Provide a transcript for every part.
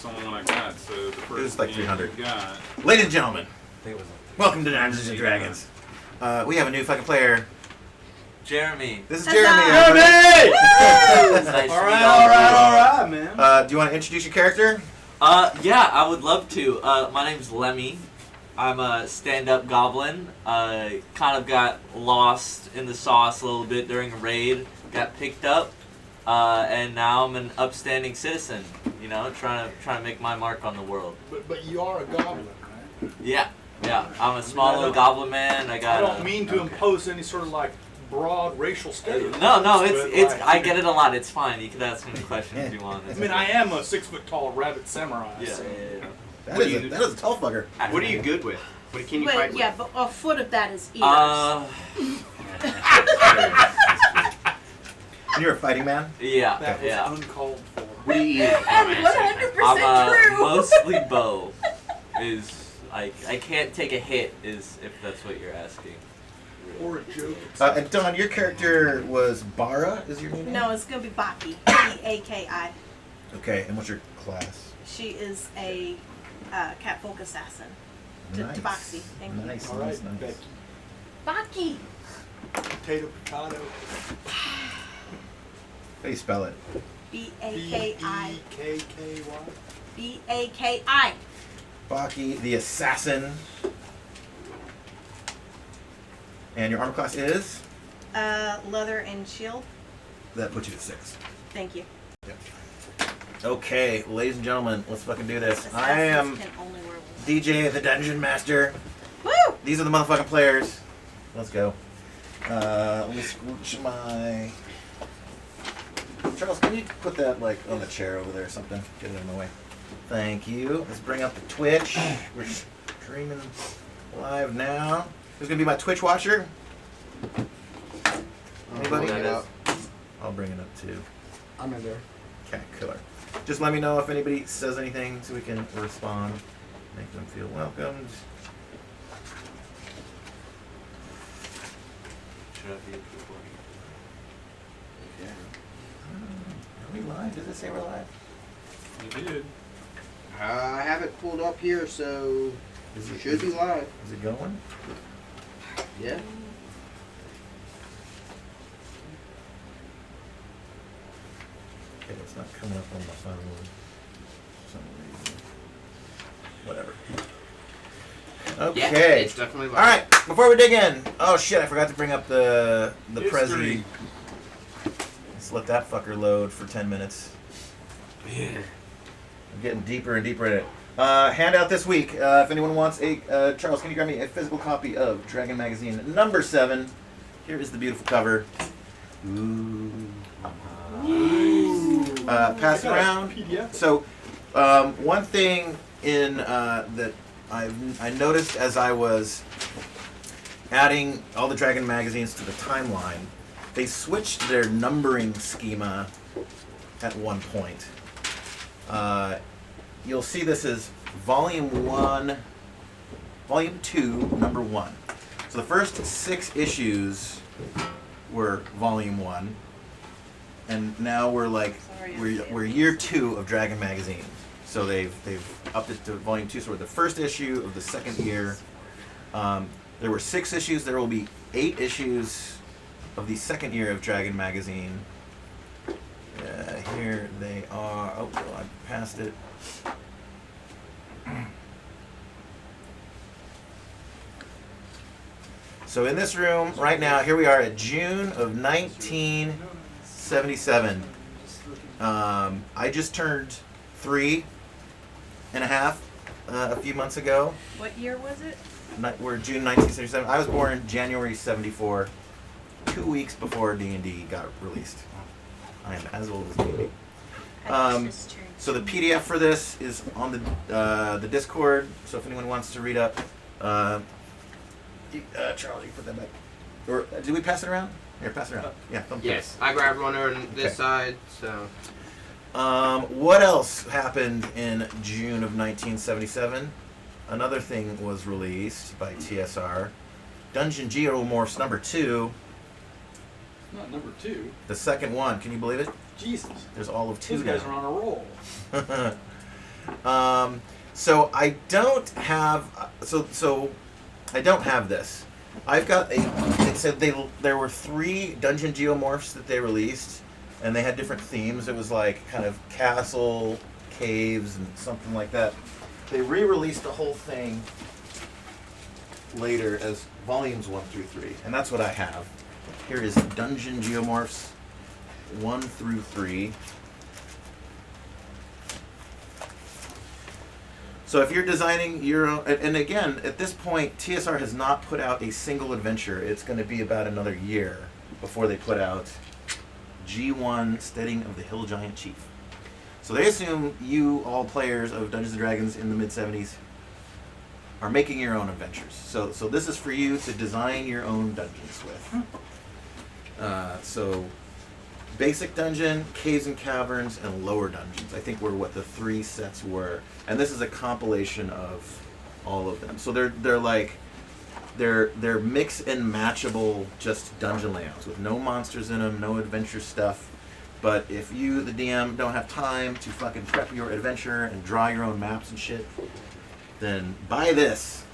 the only one I got, so the first It was like 300. got. Ladies and gentlemen, welcome to Dungeons and Dragons. We have a new fucking player. Jeremy. This is Jeremy. Jeremy! Nice all right, man. Do you want to introduce your character? Yeah, I would love to. My name's Lemmy. I'm a stand-up goblin. Kind of got lost in the sauce a little bit during a raid. Got picked up, and now I'm an upstanding citizen. You know, trying to make my mark on the world. But you are a goblin, right? Yeah. I'm a small little goblin man. I don't mean to impose any sort of like broad racial stereotypes. No, it's like, I get it a lot. It's fine. You can ask any questions you want. I mean, I am a 6 foot tall rabbit samurai. Yeah. So. That is a tall fucker. What are you good with? What can you fight with? Yeah, but a foot of that is ears. And you're a fighting man? Yeah. That was uncalled for. What do you eat? And 100% I'm true. mostly bow. Is like I can't take a hit. Is if that's what you're asking. Or a joke. And Dawn, your character was Bara, is your name? No, it's going to be Baki. B-A-K-I. Okay, and what's your class? She is a catfolk assassin. Nice. Tabaxi. Thank you. Nice, All right, nice. Baki. Potato. How do you spell it? B-A-K-I. B-E-K-K-Y. B-A-K-I. Baki, the assassin. And your armor class is? Leather and shield. That puts you at 6. Thank you. Yep. Okay, ladies and gentlemen, let's fucking do this. Assassins I am can only wear wolves. DJ, the Dungeon Master. Woo! These are the motherfucking players. Let's go. Let me scooch my... Charles, can you put that like on the chair over there or something? Get it in the way. Thank you. Let's bring up the Twitch. We're streaming live now. Who's gonna be my Twitch watcher? Anybody? I'll bring it up too. I'm in there. Okay, killer. Just let me know if anybody says anything so we can respond. Make them feel welcomed. Should I be recording? Are we live? Does it say we're live? You did. I have it pulled up here, so it should be live. Is it going? Yeah. Okay, it's not coming up on my phone for some reason. Whatever. Yeah, Okay. it's definitely live. All right. Before we dig in, oh shit! I forgot to bring up the Prezi. Let's let that fucker load for 10 minutes. Yeah. I'm getting deeper and deeper in it. Handout this week. If anyone wants a Charles, can you grab me a physical copy of Dragon Magazine number 7? Here is the beautiful cover. Ooh. Pass it around. PDF. So, one thing in that I noticed as I was adding all the Dragon magazines to the timeline, they switched their numbering schema at one point. You'll see this as Volume 1, Volume 2, Number 1. So the first 6 issues were Volume 1, and now we're we're Year 2 of Dragon Magazine. So they've upped it to Volume 2. So we're the first issue of the second year. There were 6 issues. There will be 8 issues of the second year of Dragon Magazine. Here they are. Oh, I passed it. So in this room right now, here we are at June of 1977. I just turned 3 and a half a few months ago. What year was it? We're June 1977. I was born January 74, 2 weeks before D&D got released. I am as old as D&D. So the PDF for this is on the Discord. So if anyone wants to read up, Charles, you put that back. Or did we pass it around? Here, pass it around. Yeah. Yes, I grabbed one on this side. So. What else happened in June of 1977? Another thing was released by TSR. Dungeon Geomorphs number 2. Not number 2. The second one. Can you believe it? Jesus. There's all of 2 Those now. guys are on a roll. So I don't have I don't have this. I've got a. It said there were 3 dungeon geomorphs that they released, and they had different themes. It was like kind of castle, caves, and something like that. They re-released the whole thing later as volumes 1 through 3, and that's what I have. Here is Dungeon Geomorphs 1 through 3. So if you're designing your own, and again, at this point, TSR has not put out a single adventure. It's going to be about another year before they put out G1 Steading of the Hill Giant Chief. So they assume you, all players of Dungeons & Dragons in the mid-70s, are making your own adventures. So this is for you to design your own dungeons with. So basic dungeon, caves and caverns, and lower dungeons. I think were what the 3 sets were. And this is a compilation of all of them. So they're mix and matchable just dungeon layouts with no monsters in them, no adventure stuff. But if you, the DM, don't have time to fucking prep your adventure and draw your own maps and shit, then buy this.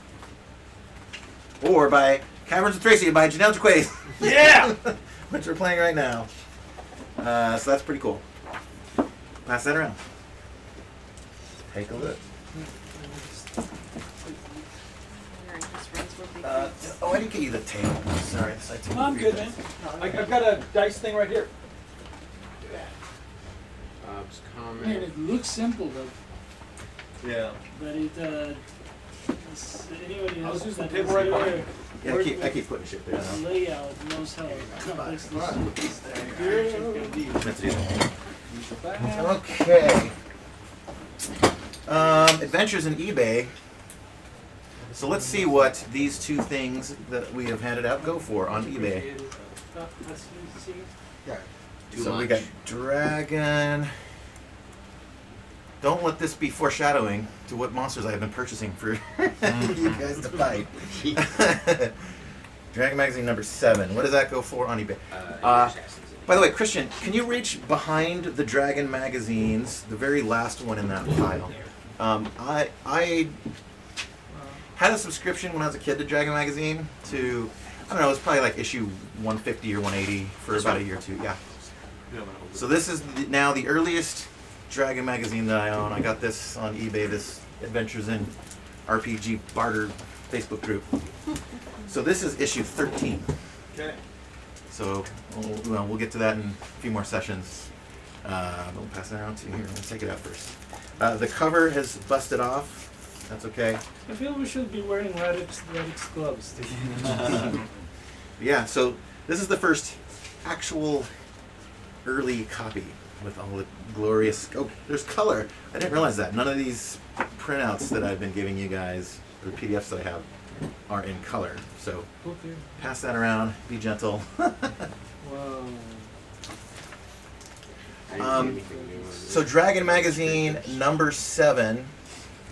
Or buy Caverns of Thracia by Janelle Jaquays. Yeah! Which we're playing right now. So that's pretty cool. Pass that around. Take a look. I didn't get you the table. Sorry. I'm good, man. I've got a dice thing right here. Man, it looks simple though, Yeah. but it anybody I was else using that the table is right aware away. Yeah, I keep putting shit there of now. layout knows how complex this shit is. Okay. Adventures in eBay. So let's see what these 2 things that we have handed out go for on eBay. So we got Dragon. Don't let this be foreshadowing to what monsters I have been purchasing for you guys to fight. Dragon Magazine number 7. What does that go for on eBay? By the way, Christian, can you reach behind the Dragon magazines, the very last one in that pile? I had a subscription when I was a kid to Dragon Magazine to, I don't know, it was probably like issue 150 or 180 for about a year or 2. Yeah. So this is now the earliest Dragon Magazine that I own. I got this on eBay, this Adventures in RPG barter Facebook group. So this is issue 13. Okay. So we'll get to that in a few more sessions. We'll pass it around to you here. Let's take it out first. The cover has busted off. That's okay. I feel we should be wearing Radix gloves. Yeah, so this is the first actual early copy with all the glorious... Oh, there's color. I didn't realize that. None of these printouts that I've been giving you guys, or PDFs that I have, are in color. So Okay. pass that around. Be gentle. Wow. So Dragon Magazine number 7,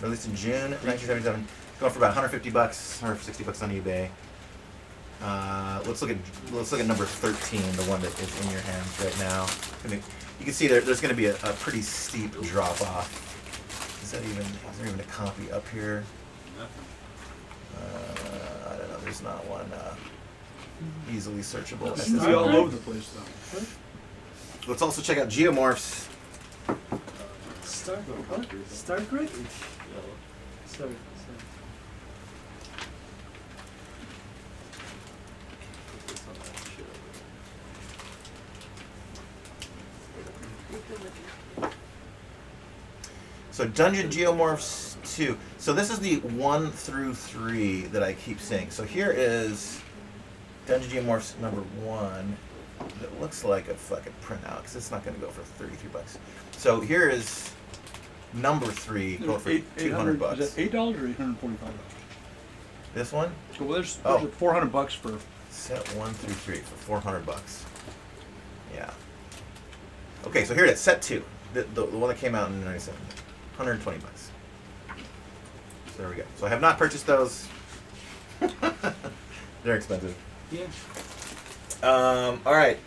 released in June 1977, going for about $150, $160 on eBay. Let's look at number 13, the one that is in your hands right now. You can see there's going to be a pretty steep drop off. Is there even a copy up here? I don't know. There's not one easily searchable. It should be all over the place, though. Let's also check out Geomorphs. Stargrid? Sorry. So Dungeon Geomorphs 2. So this is the 1 through 3 that I keep seeing. So here is Dungeon Geomorphs number 1. That looks like a fucking printout because it's not going to go for $33. So here is number 3, going for $200. Is that $8 or $845? This one? Well, there's Oh. $400 for. Set 1 through 3 for $400. Yeah. Okay, so here it is. Set 2, the one that came out in '97, $120. So there we go. So I have not purchased those. They're expensive. Yeah. All right.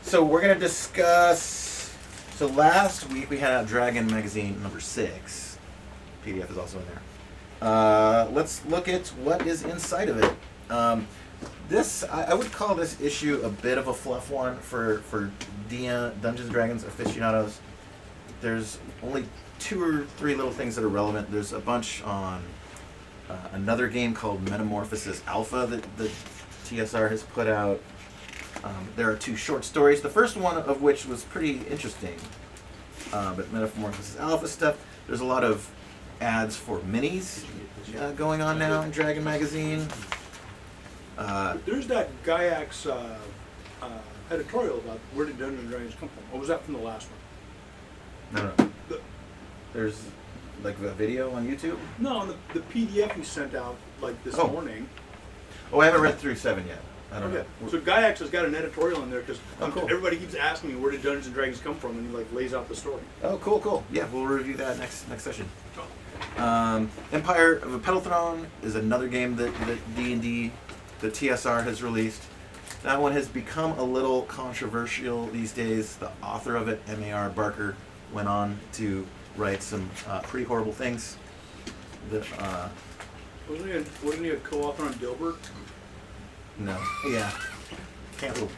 So we're gonna discuss So last week we had out Dragon Magazine number 6. PDF is also in there. Let's look at what is inside of it. I would call this issue a bit of a fluff one for Dungeons and Dragons aficionados. There's only 2 or 3 little things that are relevant. There's a bunch on another game called Metamorphosis Alpha that the TSR has put out. There are 2 short stories, the first one of which was pretty interesting. But Metamorphosis Alpha stuff, there's a lot of ads for minis going on now in Dragon Magazine. There's that Gaiax editorial about where did Dungeons and Dragons come from. Or was that from the last one? No. The, There's like a video on YouTube. no, the PDF you sent out like this Oh. morning. Oh, I haven't read through 7 yet. I don't Okay. know. So Gaiax has got an editorial in there because Oh, cool. everybody keeps asking me where did Dungeons and Dragons come from, and he like lays out the story. Oh, cool. Yeah, we'll review that next session. Empire of a Petal Throne is another game that D&D, the TSR has released. That one has become a little controversial these days. The author of it, M.A.R. Barker, went on to write some pretty horrible things. Wasn't he a co-author on Dilbert? No. Yeah. Can't move.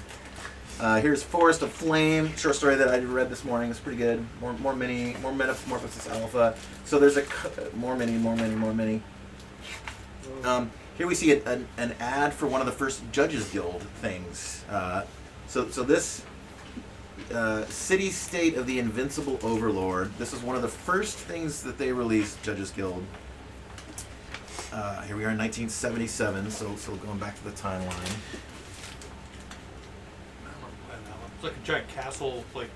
Here's Forest of Flame, short story that I read this morning. It's pretty good. More Metamorphosis Alpha. So there's more mini. Here we see an ad for one of the first Judges Guild things. So this City State of the Invincible Overlord. This is one of the first things that they released, Judges Guild. Here we are in 1977, so going back to the timeline. It's like a giant castle, like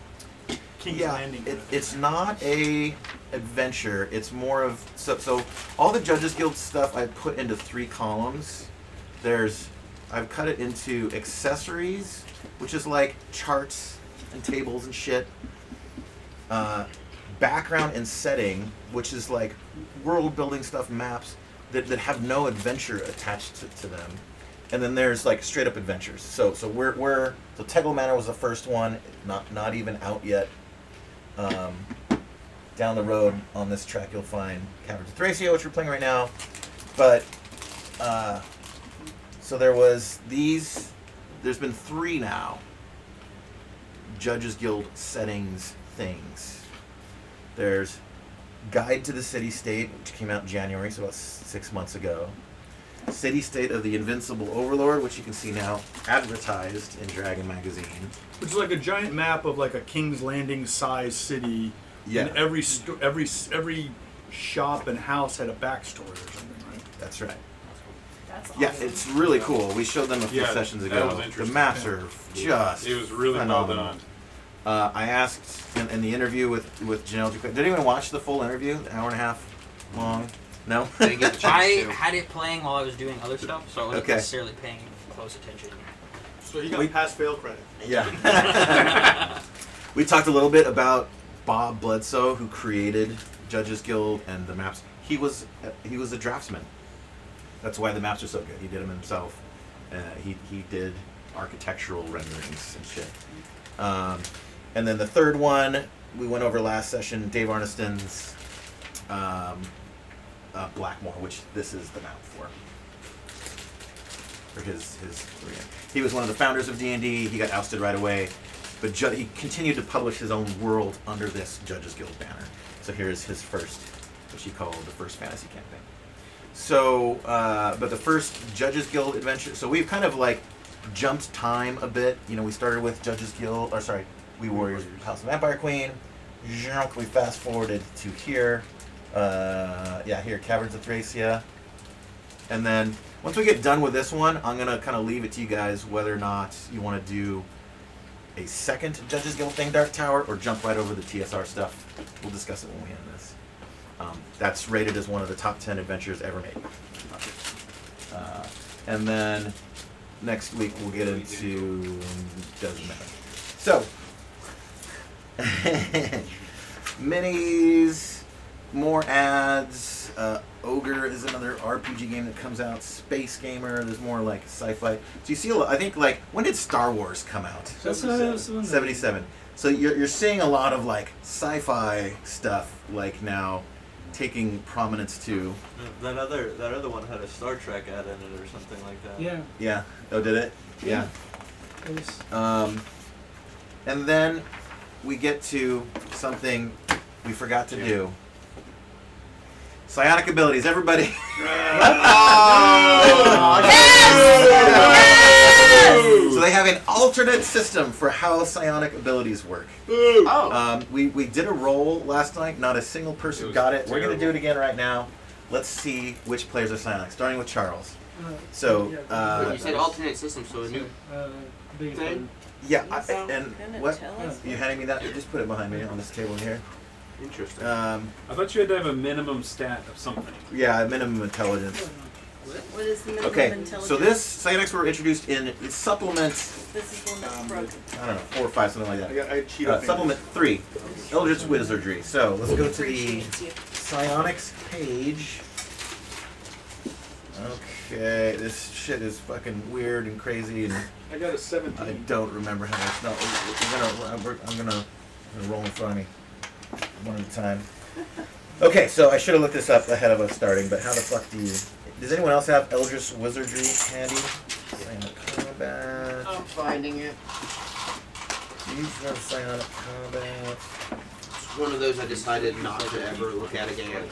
King's Yeah, Landing. it's not a adventure. It's more of so all the Judges Guild stuff I put into 3 columns. I've cut it into accessories, which is like charts and tables and shit. Background and setting, which is like world building stuff, maps that have no adventure attached to them. And then there's like straight up adventures. So Tegel Manor was the first one, not even out yet. Down the road on this track you'll find Caverns of Thracia, which we're playing right now. But so there's been 3 now Judges Guild settings things. There's Guide to the City State, which came out in January, so about 6 months ago. City State of the Invincible Overlord, which you can see now advertised in Dragon Magazine. Which is like a giant map of like a King's Landing size city. Yeah. And every shop and house had a backstory or something, right? That's right. That's Yeah, awesome. it's really cool. We showed them a few Yeah, sessions that ago. was The interesting. maps are just It was really phenomenal. well done. I asked in the interview with Janelle, did anyone watch the full interview? An hour and a half long? No? Didn't get the chance I had it playing while I was doing other stuff, so I wasn't Okay. necessarily paying close attention. So you got pass-fail credit. Yeah. We talked a little bit about Bob Bledsoe, who created Judges Guild and the maps. He was a draftsman. That's why the maps are so good. He did them himself. He did architectural renderings and shit. And then the third one we went over last session, Dave Arneston's Blackmore, which this is the map for. Or his he was one of the founders of D&D. He got ousted right away, but he continued to publish his own world under this Judges Guild banner. So here's his first, which he called the first fantasy campaign. So, but the first Judges Guild adventure. So we've kind of like jumped time a bit. You know, we started with Judges Guild, or sorry, We Warriors, House of Vampire Queen. We fast forwarded to here. Here, Caverns of Thracia. And then once we get done with this one, I'm gonna kind of leave it to you guys whether or not you want to do a second Judges Guild thing, Dark Tower, or jump right over the TSR stuff. We'll discuss it when we end this. That's rated as one of the top 10 adventures ever made. And then next week we'll get into doesn't matter. So minis, more ads, OD&D Ogre is another RPG game that comes out. Space Gamer, there's more like sci-fi. So you see, I think like when did Star Wars come out? That's what I was wondering. 77. So you're seeing a lot of like sci-fi stuff like now taking prominence too. That other one had a Star Trek ad in it or something like that. Yeah. Yeah. Oh, did it? Yeah. It was, And then we get to something we forgot to do. Psionic abilities, everybody. So they have an alternate system for how psionic abilities work. Oh. We did a roll last night. Not a single person was got it. We're going to do it terrible. again right now. Let's see which players are psionic, starting with Charles. yeah, You said alternate system, so a new big thing? Yeah, Couldn't what? tell us. You handing me that? Just put it behind me on this table here. Interesting. I thought you had to have a minimum stat of something. Yeah, minimum intelligence. What is the minimum Okay, intelligence? so this psionics were introduced in supplement, This is one that's broken. I don't know, 4 or 5, something like that. I cheat up Supplement 3, Eldritch Wizardry. So let's go to the Appreciates you. psionics page. Okay, this shit is fucking weird and crazy, and I got a 17. I don't remember how much. No, I'm gonna roll in front of me, one at a time. Okay, so I should have looked this up ahead of us starting, but how the fuck do you? Does anyone else have Eldritch Wizardry handy? Psionic Combat. I'm finding it. Do you have Psionic Combat? It's one of those I decided not to ever look at again.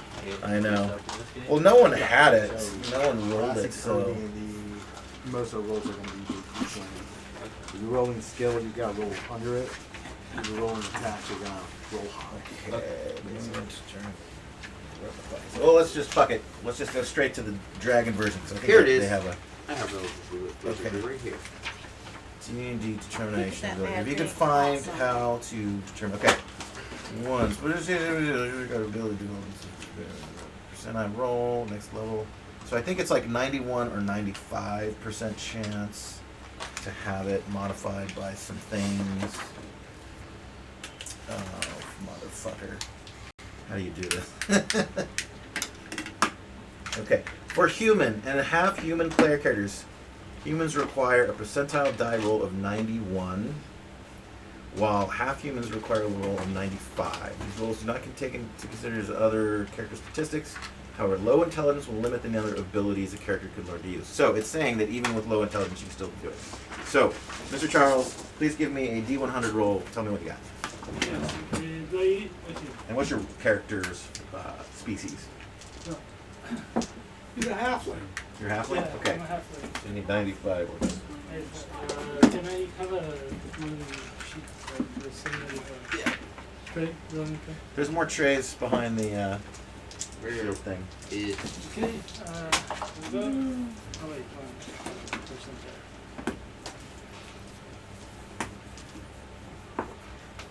I know. Well, no one had it. No one rolled it, so. Most of the rolls are going to be usually. If you're rolling skill, you got to roll under it. If you're rolling attack, you're going to roll high. Okay. Well, let's just fuck it. Let's just go straight to the dragon version. So I think Here it they is. have a I have those Okay. right here. D&D determination. Look at that If you can magic. find Awesome. how to determine. Okay. Once. What is it? Got ability to do all this. Percent I roll. Next level. So I think it's like 91 or 95% chance to have it modified by some things. Oh, motherfucker. How do you do this? Okay. For human and half human player characters, humans require a percentile die roll of 91, while half humans require a roll of 95. These rolls do not take into consideration other character statistics. However, low intelligence will limit the number of abilities a character could learn to use. So it's saying that even with low intelligence, you can still do it. So, Mr. Charles, please give me a D100 roll. Tell me what you got. yes. And what's your character's species? He's a halfling. Your halfling? Yeah, Okay. I'm a halfling. So you need 95. Can I have a rolling sheet like the same tray? Rolling tray? There's more trays behind the Where shield thing. is Okay. We'll go. Oh wait, there's some there.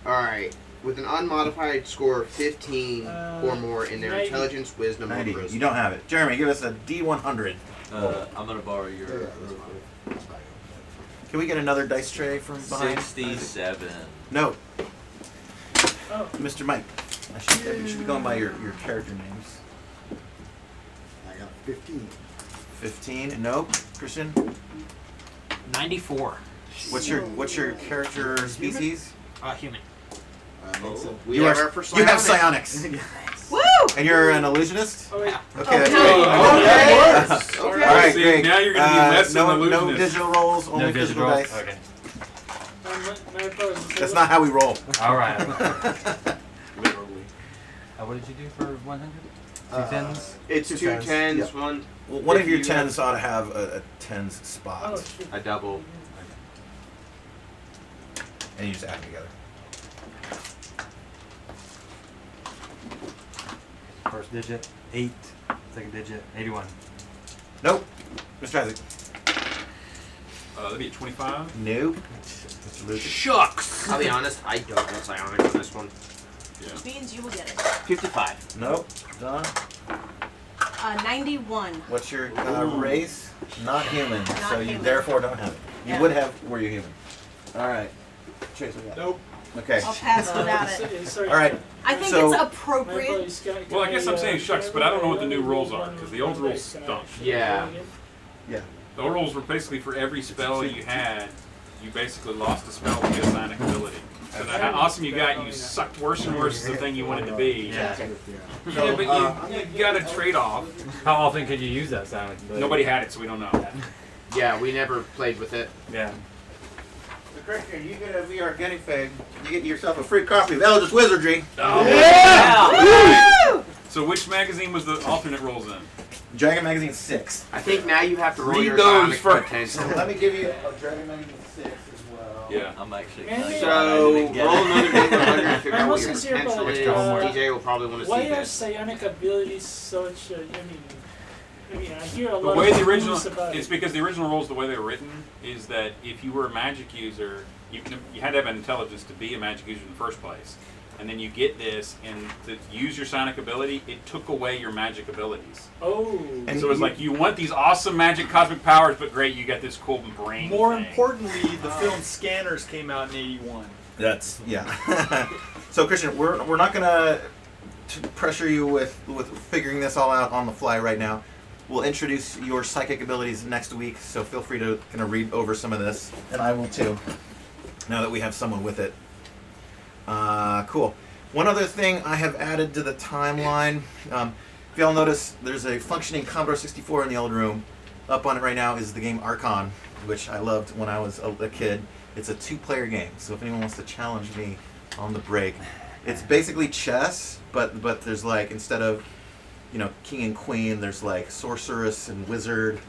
alright. With an unmodified score of 15 or more in their 90. intelligence, wisdom, or 90. charisma. You don't have it. Jeremy, give us a D100. I'm gonna borrow your. Can we get another dice tray from behind? 67. No, Oh, Mr. Mike. We should be going by your character names. I got 15. 15. Nope. Christian, 94. what's your character species? Human. Makes it. We you have are. our first You have psionics. psionics. Woo! And you're an illusionist. oh wait. Okay, that's no. great. Okay. All right, See, great. now you're gonna be less no, than no illusionist. digital rolls, only physical dice. Okay. My apologies. That's not how we roll. All right. Literally. What did you do for 100? Two tens? It's Two two tens. tens, Yep. one. Well, one If of your you tens ought to have a tens spot, Oh, shit. A double. and you just add them together. First digit, 8. Second digit, 81. Nope. Mr. Isaac. That'd be a 25. Nope. Mr. Lucas. Shucks. I'll be honest, I don't have psionics on this one. Yeah. Which means you will get it. 55. Nope. Donna. 91. What's your race? Not human. Not so you human. therefore don't have it. You Yeah. would have were you human. All right. Chase, what you got? Nope. Okay. I'll pass without it. All right. I think So- it's appropriate. Well, I guess I'm saying shucks, but I don't know what the new rules are, because the old rules stunk. Yeah. Yeah. The old rules were basically for every spell you had, you basically lost a spell with a psionic ability. So how awesome you got, you sucked worse and worse as the thing you wanted to be. Yeah. Yeah, but you got a trade-off. How often could you use that silence? Nobody had it, so we don't know. Yeah, we never played with it. Yeah. So Christian, you get a VR guinea pig. You get yourself a free copy of Eldritch Wizardry. Yeah! So which magazine was the alternate rules in? Dragon Magazine 6. I think now you have to roll Read your those sonic first. potential. Let me give you a Dragon Magazine 6 as well. Yeah. I'm actually Man, excited. So, I didn't get roll it. another D100 and figure I'm out what your listening to you, potential but, is. DJ will probably want to Why see are this. psionic abilities such? I hear a lot The way of the original, news about it's it. because the original rules, the way they were written, is that if you were a magic user, you had to have an intelligence to be a magic user in the first place. And then you get this, and to use your sonic ability, it took away your magic abilities. Oh. And So it's like, you want these awesome magic cosmic powers, but great, you got this cool brain More thing. importantly, the film Scanners came out in '81. That's, yeah. So Christian, we're not gonna pressure you with figuring this all out on the fly right now. We'll introduce your psychic abilities next week, so feel free to kind of read over some of this, and I will too, now that we have someone with it. Cool. One other thing I have added to the timeline. If y'all notice, there's a functioning Commodore 64 in the old room. Up on it right now is the game Archon, which I loved when I was a kid. It's a 2-player game, so if anyone wants to challenge me on the break, it's basically chess, but there's like, instead of, you know, king and queen, there's like sorceress and wizard,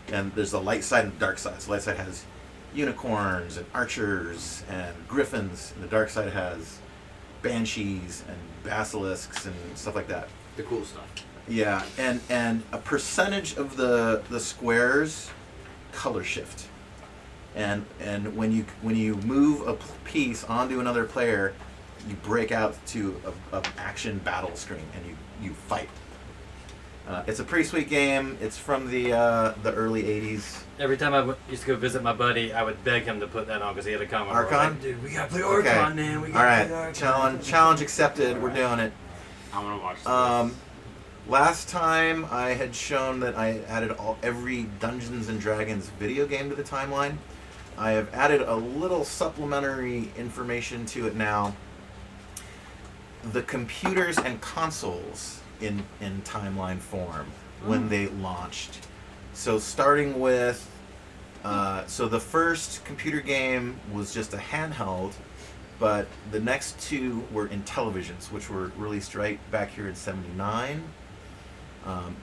and there's the light side and the dark side. So the light side has unicorns and archers and griffins, and the dark side has banshees and basilisks and stuff like that. The cool stuff. Yeah, and a percentage of the squares color shift, and when you move a piece onto another player, you break out to a action battle screen and you fight. It's a pretty sweet game. It's from the early '80s. Every time I used to go visit my buddy, I would beg him to put that on because he had a comment. Archon? Like, dude, we gotta play Archon, man. We All gotta play right, Archon. challenge accepted. We're doing it. I want to watch this. Last time I had shown that I added every Dungeons and Dragons video game to the timeline. I have added a little supplementary information to it now. The computers and consoles in timeline form when they launched. So starting with, so the first computer game was just a handheld, but the next two were in televisions, which were released right back here in '79.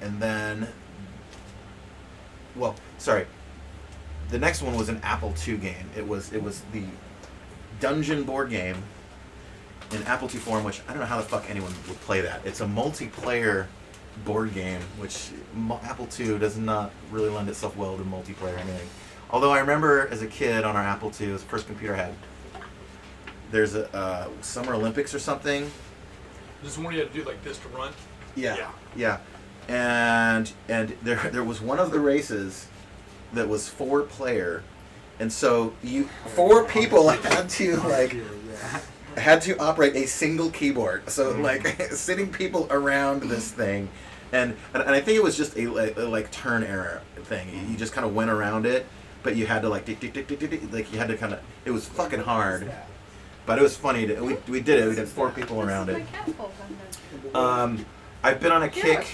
And then, well, sorry, the next one was an Apple II game. It was the Dungeon board game in Apple II form, which I don't know how the fuck anyone would play that. It's a multiplayer board game, which Apple II does not really lend itself well to multiplayer or anything. Although I remember as a kid on our Apple II, it was the first computer I had, there's a Summer Olympics or something. This is one you had to do like this to run. Yeah. And there was one of the races that was 4-player, and so 4 people had to operate a single keyboard. So like sitting people around this thing, and I think it was just a like turn error thing. You just kind of went around it, but you had to like you had to kind of. It was fucking hard, but it was funny. We did it. We had 4 people around it. I've been on a kick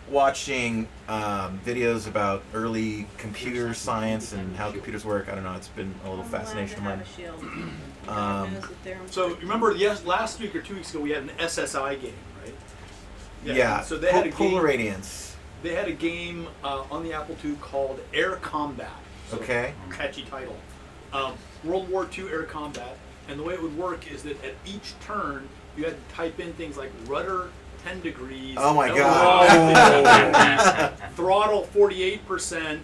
watching videos about early computer science and how computers work. I don't know. It's been a little fascination of mine. So remember, last week or 2 weeks ago, we had an SSI game, right? Yeah. So they had a Polar game. Radiance. They had a game on the Apple II called Air Combat. So Okay. Catchy title. World War II Air Combat. And the way it would work is that at each turn, you had to type in things like rudder 10 degrees. Oh my god. Throttle 48%.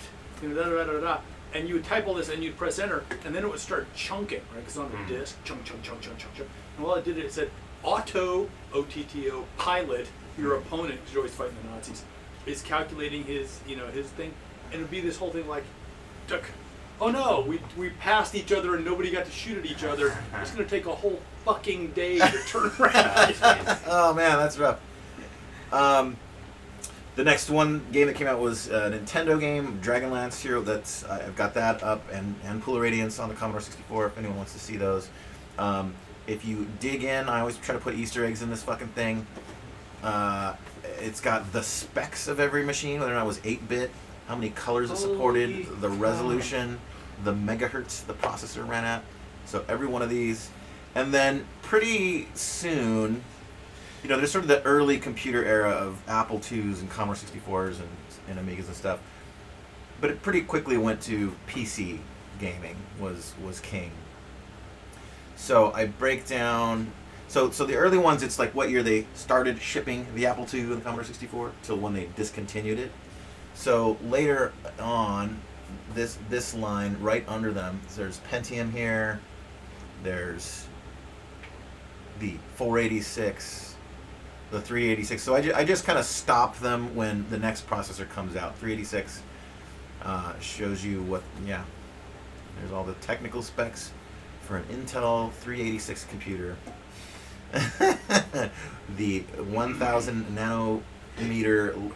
And you would type all this and you'd press enter, and then it would start chunking, right? Because on the disk, chunk. And while it did it, it said auto, O-T-T-O, pilot, your opponent, because you're always fighting the Nazis, is calculating his thing. And it would be this whole thing like, tuck, oh no, we passed each other and nobody got to shoot at each other. It's going to take a whole fucking day to turn around. Oh man, that's rough. The next game that came out was a Nintendo game, Dragonlance Hero. That's I've got that up, and Pool of Radiance on the Commodore 64. If anyone wants to see those, if you dig in, I always try to put Easter eggs in this fucking thing. It's got the specs of every machine, whether or not it was 8-bit, how many colors it supported, the resolution, the megahertz the processor ran at. So every one of these, and then pretty soon. There's sort of the early computer era of Apple IIs and Commodore 64s and Amigas and stuff. But it pretty quickly went to PC gaming was king. So I break down... So the early ones, it's like what year they started shipping the Apple II and the Commodore 64 till when they discontinued it. So later on, this line right under them, there's Pentium here, there's the 486... the 386. So I just kind of stop them when the next processor comes out. 386 shows you what, there's all the technical specs for an Intel 386 computer. The 1000 nanometer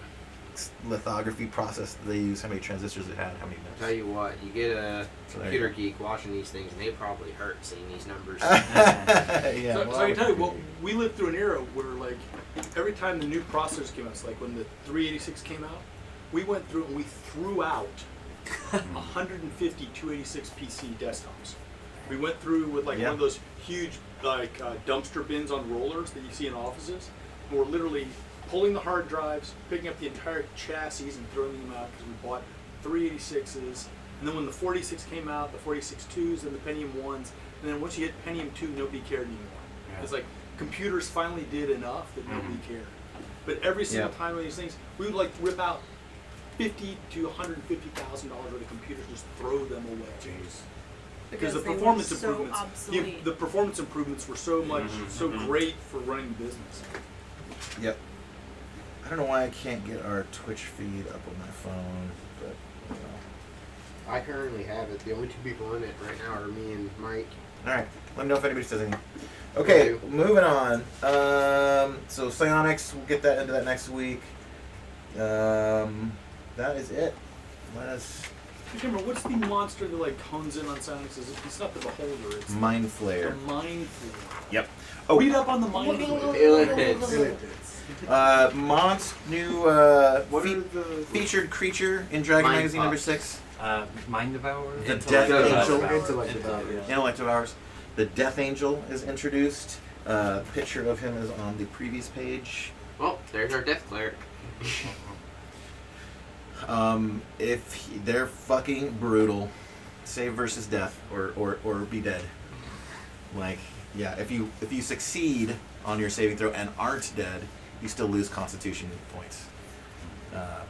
lithography process that they use, how many transistors it had, how many Tell you what, you get a computer geek watching these things, and they probably hurt seeing these numbers. So I can tell you, well, we lived through an era where, like, every time the new processors came out, it's like when the 386 came out, we went through and we threw out 150 286 PC desktops. We went through with one of those huge dumpster bins on rollers that you see in offices, and we're literally pulling the hard drives, picking up the entire chassis and throwing them out because we bought 386s. And then when the 46 came out, the 46.2s and the Pentium 1s, and then once you hit Pentium 2, nobody cared anymore. Yeah. It's like computers finally did enough that nobody cared. But every single time of these things, we would rip out $50,000 to $150,000 worth of computers, just throw them away. Jeez. Because the performance improvements, the performance improvements were so much, so great for running the business. Yep. I don't know why I can't get our Twitch feed up on my phone, but I currently have it. The only two people in it right now are me and Mike. All right. Let me know if anybody says anything. Okay, moving on. So psionics, we'll get into that next week. That is it. Remember, what's the monster that hones in on psionics? It's not the Beholder. It's Mind Flayer. The Mind Flayer. Yep. Read up on the Mind Flayer. New featured creature in Dragon Magazine number 6. Mind Devourer? The Death Angel. Intellect Devours. The Death Angel is introduced. Picture of him is on the previous page. Oh, there's our Death Cleric. They're fucking brutal. Save versus death, or be dead. If you succeed on your saving throw and aren't dead, you still lose Constitution points.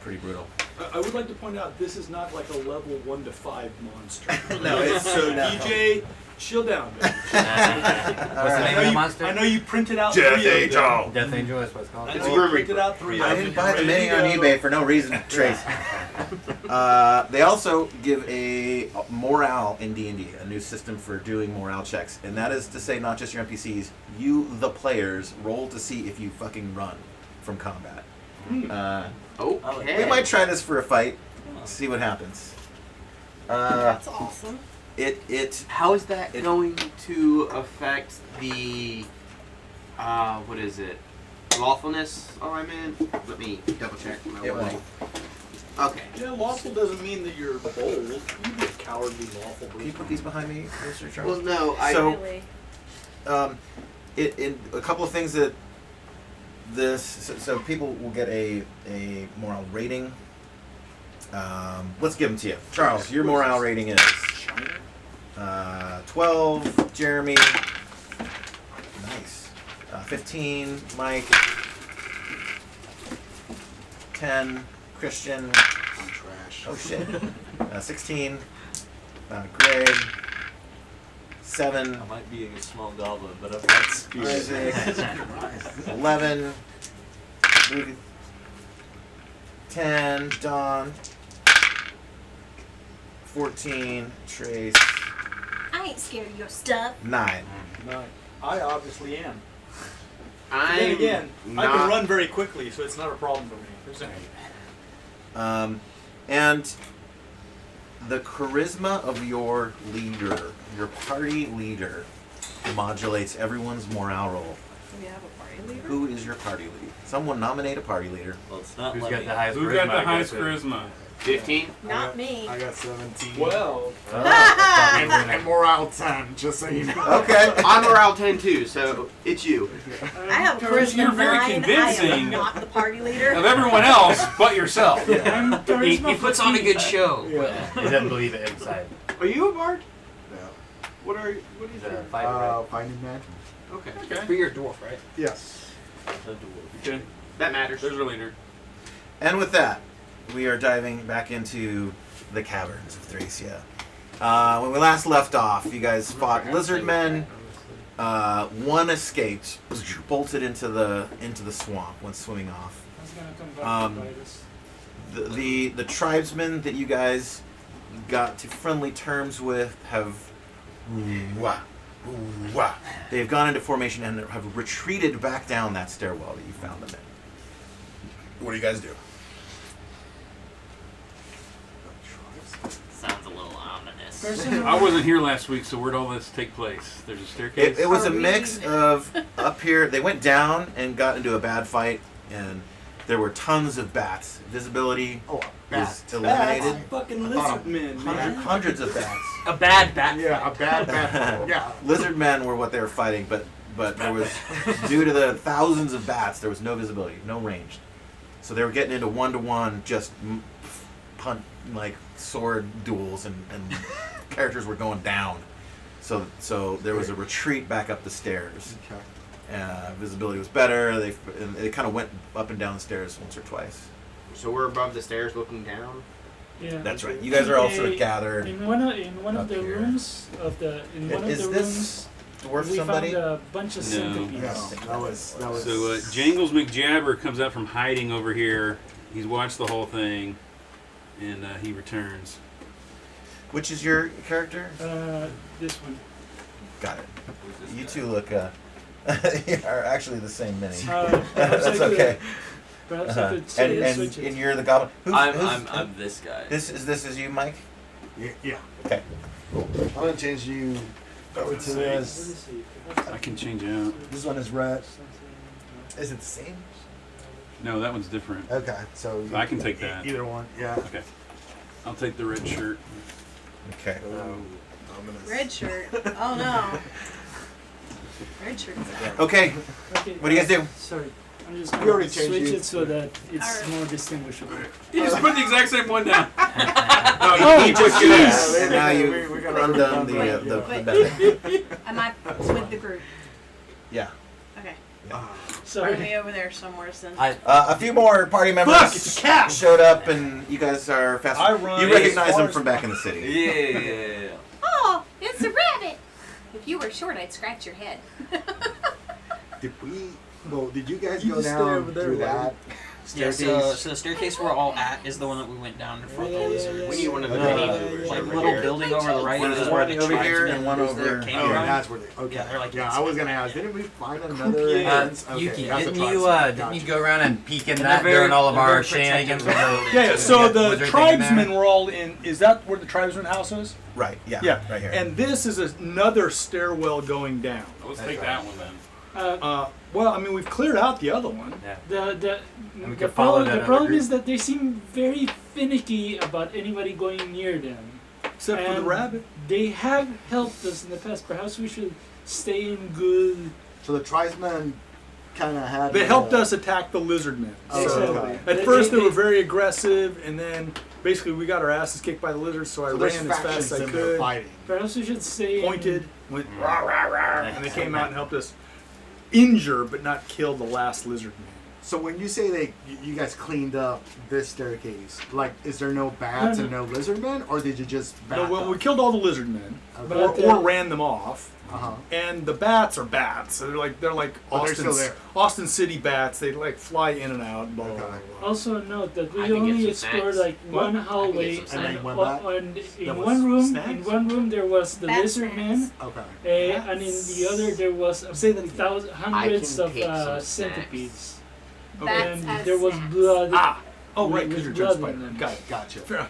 Pretty brutal. I would like to point out this is not like a level 1 to 5 monster. No, it's DJ, chill down, man. What's the name of the monster? I know you printed out Death 3 Angel. of them. Death Angel, that's what it's called. I know you printed out 3 of them. I didn't buy the mini on eBay for no reason, Trace. They also give a morale in D&D, a new system for doing morale checks, and that is to say not just your NPCs, you, the players, roll to see if you fucking run from combat. Okay. We might try this for a fight, see what happens. That's awesome. How is that going to affect the what is it? Lawfulness? Oh, I meant. Let me double check my wording. Okay. Yeah, lawful doesn't mean that you're bold. You can be a cowardly lawful. Can you put these behind me, Mr. Charles? Well, no, in a couple of things that so people will get a morale rating. Let's give them to you. Charles, your morale rating is 12. Jeremy, nice. 15. Mike, 10. Christian, I'm trash. Oh shit. 16. Greg, 7. I might be a small goblin, but I've got speed. Isaac, 11. 10. Don, 14, Trace, I ain't scared of your stuff. 9. No, I obviously am. I'm Then again, I not- can run very quickly, so it's not a problem for me. And the charisma of your leader, your party leader, modulates everyone's morale roll. Do we have a party leader? Who is your party leader? Someone nominate a party leader. Well, it's not Who's Lemmy. got the highest Who charisma? got the I highest guess? charisma? 15. Not me. I got 17. 12. And morale 10, just so you know. Okay. I'm morale 10 too, so it's you. I have a charisma You're very 9. I convincing. am not the party leader. Of everyone else but yourself. I'm He charisma puts on a 15. good show. He doesn't believe it inside. Are you a bard? Yeah. What are you? What He's is a it? fighter, right? Finding magic. Okay. But you're a dwarf, right? Yes. Okay, That matters. there's our leader. And with that, we are diving back into the Caverns of Thracia. When we last left off, you guys fought lizard men. One escaped, bolted into the swamp, went swimming off. I was gonna come back to bite us. The tribesmen that you guys got to friendly terms with have they've gone into formation and have retreated back down that stairwell that you found them in. What do you guys do? Sounds a little ominous. Personally, I wasn't here last week, so where'd all this take place? There's a staircase? It was a Are we- mix of up here. They went down and got into a bad fight, and there were tons of bats. Visibility Oh, was bat. eliminated. Fucking lizard men, man. Hundreds of bats. A bad bat. Yeah, a bad bat. Yeah. Lizard men were what they were fighting, but there was, due to the thousands of bats, there was no visibility, no range. So they were getting into one-to-one, just punt like sword duels, and characters were going down. So there was a retreat back up the stairs. Okay. Visibility was better. They kind of went up and down the stairs once or twice. So we're above the stairs looking down. yeah. That's right. You guys are all sort of gathered. In one of up the here. rooms of the one of Is the this rooms dwarf we somebody? found a bunch of No. centipedes. No, that was. So Jangles McJabber comes out from hiding over here. He's watched the whole thing, and he returns. Which is your character? This one. Got it. You two look are actually the same mini. Perhaps That's I could- okay. Perhaps I could say And switch it. and you're the goblin. I'm this guy. This is you, Mike. Yeah. Okay. I'm gonna change you over to Let me this. see. I can change it out. This one is red. Something- Is it the same? No, that one's different. Okay, so I can take that. Either one. Yeah. Okay. I'll take the red shirt. Okay. Red shirt. Oh no. Red shirt's out. Okay. Okay, What do you guys do? Sorry. I'm just We going already to changed switch you. it so that it's Alright. more distinguishable. You just put the exact same one down. Oh, you just did Yes, that. and now you we gotta undone the run the Wait. benefit. Am I with the group? Yeah. Okay. Are Sorry. we over there somewhere since? A few more party members Fuck, it's a cat! showed up, and you guys are fast. I run You as recognize far them as from back in the city. Yeah. Oh, it's a rabbit. If you were short, I'd scratch your head. Did you guys You go just stay down over there, through lady. that Yeah, staircase? so the staircase we're all at is the one that we went down in front of the lizards. We need one of the Okay. mini Yeah, movers Like over little here. building over the right One is is where one the over here tribesmen and one use their over- came Oh, from. that's where they. Okay. Yeah, they're like yeah, I inside. was gonna ask. Didn't we find another Yeah. entrance? Okay, Yuki, that's didn't what you I didn't you gotcha. go around and peek in And that they're very- during all of they're our very protective shenanigans? of their with Yeah, so was the there anything tribesmen there? were all in. Is that where the tribesman house is? Right. Yeah. Yeah. Right here. And this is another stairwell going down. Let's take that one then. Well, I mean, we've cleared out the other one. And we could follow that the other problem group. is that they seem very finicky about anybody going near them. Except for the And rabbit. They have helped us in the past. Perhaps we should stay in good. So the tribesmen kind of had. They helped us attack the lizard men. Oh, So okay. at first they were very aggressive, and then basically we got our asses kicked by the lizards, so I So there's ran as fast factions as I in there could, fighting. Perhaps we should stay. pointed, went rah, rah, rah, and they came out and helped us injure but not kill the last lizard man. So when you say you guys cleaned up this staircase, like, is there no bats and no lizard men, or did you just bat No, well, them? we killed all the lizard men, Okay. or ran them off. Uh-huh. And the bats are bats. They're like Oh, they're still there. Austin City bats. They like fly in and out. Blah, blah, blah, blah. Also note that I we can get only some explored snacks. like one hallway, some snacks. and, And then went back? in That was one room, snacks? there was the Bat lizard snacks. man, Okay. and in the other there was Say that again. hundreds I of can pick some centipedes, Bats and as there was snacks. blood. Oh, right, with because you're blood Spider. in them. Got it. Gotcha. Fair.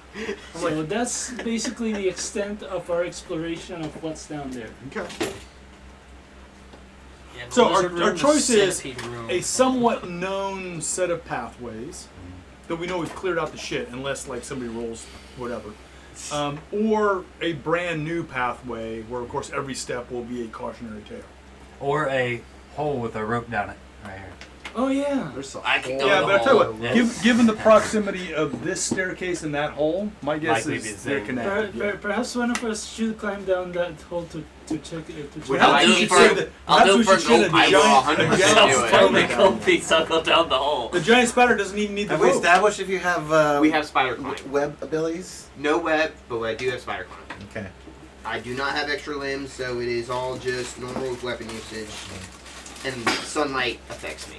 So that's basically the extent of our exploration of what's down there. Okay. Yeah, the So our lizard room, the choice is centipede room. a somewhat known set of pathways that we know we've cleared out the shit, unless like somebody rolls whatever, or a brand new pathway where, of course, every step will be a cautionary tale. Or a hole with a rope down it, right here. Oh yeah. There's some I can go Yeah, the but I tell you hole. what, Yeah. given the proximity of this staircase and that hole, my guess Likely be is the they're same. connected. yeah. Perhaps one of us should climb down that hole to check it. To check Well, Perhaps I'll we do should it for- send a- I'll perhaps do we it for should send a gold. I will giant- 100% a giant do it. spider Make down. gold piece, I'll go down the hole. The giant spider doesn't even need the Have we rope. established if you have We have spider climb. web abilities? No web, but I do have spider climb. Okay. I do not have extra limbs, so it is all just normal weapon usage. And sunlight affects me.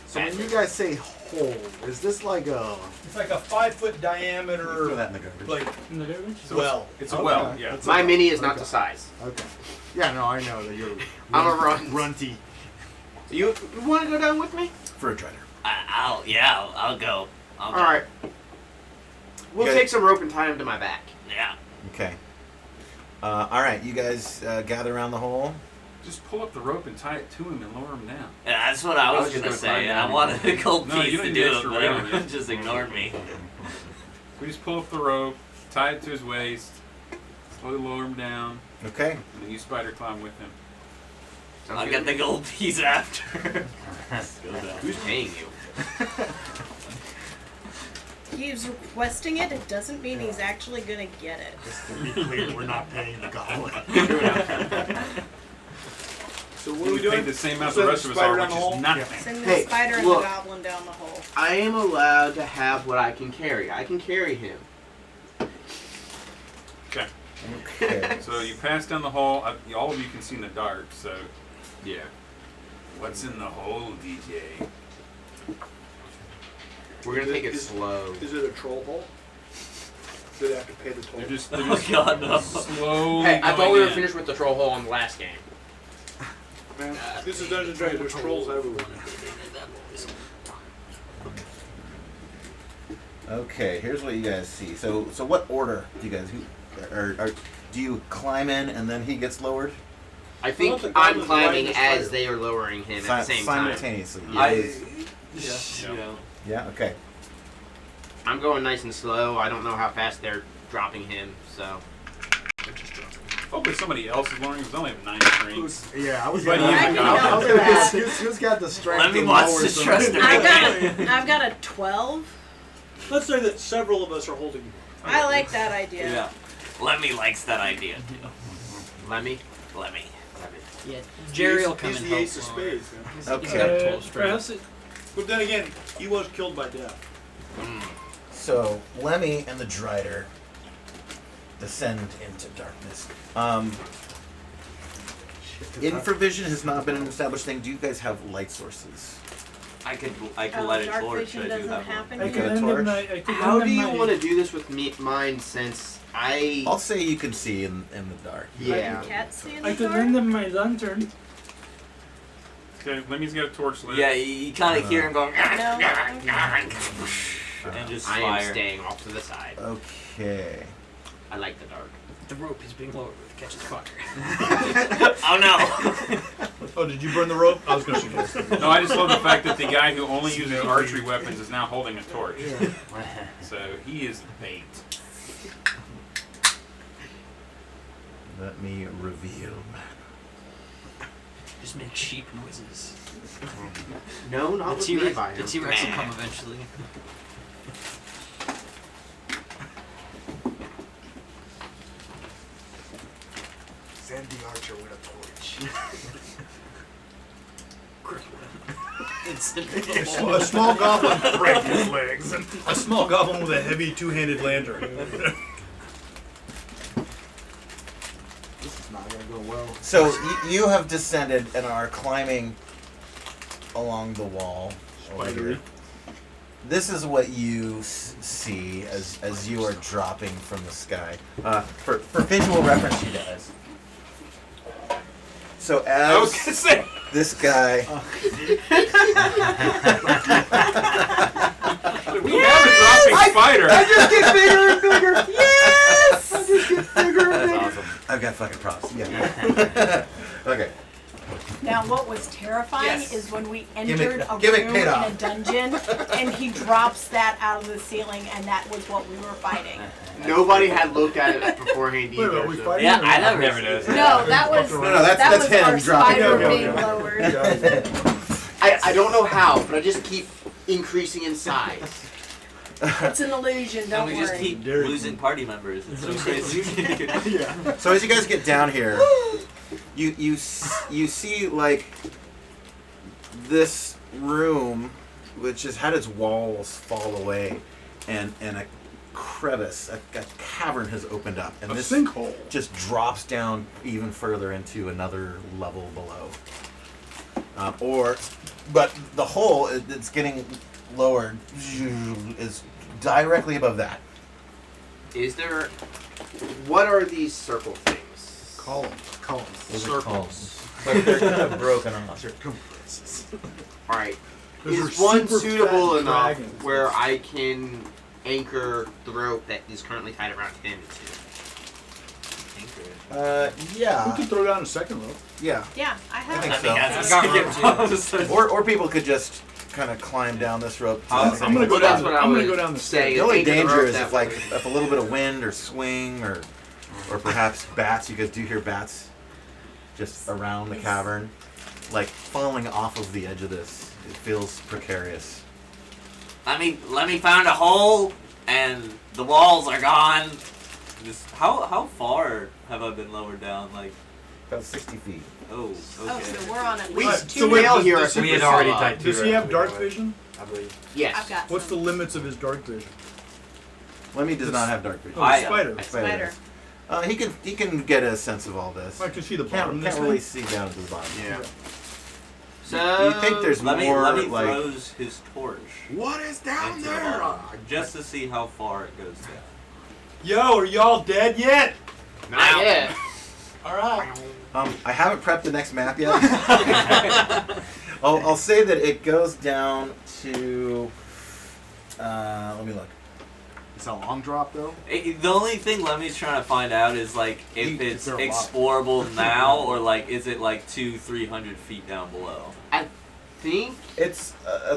So when you guys say hole, is this like a? It's like a 5-foot diameter, Throw that in the garbage. like in the garbage. well. It's a Okay. well, yeah. That's My okay. mini is not Okay. the size. Okay. Yeah, no, I know that you're. I'm a runt. runty. You want to go down with me? For a drider. I'll go. All right. We'll Okay. take some rope and tie him to my back. Yeah. Okay. All right, you guys gather around the hole. Just pull up the rope and tie it to him and lower him down. Yeah, that's what I was just gonna gonna say. climb I down. wanted a gold No, you piece don't to need do it, extra but weight on everyone it. just ignored me. We just pull up the rope, tie it to his waist, slowly lower him down, Okay. and then you spider climb with him. I'll get the gold piece after. Who's paying you? He's requesting it. It doesn't mean he's actually gonna get it. Just to be clear, we're not paying the goblin. So what are we Paid doing? the same amount Send the rest of us spider are, down which the hole? is nothing. Send the Hey, spider and look. the goblin down the hole. I am allowed to have what I can carry. I can carry him. Okay. Okay. So you pass down the hole. All of you can see in the dark. So Yeah. what's in the hole, DJ? We're gonna take it Is- slow. Is it a troll hole? Do they have to pay the toll? They're just, Oh God, no. slowly. Hey, I thought going we were in. finished with the troll hole on the last game. Man, this is Dungeons & Dragons. There's trolls everywhere. Okay. Here's what you guys see. So what order do you guys do you climb in and then he gets lowered? I think the I'm goblin's climbing riding the as spider. they are lowering him at the same time. Simultaneously. Yeah. Yeah. Okay. I'm going nice and slow. I don't know how fast they're dropping him, so. Hopefully somebody else is learning. It was only a 9 strength. Yeah, I was But gonna. you- I was gonna guess who's got the strength. Let me to watch lower the some- trust I've got a 12. Let's say that several of us are holding. I like that idea. Yeah. Lemmy likes that idea. Lemmy? Lemmy. Yeah, Jerry will come He's and the help. ace of spades. Yeah. He's Okay. got a total strength. Perhaps it, But then again, he was killed by death. So Lemmy and the Drider descend into darkness. Infravision has not been an established thing. Do you guys have light sources? I could let it dark torch. vision I do doesn't have happen one. You I got a could lend torch? them my. I could How lend do them you my- want to do this with mine since I. I'll say you can see in the dark. Yeah. Can't see in I the could dark. lend them my lantern. Okay, Lemmy's got a torch lit. Yeah, you kind of hear him going. No. And just I am fire. staying off to the side. Okay. I like the dark. The rope is being lowered to catch the fire. Oh no! Oh, did you burn the rope? I was going to suggest it. No, I just love the fact that the guy who only uses archery weapons is now holding a torch. So he is bait. Let me reveal. Just make sheep noises. No, not The with me T-Rex, by the him. T-Rex will come eventually. Send the archer with a torch. A small goblin break his legs. And a small goblin with a heavy two-handed lantern. This is not gonna go well. So you have descended and are climbing along the wall. over Spidery. here. This is what you see as you are dropping from the sky. For visual reference, you guys. So I was as gonna say. this guy, We have a dropping spider. I just get bigger and bigger. Yes! I just get bigger and bigger. That's awesome. I've got fucking props. Yeah. Okay. Now, what was terrifying Yes. is when we Gimmick- entered a gimmick room paid in a off. dungeon, and he drops that out of the ceiling, and that was what we were fighting. Nobody had looked at it beforehand Wait, are either. we so- fighting? Yeah, or I not? never Never does. No, that was No, that's that was him our dropping. spider Yeah, being yeah. lowered. I don't know how, but I just keep increasing in size. It's an illusion. And Don't we worry. just keep Derek. losing party members. It's so crazy. Yeah. So as you guys get down here, you see like this room, which has had its walls fall away, and a crevice, a cavern has opened up, and A this sinkhole. just drops down even further into another level below. But the hole that's getting lowered is directly above that. Is there? What are these circle things? Columns. Those are columns. But they're kind of broken off. All right. Those Is are one super suitable fat enough dragons. where I can anchor the rope that is currently tied around him We Yeah. can throw down a second rope. Yeah. Yeah, I have. think it. so. That's Got rope, Or people could just kind of climb down this rope. To I'm that I'm gonna same- go Well, that's down. what I I'm gonna would go down the say. stairs. The only Anchor the danger rope is that if like way. if a little bit of wind or swing or perhaps bats. You guys do hear bats just around the cavern, like falling off of the edge of this. It feels precarious. Let me find a hole, and the walls are gone. How far have I been lowered down? Like, About 60 feet. oh, okay. Oh, so we're on at We least two two. male does- here are does- super We had already solid. tied two. Does he have ropes dark anyway, vision? I believe. Yes. I've got What's the some. limits of his dark vision? Lemmy does not have dark vision. Oh, I- spider. Spider. He can get a sense of all this. I can see the bottom. Can't of this really thing. see down to the bottom. Yeah. Yeah. So You think there's Let me more like throws his torch What is down into the there? bottom, just to see how far it goes down. Yo, are y'all dead yet? not yet. All right. I haven't prepped the next map yet. I'll say that it goes down to. Let me look. It's a long drop though. The only thing Lemmy's trying to find out is like if You- it's there a lot? explorable now or like is it like 200-300 feet down below? I think It's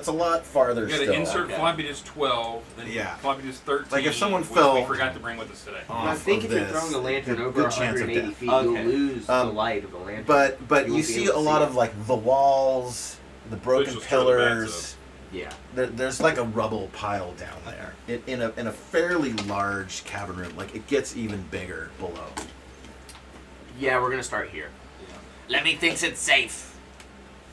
a lot farther You got to still. insert okay. floppy disk 12, then Yeah. floppy disk 13. Like, if someone which fell we forgot to bring with us today. off I think of if you're this, throwing the lantern good- over good chance of 180 death. feet, Okay. you'll lose the Um, light of the lantern. But You you won't be see able a to lot see of it. like the walls, the broken just throw the bats pillars. Yeah. There's like a rubble pile down there in a fairly large cavern room. Like it gets even bigger below. Yeah, we're gonna start here. Lemmy thinks it's safe.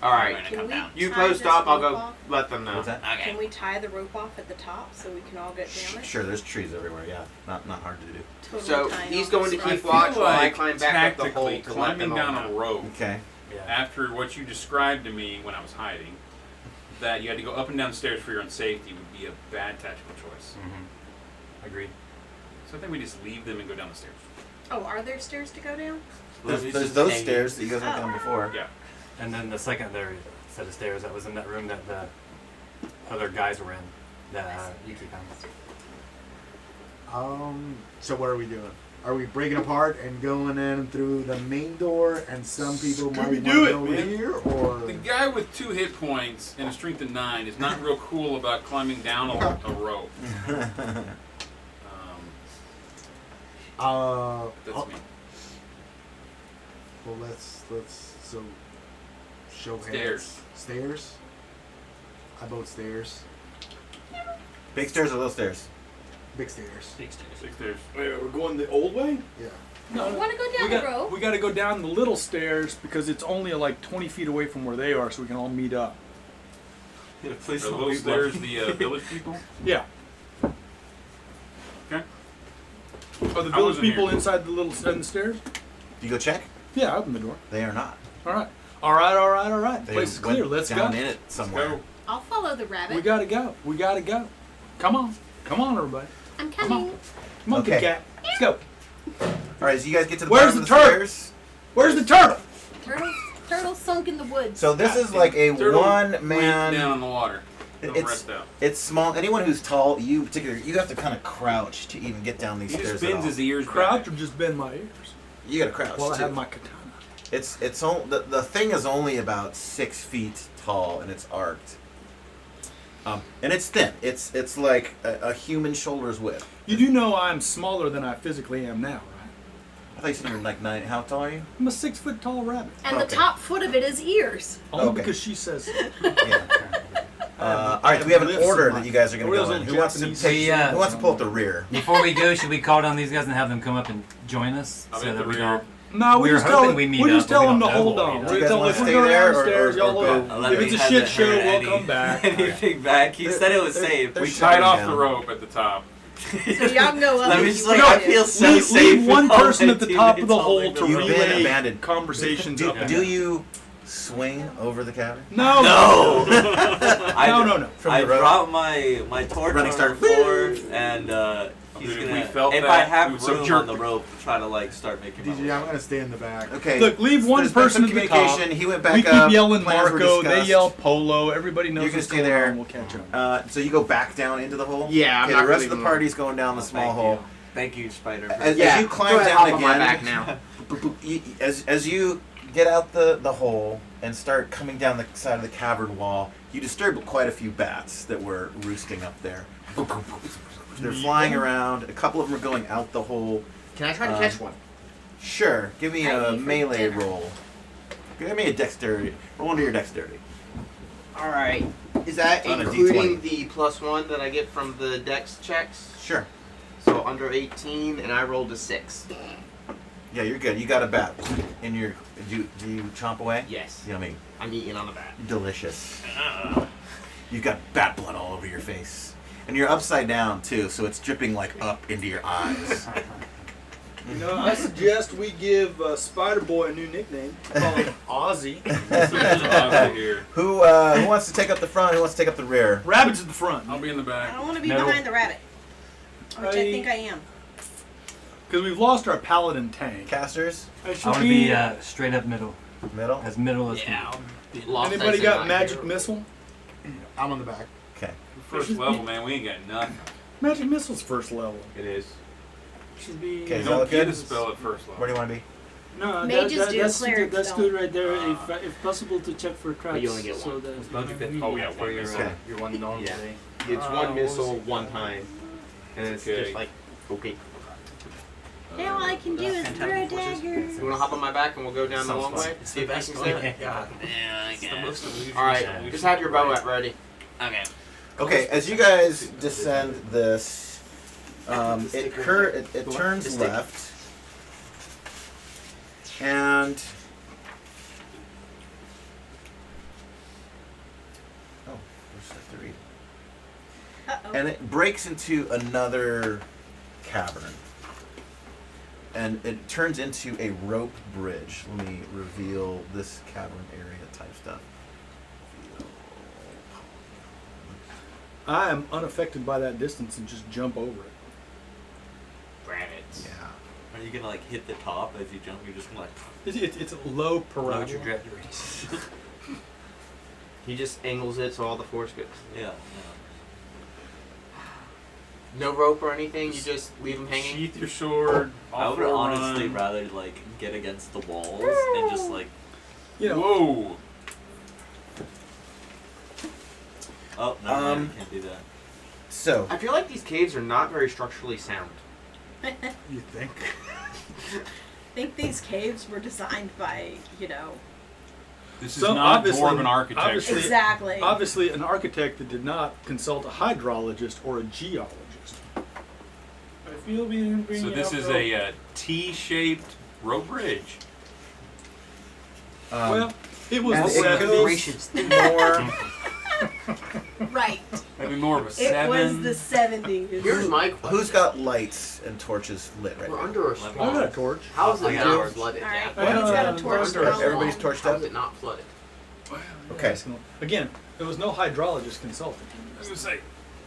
All We're right. gonna Can come we down. You tie post this up. I'll rope go off? let them know. What's that? Okay. Can we tie the rope off at the top so we can all get down it? Sure, there's trees everywhere. Yeah, not hard to do. Totally So tying he's off going to this keep I rope. feel watch while I like climb back up the hole tactically to let them climbing all down a know. rope Okay. Yeah. after what you described to me when I was hiding, that you had to go up and down the stairs for your own safety would be a bad tactical choice. Mm-hmm. Agreed. So I think we just leave them and go down the stairs. Oh, are there stairs to go down? There's Lemmy's those just hanging. stairs that you guys went down before. Yeah. And then the secondary set of stairs that was in that room that the other guys were in that Yuki found. So what are we doing? Are we breaking apart and going in through the main door, and some people might want to Scooby-Doo it, go man. here, or The guy with 2 hit points and a strength of 9 is not real cool about climbing down a rope. That's oh, me. well, let's so show hands. Stairs. Stairs. I vote stairs. Big stairs or little stairs? Big stairs. Big stairs. 6 stairs. Wait, we're going the old way? Yeah. No, we want to go We down the got, rope. we got to go down the little stairs because it's only like 20 feet away from where they are, so we can all meet up. Please Are don't little be stairs bluffing. the village people? Yeah. Okay. Are the I village wasn't people here. inside the stairs? Do you go check? Yeah, I open the door. They are not. All right. All right, all right, all right. They Place is went clear. Let's go. down in it somewhere. Go. I'll follow the rabbit. We gotta go. We gotta go. Come on. Come on, everybody. I'm Come on. coming. Come on, Okay. Kit Kat. Let's go. All right, as you guys get to the Where's bottom the of the turtle? stairs. Where's the turtle? Turtle sunk in the woods. So this is like a Turtle one went man. down in the water. Don't It's rest out. it's small. Anyone who's tall, you particularly, you have to kind of crouch to even get down these He stairs. just at bends all. his ears Crouch back. or just bend my ears? You gotta crouch While I too. have my katana. It's only the thing is only about 6 feet tall and it's arced. And it's thin. It's like a human shoulder's width. You do know I'm smaller than I physically am now, right? I thought you said you were like 9. How tall are you? I'm a 6 foot tall rabbit. and okay. the top foot of it is ears. Only Okay. because she says so. Yeah. All right. We have an lifts order in my- that you guys are going What to are go those in. little Who wants to Japanese take? Yeah. Who wants to pull up the rear? Before we go, should we call down these guys and have them come up and join us I'll be so at that the we rear. don't? No, we We were just tell hoping them. we meet We just up, but tell we them to don't know hold what we on. do. Do you We guys tell them wanna if we stay go there or downstairs, y'all go? will. Let If me it's a have shit the show, herd we'll Eddie. come back. Anything back? He said it was safe. they're We shutting tied off down. the rope at the top. So y'all can go up. Let me and just you like, can I do feel it. so Leave, safe. leave one with all person my at the top of the teammates hole holding to me You've been relay abandoned. conversations up and Do down. you swing over the cavern? No. No. No. From I the rope? dropped my torch Running on start. the floor, and he's Dude, if gonna. we felt if that, I we have would room on jerk. the rope, try to like start making. my DG, way. I'm gonna stay in the back. Okay. Look, leave one There's been person some at the top. communication. He went back We keep up. yelling Plans were Marco. They discussed. yell Polo. Everybody knows You're gonna what's stay going there. on. We'll catch up. So you go back down into the hole. Yeah, I'm Okay, not the rest really of the moving. party's going down the small Thank hole. you. Thank you, Spider. As Yeah, you go climb ahead, down hop again, on my back now. as you get out the hole and start coming down the side of the cavern wall, you disturb quite a few bats that were roosting up there. They're flying around. A couple of them are going out the hole. Can I try to catch one? Sure, give me I a eat for melee dinner. roll. Give me a dexterity. Roll under your dexterity. All right. Is that On a including D20. the +1 that I get from the dex checks? Sure. So under 18, and I rolled a 6. Yeah, you're good. You got a bat in your. Do you chomp away? Yes. Yummy. I'm eating on the bat. Delicious. You've got bat blood all over your face. And you're upside down, too, so it's dripping, like, up into your eyes. You know, I suggest we give Spider Boy a new nickname. Call him Ozzy. Who wants to take up the front? Who wants to take up the rear? Rabbit's at the front. I'll be in the I back. don't want to be No. behind the rabbit, which I think I am. Because we've lost our paladin tank. Casters? I should I want to be straight up middle, Middle? as middle as Yeah. Lost Anybody dice got and magic not missile? I'm on the back. Okay. First level, man. We ain't got nothing. Magic missile's first level. It is. Should be. Okay, You is don't that get good? a spell at first Where level. do you want to be? No, Mages do, that's clerics that's don't. good right there. If possible, to check for traps. you only get so one. that It's not good. Oh, yeah, for one your, missile. Okay. your one normal Yeah. day. It's what one was missile, it? one time. And it's Okay. just like, okay. Now all I can do is throw a dagger. You want to hop on my back and we'll go down the Sounds long fun. way? It's See the if I best can way. stay? Yeah, I guess. Alright, just have your bow at ready. Okay. Okay, as you guys descend this, it turns Stick. left, and where's that 3? Uh-oh. And it breaks into another cavern, and it turns into a rope bridge. Let me reveal this cavern area type stuff. I am unaffected by that distance and just jump over it. Rabbits. Yeah. Are you gonna like hit the top as you jump? You're just gonna like. It's a low No parabola. trajectory. He just angles it so all the force goes. Yeah. No rope or anything, you just leave him hanging? Sheath your sword. I off would for a honestly run. rather like get against the walls and just like. You know, Whoa. Oh no, I can't do that. So, I feel like these caves are not very structurally sound. you think? I think these caves were designed by, This is So not obviously- dwarven architecture. obviously- exactly. Obviously, an architect that did not consult a hydrologist or a geologist. I feel we didn't bring So enough this is rope. a T-shaped rope bridge. Well, it was and the it 70s. goes more. Right. Maybe more of a It 7. was the 70s. Here's my question. Who's got lights and torches lit right We're now? under a I got a swamp. torch. How is I it got a not torch. flooded? All right. I He's got a got torch. torch. Everybody's How torched How up? is it not flooded? Okay. Again, there was no hydrologist consulted. I was gonna say,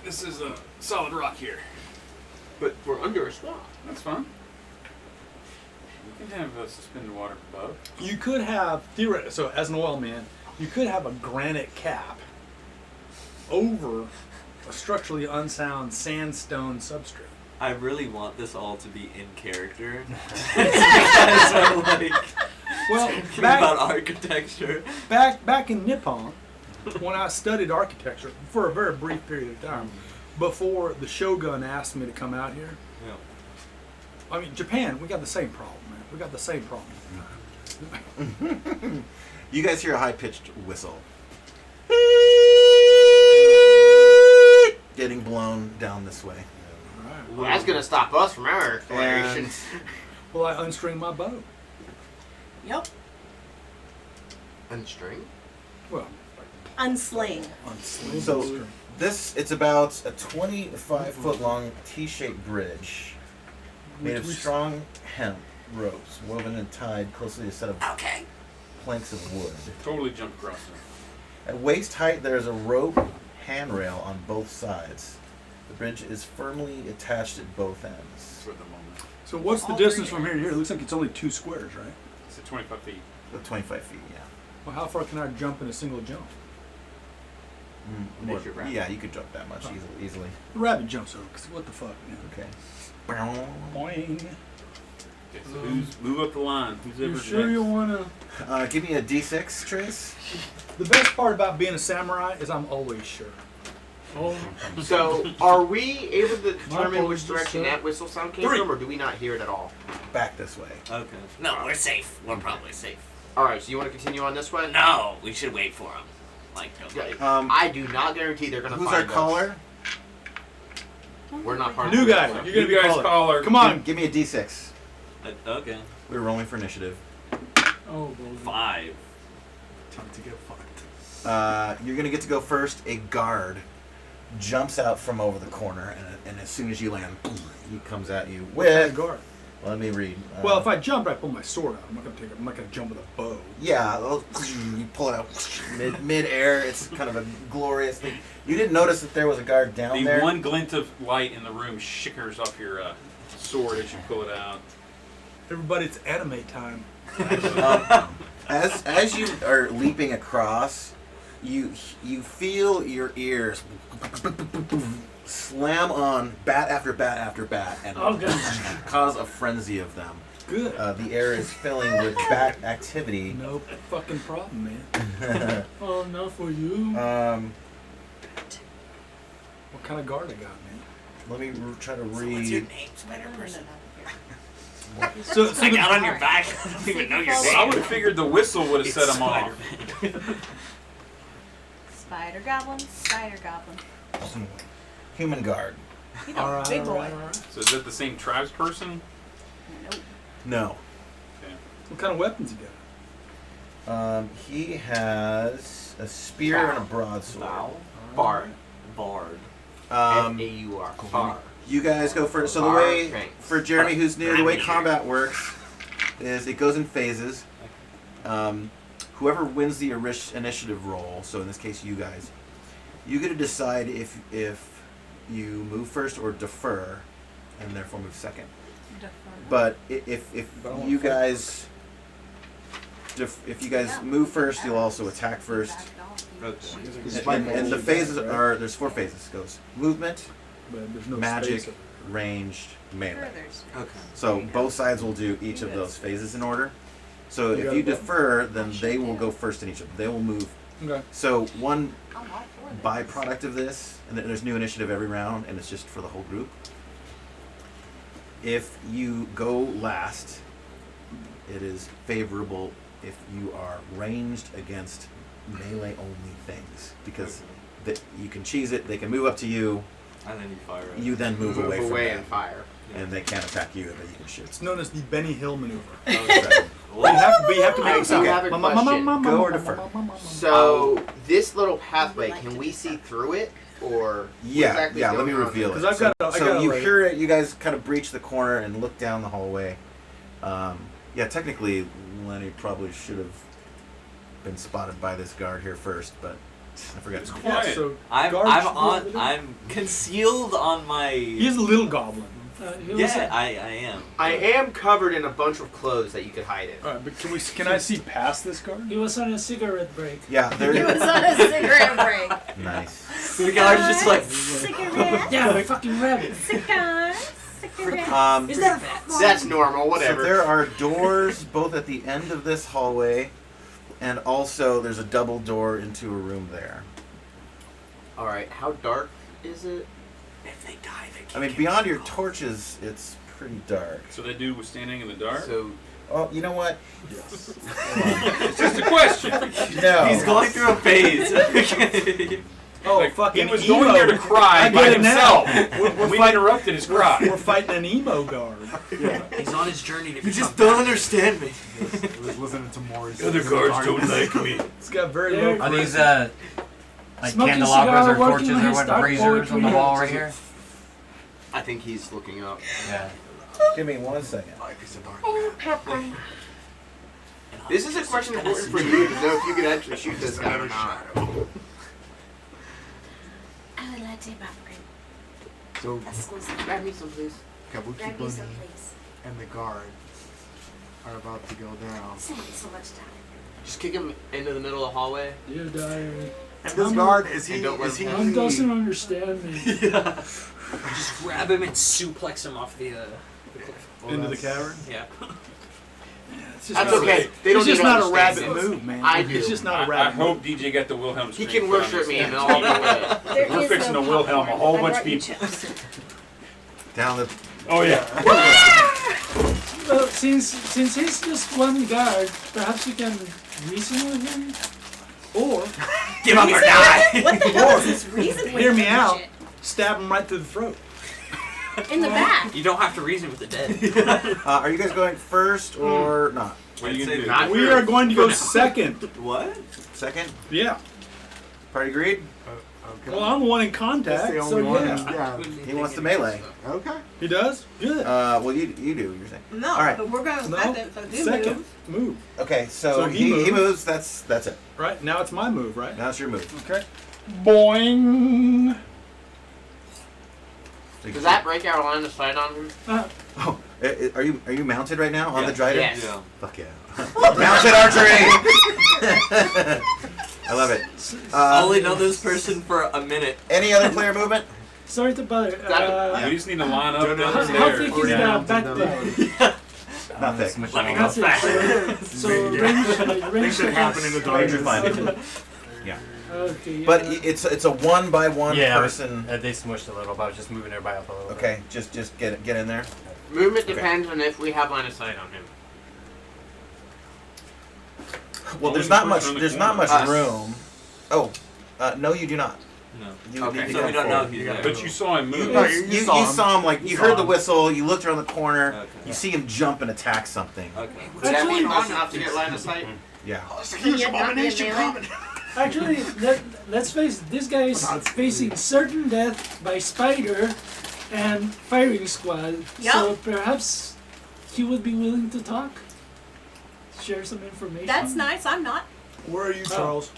this is a solid rock here. But we're under a swamp. That's fine. You can have a suspended water above. You could have, theoretically, so as an oil man, you could have a granite cap over a structurally unsound sandstone substrate. I really want this all to be in character. Because we're like Well, talking about architecture. back in Nippon, when I studied architecture for a very brief period of time, before the shogun asked me to come out here, Yeah. I mean, Japan, we got the same problem, man. We got the same problem. You guys hear a high-pitched whistle. Getting blown down this way. Well, that's gonna stop us from our exploration. And Well, I unstring my bow. Yep. And string? Well, Unsling. unsling. so it's about a 25-foot long T-shaped bridge made of strong hemp ropes woven and tied closely to a set of planks of wood. Totally jumped across it. At waist height, there is a rope handrail on both sides. The bridge is firmly attached at both ends. For the moment. So what's the distance from here to here? It looks like it's only 2 squares, right? It's at 25 feet. About 25 feet, yeah. Well, how far can I jump in a single jump? More- Nature rabbit. yeah, you could jump that much easily. The rabbit jumps over, because what the fuck, man? Okay. Boing. Okay, so who's move up the line? Who's You ever sure next? you want to? Give me a D6, Trace. The best part about being a samurai is I'm always sure. Oh, So, are we able to determine My which direction apologies, that whistle sound came 3. from, or do we not hear it at all? Back this way. Okay. No, we're safe. We're probably safe. Alright, so you want to continue on this way? No, we should wait for him. Like, nobody. I do not guarantee they're gonna Who's find our us. caller? We're not part of New the guy, group. you're gonna You be guys caller. Come on. Give me a D6. Okay. We're rolling for initiative. oh, boy. 5. Time to get fucked. You're gonna get to go first. A guard jumps out from over the corner, and as soon as you land, he comes at you What kind of with. guard? Let me read. Well, if I jump, I pull my sword out. I'm not gonna jump with a bow. Yeah, you pull it out mid-air. It's kind of a glorious thing. You didn't notice that there was a guard down The there. one glint of light in the room shickers off your sword as you pull it out. Everybody, it's anime time. As you are leaping across, you feel your ears slam on bat after bat after bat, and Oh, God. cause a frenzy of them. Good. The air is filling with bat activity. No fucking problem, man. Oh, not for you. What kind of guard I got, man? Let me try to What's your read. name, Spider Person? So I got on your back. I don't even know your Well, Well, I name. would have figured the whistle would have set him off. Spider Goblin, Spider Goblin. Human guard. You know, big boy. So is that the same tribes person? Nope. No. What kind of weapons you got? He has a spear and a broadsword. Bard. Bard. F-A-U-R. Bard. You guys go first. So the Bar way, strength. for Jeremy who's new, the way I'm here. combat works is it goes in phases. Whoever wins the initiative roll, so in this case you guys, you get to decide if you move first or defer, and therefore move second. But if you guys if you guys move first, you'll also attack first. And the phases are, there's 4 phases. It goes movement, But there's no magic, space. ranged, melee. Okay. So both sides will do each of those phases in order. So You if got you it. defer, then they will go first in each of them. They will move. Okay. So one byproduct of this, and there's new initiative every round, and it's just for the whole group. If you go last, it is favorable if you are ranged against melee only things, because you can cheese it. They can move up to you. And then you fire it. You then move away from and them, fire. and they can't attack you, but you can shoot. It's known as the Benny Hill maneuver. So, But you have to make I it do sound. have a question. Go or defer. So this little pathway, can we see through it, or what Yeah, exactly is yeah. Let going me on reveal there? it. 'Cause I've got a- I so got a you light. hear it. You guys kind of breach the corner and look down the hallway. Yeah, technically, Lenny probably should have been spotted by this guard here first, but I forgot. It's to- quiet. So I'm guards I'm should be on over there. I'm concealed on my. He's a little goblin. He was Yeah, I am. I am covered in a bunch of clothes that you could hide in. All right, but can I see past this guard? he was on a cigarette break. Yeah, He there. was on a cigarette break. Nice. The guy's just like. Cigarette. Yeah, fucking rabbit. Cigar. Cigarette. Is that a fat? That's normal, whatever. So there are doors both at the end of this hallway, and also there's a double door into a room there. All right, how dark is it? If they die, they can't. I mean, beyond your torches, it's pretty dark. So that dude was standing in the dark? So Oh, you know what? It's just a question. No. He's going through a phase. Oh, Like, fucking he was emo. going there to cry I by get it himself. now. We interrupted his cry. We're fighting an emo guard. He's on his journey to You become just don't understand me. I was listening to Maury's. The other guards don't like me. It's got very There- low. Are these like Smoking candelabras cigar, or working torches on or his what? dark Razors on the poetry. wall right here. I think he's looking up. Yeah. Give me 1 second. This is a question important for you to know if you could actually shoot this guy or not. I would like to popcorn. So Exclusive. Grab me some, please. Grab Kabuki me some, Bunny please. and the guard are about to go down. Save me so much time. Just kick him into the middle of the hallway. Dear diary. And this guard is And don't let him Tom doesn't understand me. Just grab him and suplex him off the cliff. Into the cavern. Yeah. It's just That's not- okay. They don't It's just need to not a rabbit understand move, man. I It's do. just not a I rabbit move. hope DJ got the Wilhelm He scream can put on worship his me head. and all the way. There We're is fixing no to Wilhelm a popcorn. whole I bunch of brought you people. chips. Down the. Oh yeah. Well, since he's just one guard, perhaps you can reason with him? Or Give up or die. What the hell is this reason? hear me out. Stab him right through the throat. In the back. You don't have to reason with the dead. Are you guys going first or not? What are you gonna do? Not We are going to go second. What? Second? Yeah. Party agreed? Okay. Well, I'm the one in That's contact, the so only one. yeah. He wants to melee. Okay. He does? Good. Well, you do. You're saying. No, All right. but we're going No, second, so do second move. move. Okay, so, So he he moves. moves. That's it. Right, now it's my move, right? Now it's your move. Okay. Boing. So Does that break our line of sight on him? Oh, are you mounted right now on Yeah. the Dryden? Yes. Yeah. Fuck yeah. Mounted archery. I love it. I only know this person for a minute. Any other player movement? Sorry to bother. We just need to line up Don't know down How there. thick is Yeah. the back Not thick. Let me go That's it. fast. So range Things should happen in the dark. Range is fine. Okay. Yeah. Okay. But it's a 1-by-1 Yeah, person. they smushed a little, but I was just moving everybody up a little. Okay, just get in there. Movement Okay. depends on if we have line of sight on him. Well, Only there's not the much. person on the There's not much corner. room. Oh, no, you do not. No. You Okay, need to So go we don't know if forward. he's there. But you saw him move. No, you saw You him. saw him like you You heard saw the him. whistle. You looked around the corner. Okay. You see him jump and attack something. Okay. Would that Actually, be close enough to get line of sight? Yeah. Can you not be a melee? Actually, let's face it, this guy is facing certain death by spider and firing squad. Yup. So perhaps he would be willing to talk, share some information. That's nice. I'm not. Where are you, Charles?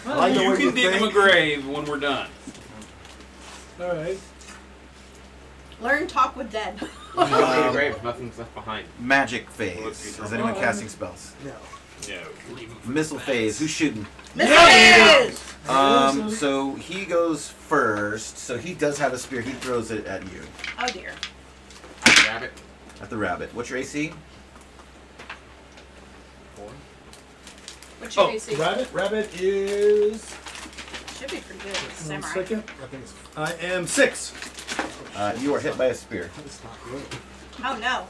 Well, like the You way can you dig him a think. grave when we're done. all right. Learn talk with dead. Nothing grave, nothing's left behind. Magic Let's phase. see. Is anyone Oh, casting spells? No. No. Missile phase. Who's shooting? Yes! So he goes first. So he does have a spear. He throws it at you. Oh dear. Grab it. At the rabbit. What's your AC? What's your Oh, AC? rabbit is. Should be pretty good. It's One samurai. second. I think it's, I am 6. You are hit by a spear. it's not good. Oh no.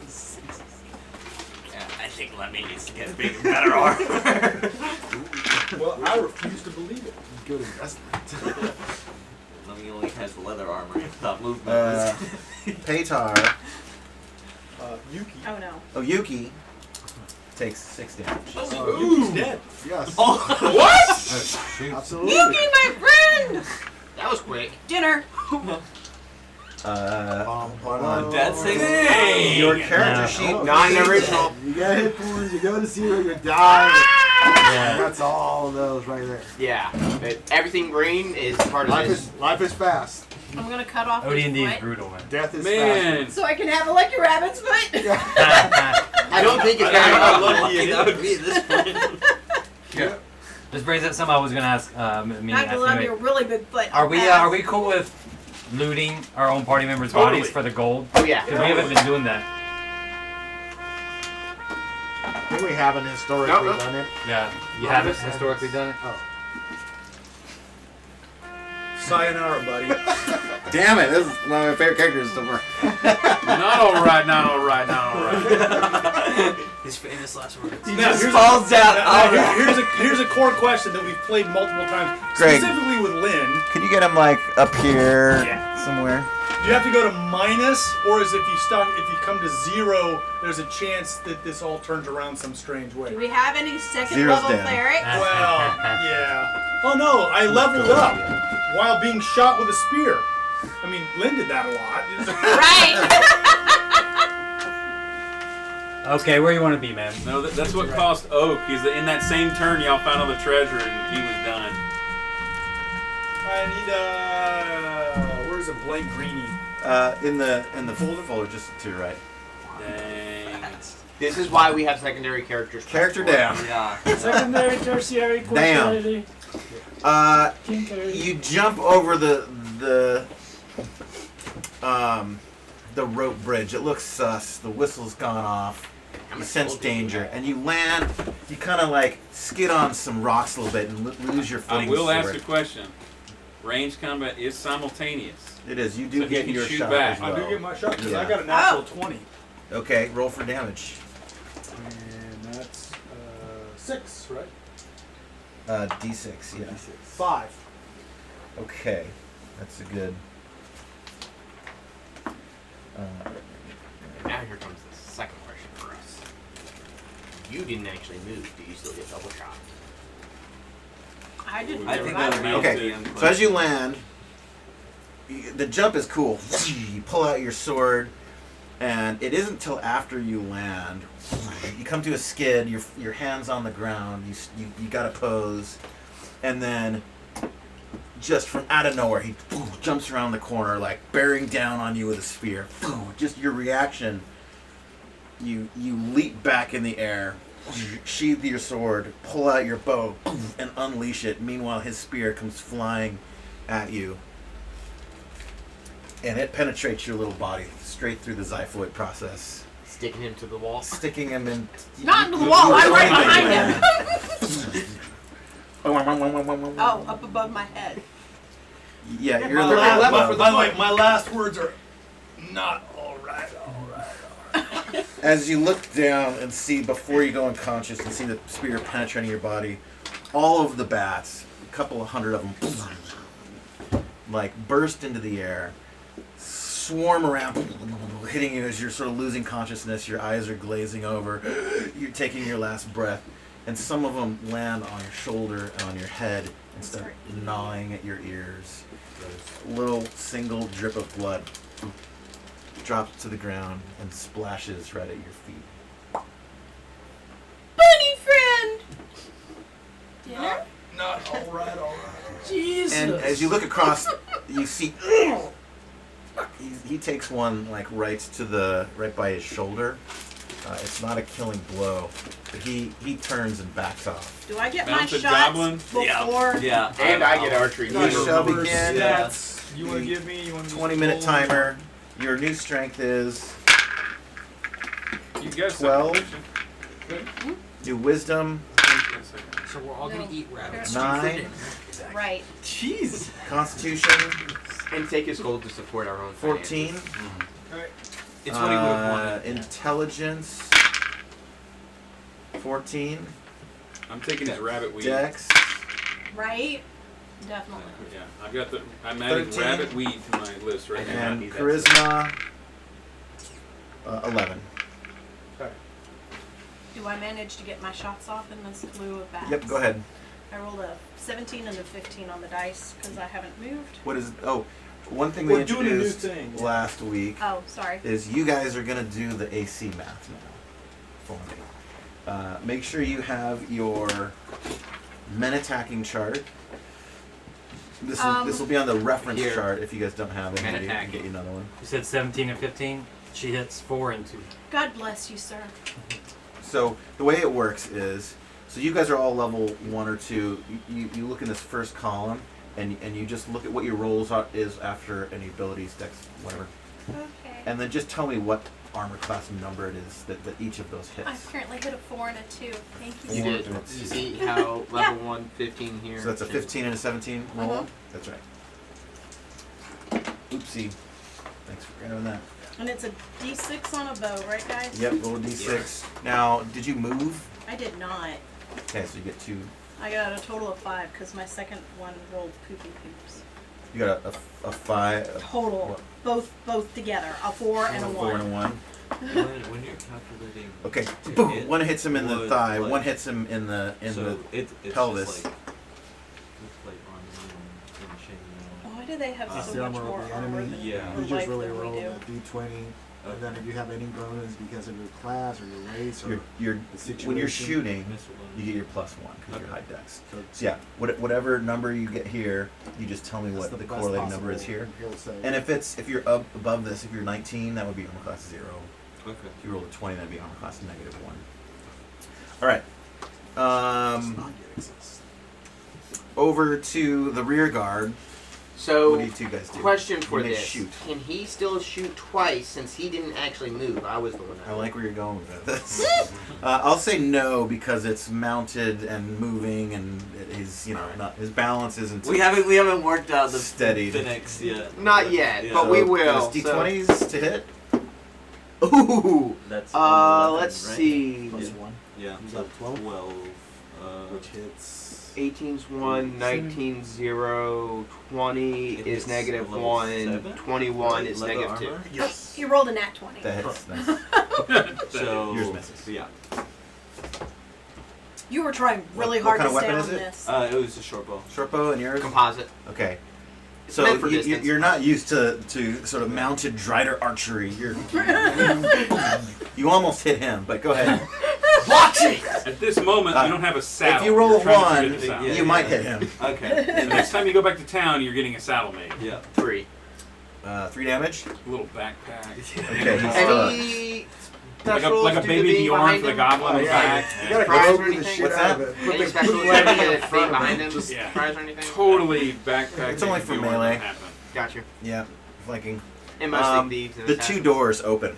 Yeah, I think Lemmy needs to get bigger, better armor. Well, I refuse to believe it. Good investment. Lemmy only has leather armor. Stop movement. Paytar. Yuki. Oh no. Oh, Yuki. takes 6 damage. Yuki's dead. Yes. What? Shoot. Absolutely. Yuki, my friend! That was quick. Dinner. Hold on. Death saving Dang. Your character No. sheet. Non-original. You get hit points, you go to zero, you die. Yeah. That's all of those right there. Yeah. But everything green is part of Life this. life is fast. I'm gonna cut off his OD&D is foot brutal, man. Death is Man. so I can have a lucky rabbit's foot. I don't think it's I don't know how very lucky that would be at this point. Yeah. This brings up something I was gonna ask. Me Not gonna love asking your really big foot. Are we cool with looting our own party members' Totally. bodies for the gold? Oh yeah. Because we haven't been doing that. I think we haven't historically Nope. done it. Yeah. You haven't historically done it? Oh. Sayonara, buddy. Damn it! This is one of my favorite characters so far. Not all right, not all right, not all right. His famous last words. Now, here's falls down. here's a core question that we've played multiple times, Greg. specifically with Lynn. Could you get him like up here somewhere? Do you have to go to minus, or is if you come to 0, there's a chance that this all turns around some strange way? Do we have any second Zero's level dead. clerics? Well, yeah. Oh no, I leveled up while being shot with a spear. I mean, Lynn did that a lot. Right. Okay, where you want to be, man? No, that's what cost Oak. Is that in that same turn y'all found all the treasure and he was done. I need where's a blank greenie? In the folder just to your right. Dang. This is why we have secondary characters. Character down. Yeah. Secondary, tertiary, quaternary, quintary. You jump over the rope bridge. It looks sus. The whistle's gone off. You sense danger, and you land. You kind of like skid on some rocks a little bit and lose your footing. I will ask sword. a question. Range combat is simultaneous. It is. You So do you get can your shoot shot back. as I well. do get my shot because I Yeah. got a natural 20. Okay, roll for damage. And that's 6, right? D6. Yeah. 5. Okay, that's a good. Now here comes the second question for us. You didn't actually move. Do you still get double shot? I didn't. I think that that'll be Okay, so as you land, the jump is cool. You pull out your sword, and it isn't until after you land, you come to a skid. Your hands on the ground. You got to pose, and then just from out of nowhere, he jumps around the corner, like bearing down on you with a spear. Just your reaction. You leap back in the air, sheathe your sword, pull out your bow, and unleash it. Meanwhile, his spear comes flying at you. And it penetrates your little body straight through the xiphoid process. Sticking him to the wall. Sticking him in... Not into the wall, I'm right behind him. Oh, up above my head. Yeah, you're My, the last, level. by the way, my last words are not all right. As you look down and see, before you go unconscious, and see the spear penetrating your body, all of the bats, a couple of hundred of them, like burst into the air, swarm around, hitting you as you're sort of losing consciousness. Your eyes are glazing over. You're taking your last breath, and some of them land on your shoulder and on your head and start gnawing at your ears. A little single drip of blood drops to the ground and splashes right at your feet. Bunny friend! Dinner? Not all right. Jesus. And as you look across, you see he takes one like right by his shoulder. It's not a killing blow, but he turns and backs off. Do I get my Mounted shots goblin? before? Yeah. And I get archery. You shall begin. Yeah. You want to give me? You want 20-minute timer. Your new strength is You guys 12. New wisdom, So we're all gonna eat rabbits. 9. Right. Jeez. Constitution, And take his gold to support our own 14. It's what he would have wanted. Intelligence, 14. I'm taking his rabbit weed. Dex, Right? Definitely. Yeah, I'm adding 13. rabbit weed to my list right now. and charisma, 11. Do I manage to get my shots off in this slew of bats? Yep, go ahead. I rolled a 17 and a 15 on the dice because I haven't moved. What is? Oh, one thing we We're doing a new introduced thing. last week Oh, sorry. is you guys are gonna do the AC math now for me. Make sure you have your men attacking chart. This will be on the reference Here. chart if you guys don't have it. Men Maybe I can attacking. get you another one. You said 17 and 15. She hits 4 and 2. God bless you, sir. So the way it works is, so you guys are all level 1 or 2. You look in this first column, and you just look at what your rolls is after any abilities, dex, whatever, Okay. and then just tell me what armor class number it is that each of those hits. I've currently hit a 4 and a 2. Thank you, You sir. did. Let's You see. see how level Yeah. 1, 15 here. So that's a 15 and a 17 roll. Uh-huh. That's right. Oopsie. Thanks for grabbing that. And it's a D6 on a bow, right, guys? Yep, roll a d6. Now, did you move? I did not. Okay, so you get 2. I got a total of 5 because my second one rolled poopy poops. You got a 5. Total, both together, a 4 and a 1. 4 and a 1. When you're calculating. Okay, to boom. hit, One hits him in the would, thigh. like- One hits him in the so it's pelvis. Just like, it's like armor and chainmail. Why do they have It's so the much armor more of the armor enemy. than Yeah. or You just life really than we roll do? a d20, and then if you have any bonus because of your class or your race or you're the situation. when you're shooting, Missile one. you get your +1 because you're Okay. high dex. So So yeah, whatever number you get here, you just tell me that's what the best correlating number is possible here. he'll say. And if you're up above this, if you're 19, that would be armor class 0. Okay. If you roll a 20, that'd be armor class -1. All right. It's not yet exists. Over to the rear guard. So, What do you two guys do? question for You may this. shoot. Can he still shoot twice since he didn't actually move? I was the one that I like where you're going with this. I'll say no because it's mounted and moving, and his not his balance isn't. We haven't worked out the Steadied. Phoenix yet. Not yet, Yeah. but we will. Does so- D20s to hit. Ooh. That's Let's right? see. Plus 1, Yeah. You So got 12? 12. which hits. 18's 1, 19's 0, 20 If is it's negative level 1, 7, 21 is leather negative 2. armor? Yes. You rolled a nat 20. That hits. Nice. So Yours misses. Yeah. You were trying really What hard kind to of stay weapon on is it? this. It was a short bow. Short bow and yours. Composite. Okay. It's So meant for distance. you're not used to sort of mounted Drider archery. You almost hit him, but go ahead. At this moment, you don't have a saddle. If you roll You're a trying to 1, get the saddle. Yeah, you might hit him. Okay. The next time you go back to town, you're getting a saddle made. Yeah. 3. 3 damage. A little backpack. Okay, he's stuck. Any Like specials a due to baby being Bjorn behind for the him? goblin in the back. You gotta Fries go or through the anything? shit What's out that? of it. Any specials due to being behind him? Yeah. Fries or anything? Totally backpack. It's only for melee. Gotcha. Yeah, flanking. And mostly thieves and The 2 assassins. doors open,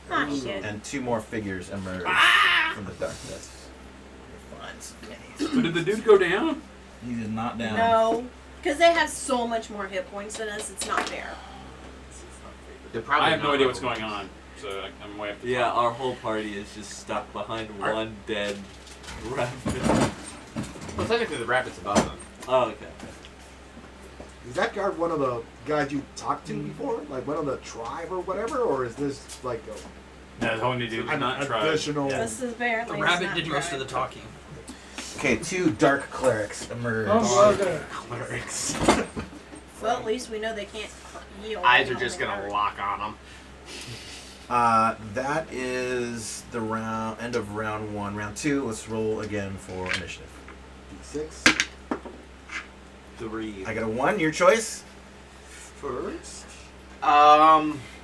Ah, shit. and 2 more figures emerge from the darkness. So did the dude go down? He is not down. No, because they have so much more hit points than us. It's not fair. They're probably I have no not idea what's level going on, so I'm way up to Yeah, our whole party is just stuck behind one dead rabbit. Well, technically the rabbit's above them. Oh, okay. Is that guard one of the guys you talked to before? Like one of the tribe or whatever? Or is this like That whole new dude. It's not tried. additional? This is apparently The it's rabbit not did most of the right. talking. Okay, 2 dark clerics emerge. Oh, brother. Clerics. Well, at least we know they can't heal. Eyes are They just only gonna hurt. lock on them. That is the end of round 1. Round 2, let's roll again for initiative. D6. 3. I got a 1, your choice. First.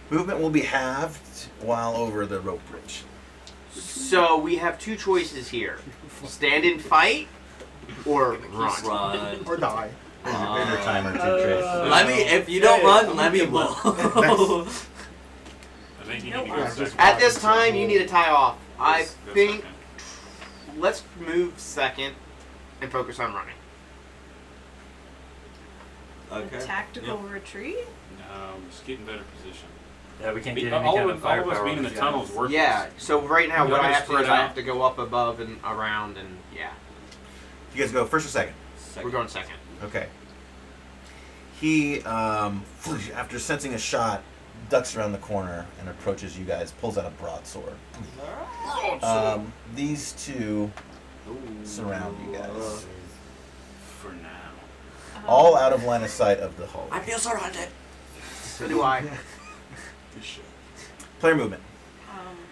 Movement will be halved while over the rope bridge. So we have 2 choices here: stand and fight, or run. Run. Or die. And your timer too, Trish. Lemmy, if you don't run, Lemmy will. I think you need to go Yeah, second. just- At this time, you need to tie off. I Go think second. let's move second and focus on running. Okay. Tactical Yep. retreat? No, just get in better position. Yeah, we can't get any All kind of of all of firepower. us being in the with tunnels guys. worthless. Yeah. So right now, You what I gotta have to do spread is I out. have to go up above and around, and yeah, You guys go first or second? Second. we're going second. Okay. He, after sensing a shot, ducks around the corner and approaches you guys, pulls out a broadsword. These two surround you guys. For now. All out of line of sight of the hallway. I feel surrounded. So do I. Player movement.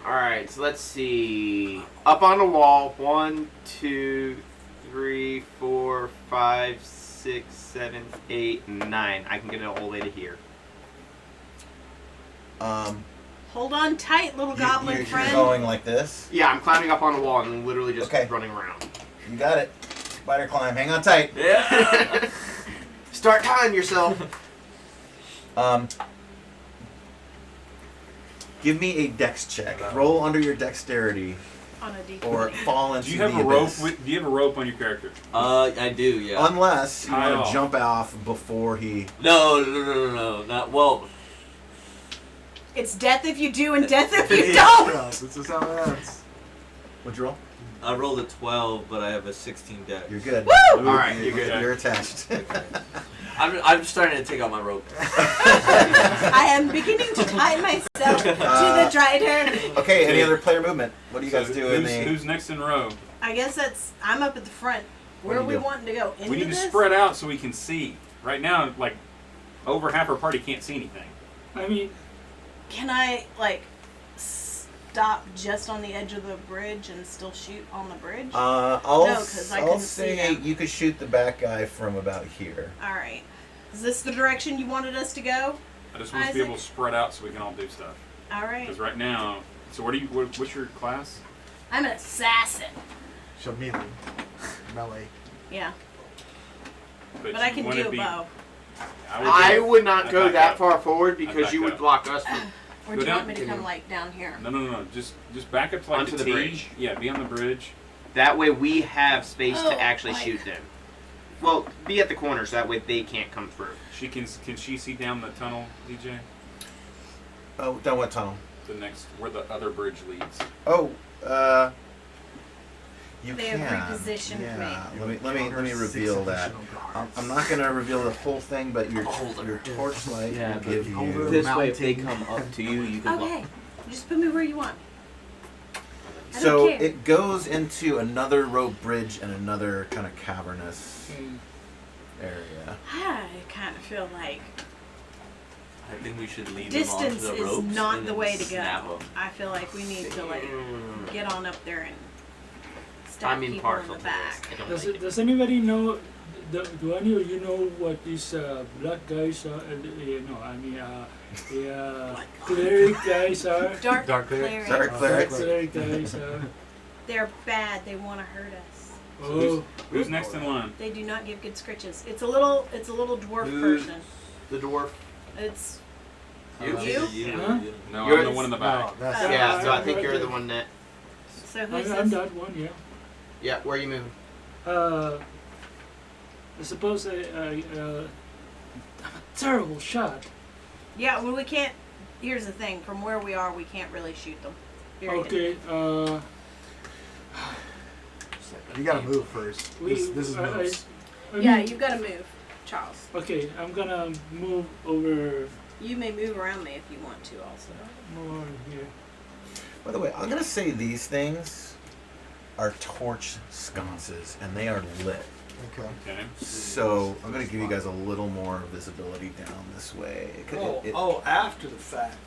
Alright, so let's see. Up on the wall. 1, 2, 3, 4, 5, 6, 7, 8, 9. I can get it all the way to here. Hold on tight, little goblin You're friend. going like this. Yeah, I'm climbing up on the wall and literally just Okay. running around. You got it. Spider climb. Hang on tight. Yeah. Start tying yourself. Give me a dex check. Roll under your dexterity, On a D20. or fall into Do you have the a rope? abyss. Do you have a rope on your character? I do, yeah. Unless you Tie want off. to jump off before he. No. Not well. It's death if you do and death if you don't. This is how it ends. What'd you roll? I rolled a 12, but I have a 16 deck. You're good. Woo! Alright, You're good. Okay. You're attached. I'm starting to take out my rope. I am beginning to tie myself to the trident. Okay. Any other player movement? What do you guys So do in who's, the? who's next in row? I guess I'm up at the front. What Where do are we you do? wanting to go? Into We need to this? spread out so we can see. Right now, like, over half our party can't see anything. I mean, Can I, like, stop just on the edge of the bridge and still shoot on the bridge? I'll, No, 'cause I I'll couldn't see say them. you could shoot the back guy from about here. Alright. Is this the direction you wanted us to go? I just want us to be Isaac? able to spread out so we can all do stuff. Alright. Because right now, so what's your class? I'm an assassin. She'll melee. Melee. Yeah. But you I can wanna do a be- bow. I would not I'd go back that up. far forward because back you would up. block us from. Or Go do you want down. me to come, like, down here? No. Just back up to like Onto the the T. bridge. Yeah, be on the bridge. That way we have space Oh, to actually like- shoot them. Well, be at the corner so that way they can't come through. Can she see down the tunnel, DJ? Oh, down what tunnel? The next where the other bridge leads. Oh, you They have can. repositioned yeah. Let me reveal that. I'm not gonna reveal the whole thing, but your torchlight Yeah, will but give hold you. it. This way, if they come up to you, you can block. Okay. Just put me where you want. I So don't care. it goes into another rope bridge and another kind of cavernous area. I kind of feel like I think we should lead distance them onto the is ropes not and the then way to snap go. 'em. I feel like we need to, like, get on up there and stab I'm people in impartial the to back. this. I don't does, like it, does anybody know? Do any of you know what these black guys are? Cleric guys are. Dark cleric. cleric. Dark cleric. Cleric guys are. They're bad. They want to hurt us. Oh, Who's next in line? They do not give good scritches. It's a little dwarf Who's- person. The dwarf. It's You? Huh? No, You're I'm the one in the back. No, that's Oh. Yeah, so I I'm think right you're the there. one that. so who's I'm this? that one, yeah. Yeah, where are you moving? I suppose I'm a terrible shot. Yeah, well, we can't. Here's the thing. From where we are, we can't really shoot them. Period. Okay, You gotta move first. This is moves. Yeah, mean, you got to move, Charles. okay, I'm gonna move over You may move around me if you want to, also. more here. By the way, I'm gonna say these things are torch sconces, and they are lit. Okay. Okay. So I'm gonna give you guys a little more visibility down this way. It could- it- After the fact.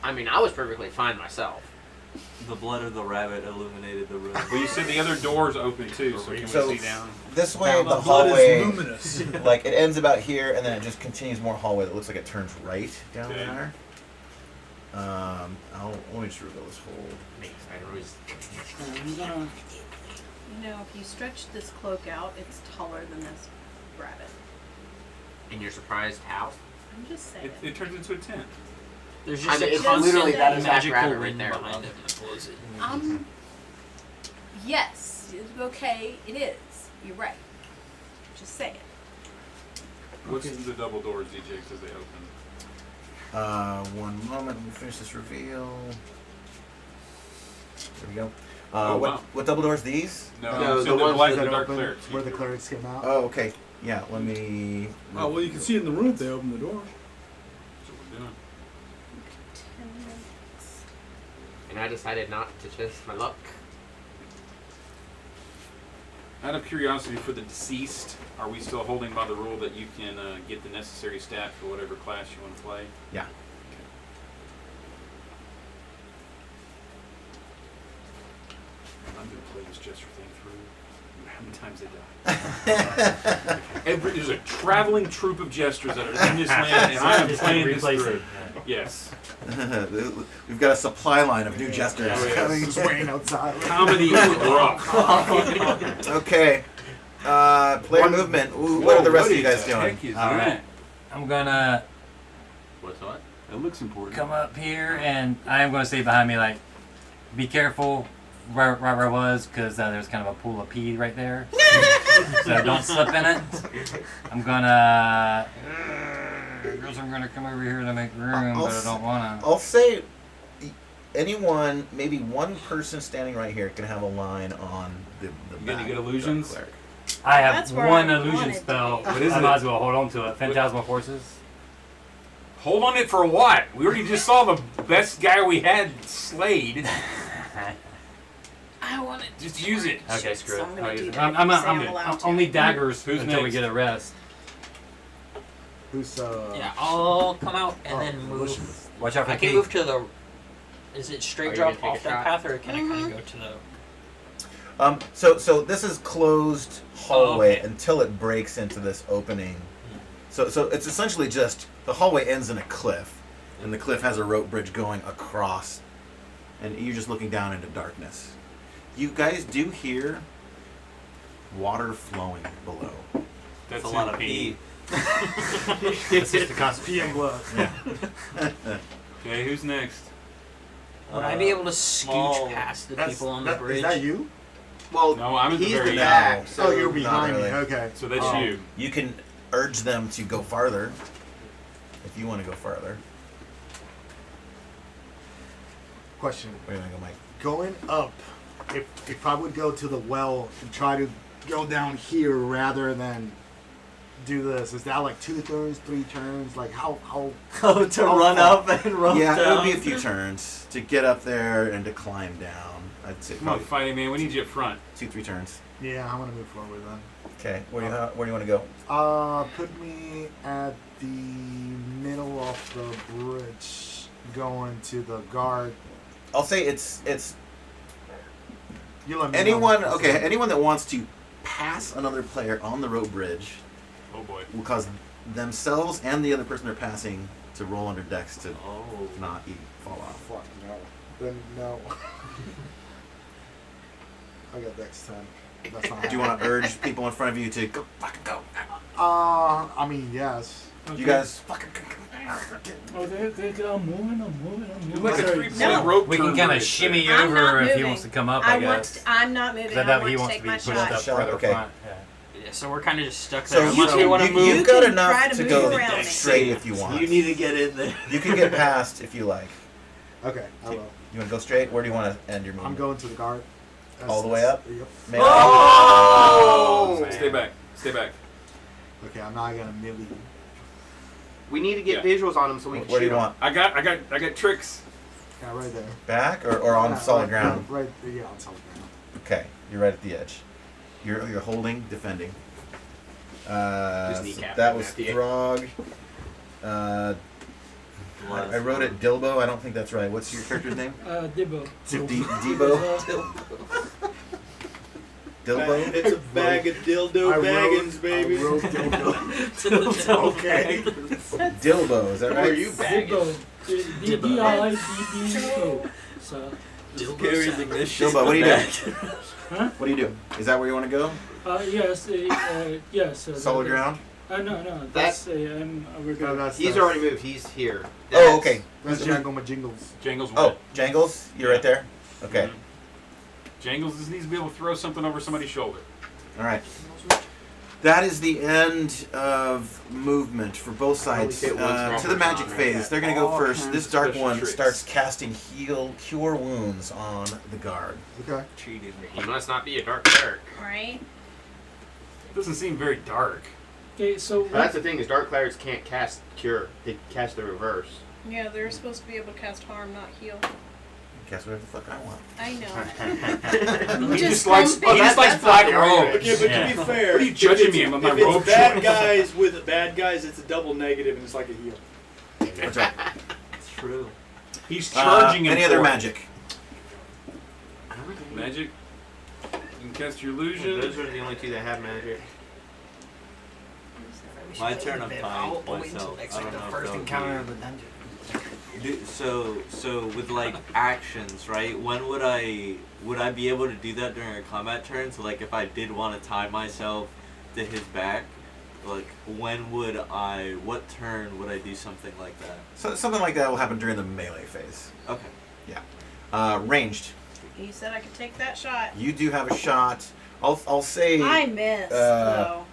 I mean, I was perfectly fine myself. The blood of the rabbit illuminated the room. Well, you said the other door's open too, so can So- we see down? This way, My the blood hallway, is luminous. like it ends about here, and then it just continues more hallway that looks like it turns right down Okay. there. Let me just reveal this whole. I'm gonna. You know, if you stretch this cloak out, it's taller than this rabbit. And you're surprised how? I'm just saying. It turns into a tent. There's I just mean, a it's constant literally that exact magical rabbit right wind there, behind love. him that blows it. Yes, okay, it is. You're right. Just say it. What's the double doors, DJ? Because they open. One moment, let me finish this reveal. There we go. Oh, what wow. what double doors? These? No, so the ones black, that the dark open, clerics. where the clerics came out. Oh, okay. Yeah, let me. Oh, well, you can see in the room if they open the doors. That's what we're doing? 10 minutes. And I decided not to test my luck. Out of curiosity, for the deceased, are we still holding by the rule that you can get the necessary stat for whatever class you want to play? Yeah. I'm going to play this Jester thing through. How many times they die? There's a traveling troupe of Jesters that are in this land, and I am Just playing this replace through. it. Yes. We've got a supply line of new jesters. Oh, yes. Coming, it's raining outside. Comedy is rough. Okay. Player movement. Ooh, what are the rest of you guys doing? Heck is All right. that? I'm gonna What's what? That looks important. come up here, and I am gonna stay behind me. Like, be careful right where I was, because there's kind of a pool of pee right there. So don't slip in it. I'm gonna. I guess I'm gonna come over here to make room, but I don't wanna. I'll say anyone, maybe one person standing right here can have a line on the You got back any good illusions? cleric. I That's have where one I illusion wanted to spell. be. What is I it? might as well hold on to it. Phantasmal Forces. Hold on it for what? We already just saw the best guy we had slayed. I want it. Just use it. Okay, So screw it. I'm gonna I'll do use it. that. I'm Say allowed to. only daggers Who's until we next? get a rest. Who's Yeah, I'll come out and then move. Watch out for I the can pee. move to the. Is it Are straight you drop gonna take off a that shot? path, or can I kind of go to the? So this is closed hallway okay. until it breaks into this opening. So it's essentially just the hallway ends in a cliff, and the cliff has a rope bridge going across, and you're just looking down into darkness. You guys do hear water flowing below. That's That's a lot of pee. pee. It's just the constant blood. Yeah. Okay, who's next? Would I be able to small- scooch past the people on the bridge? Is that you? Well, No, I'm at the he's very the end. back. No. So Oh, you're not behind me. really. Okay. So that's Oh. you. You can urge them to go farther if you want to go farther. Question. Where do you want to go, Mike? Going up, if I would go to the well and try to go down here rather than do this, is that like 2 turns, 3 turns? Like how Oh, to How run far? up and run Yeah, down. it would be a few turns to get up there and to climb down. I'd say Come on, probably fighting man. We need you up front. 2-3 turns. Yeah, I'm gonna move forward then. Okay, where do you want to go? Put me at the middle of the bridge, going to the guard. I'll say it's You let me know. anyone. Okay, anyone that wants to pass another player on the rope bridge Oh boy. will cause themselves and the other person they're passing to roll under decks to Oh. not fall off. Fuck no. Then no. I got Dex 10. That's not. Do you want to urge people in front of you to go fucking go? I mean, yes. You guys fucking. Okay, I'm moving. Do like a Sorry. 3-point No. rope We turn can kind of bridge. shimmy I'm over not if he moving. wants to come up. I I want. guess. I'm not moving. That I want he to wants take to be my pushed shot. up Shot, further okay. front. Yeah. Yeah, so we're kind of just stuck So there. you, Unless we want to move. you've got can enough try to to go move around me. straight if you want. You need to get in there. You can get past if you like. Okay, I will. You want to go straight? Where do you want to end your movement? I'm going to the guard. All the way up? Yep. May Oh! man. Stay back. Stay back. Okay, I'm not gonna melee. We need to get Yeah. visuals on him so we can Where do shoot you him. want? I got tricks. Yeah, right there. Back or on Yeah, solid right, ground? Right, yeah, on solid ground. Okay, you're right at the edge. You're holding, defending. Just So kneecap that him was at the- Throg. I wrote it Dilbo. I don't think that's right. What's your character's name? Dibbo. Debo. Dilbo. It's a bag of dildo I baggins, baby. I wrote dildo. Okay. Dilbo. Is that Who are right? you bagging? Dibbo. D-I-B-B-O. So, Carrying ignition. Dilbo, what do you do? huh? What do you do? Is that where you want to go? Yes, yes. Solid ground? No, that's, I'm over No, there. that's, He's that's, already moved. He's here. Oh, okay. That's Jangle Majingles. Jangles. Oh, win. Jangles, you're right there? Okay. Jangles just needs to be able to throw something over somebody's shoulder. All right. That is the end of movement for both sides. It was To the magic phase, they're going to go All first. kinds This of dark special one tricks. starts casting cure wounds on the guard. Okay. Cheated me. He must not be a dark cleric. Right. Doesn't seem very dark. Okay, so But that's the thing is dark clerics can't cast cure. They cast the reverse. Yeah, they're supposed to be able to cast harm, not heal. Guess whatever the fuck I want. I know. He Just just likes, grumpy. he just likes That's black not the robes. argument. Okay, but to be fair, What are you judging me? I'm on my if it's robe bad choice. guys with bad guys, it's a double negative and it's like a heal. What's up? It's true. He's charging him. Any other for it. magic? Magic. You can cast your illusion. Those are the only two that have magic. My turn. I'm I'll fine wait until myself. next I week, don't the know if first they'll encounter be- of the dungeon. So with like actions, right? When would I be able to do that during a combat turn? So like if I did want to tie myself to his back, like what turn would I do something like that? So something like that will happen during the melee phase. Okay. Ranged. You said I could take that shot. You do have a shot. I'll say I missed, though.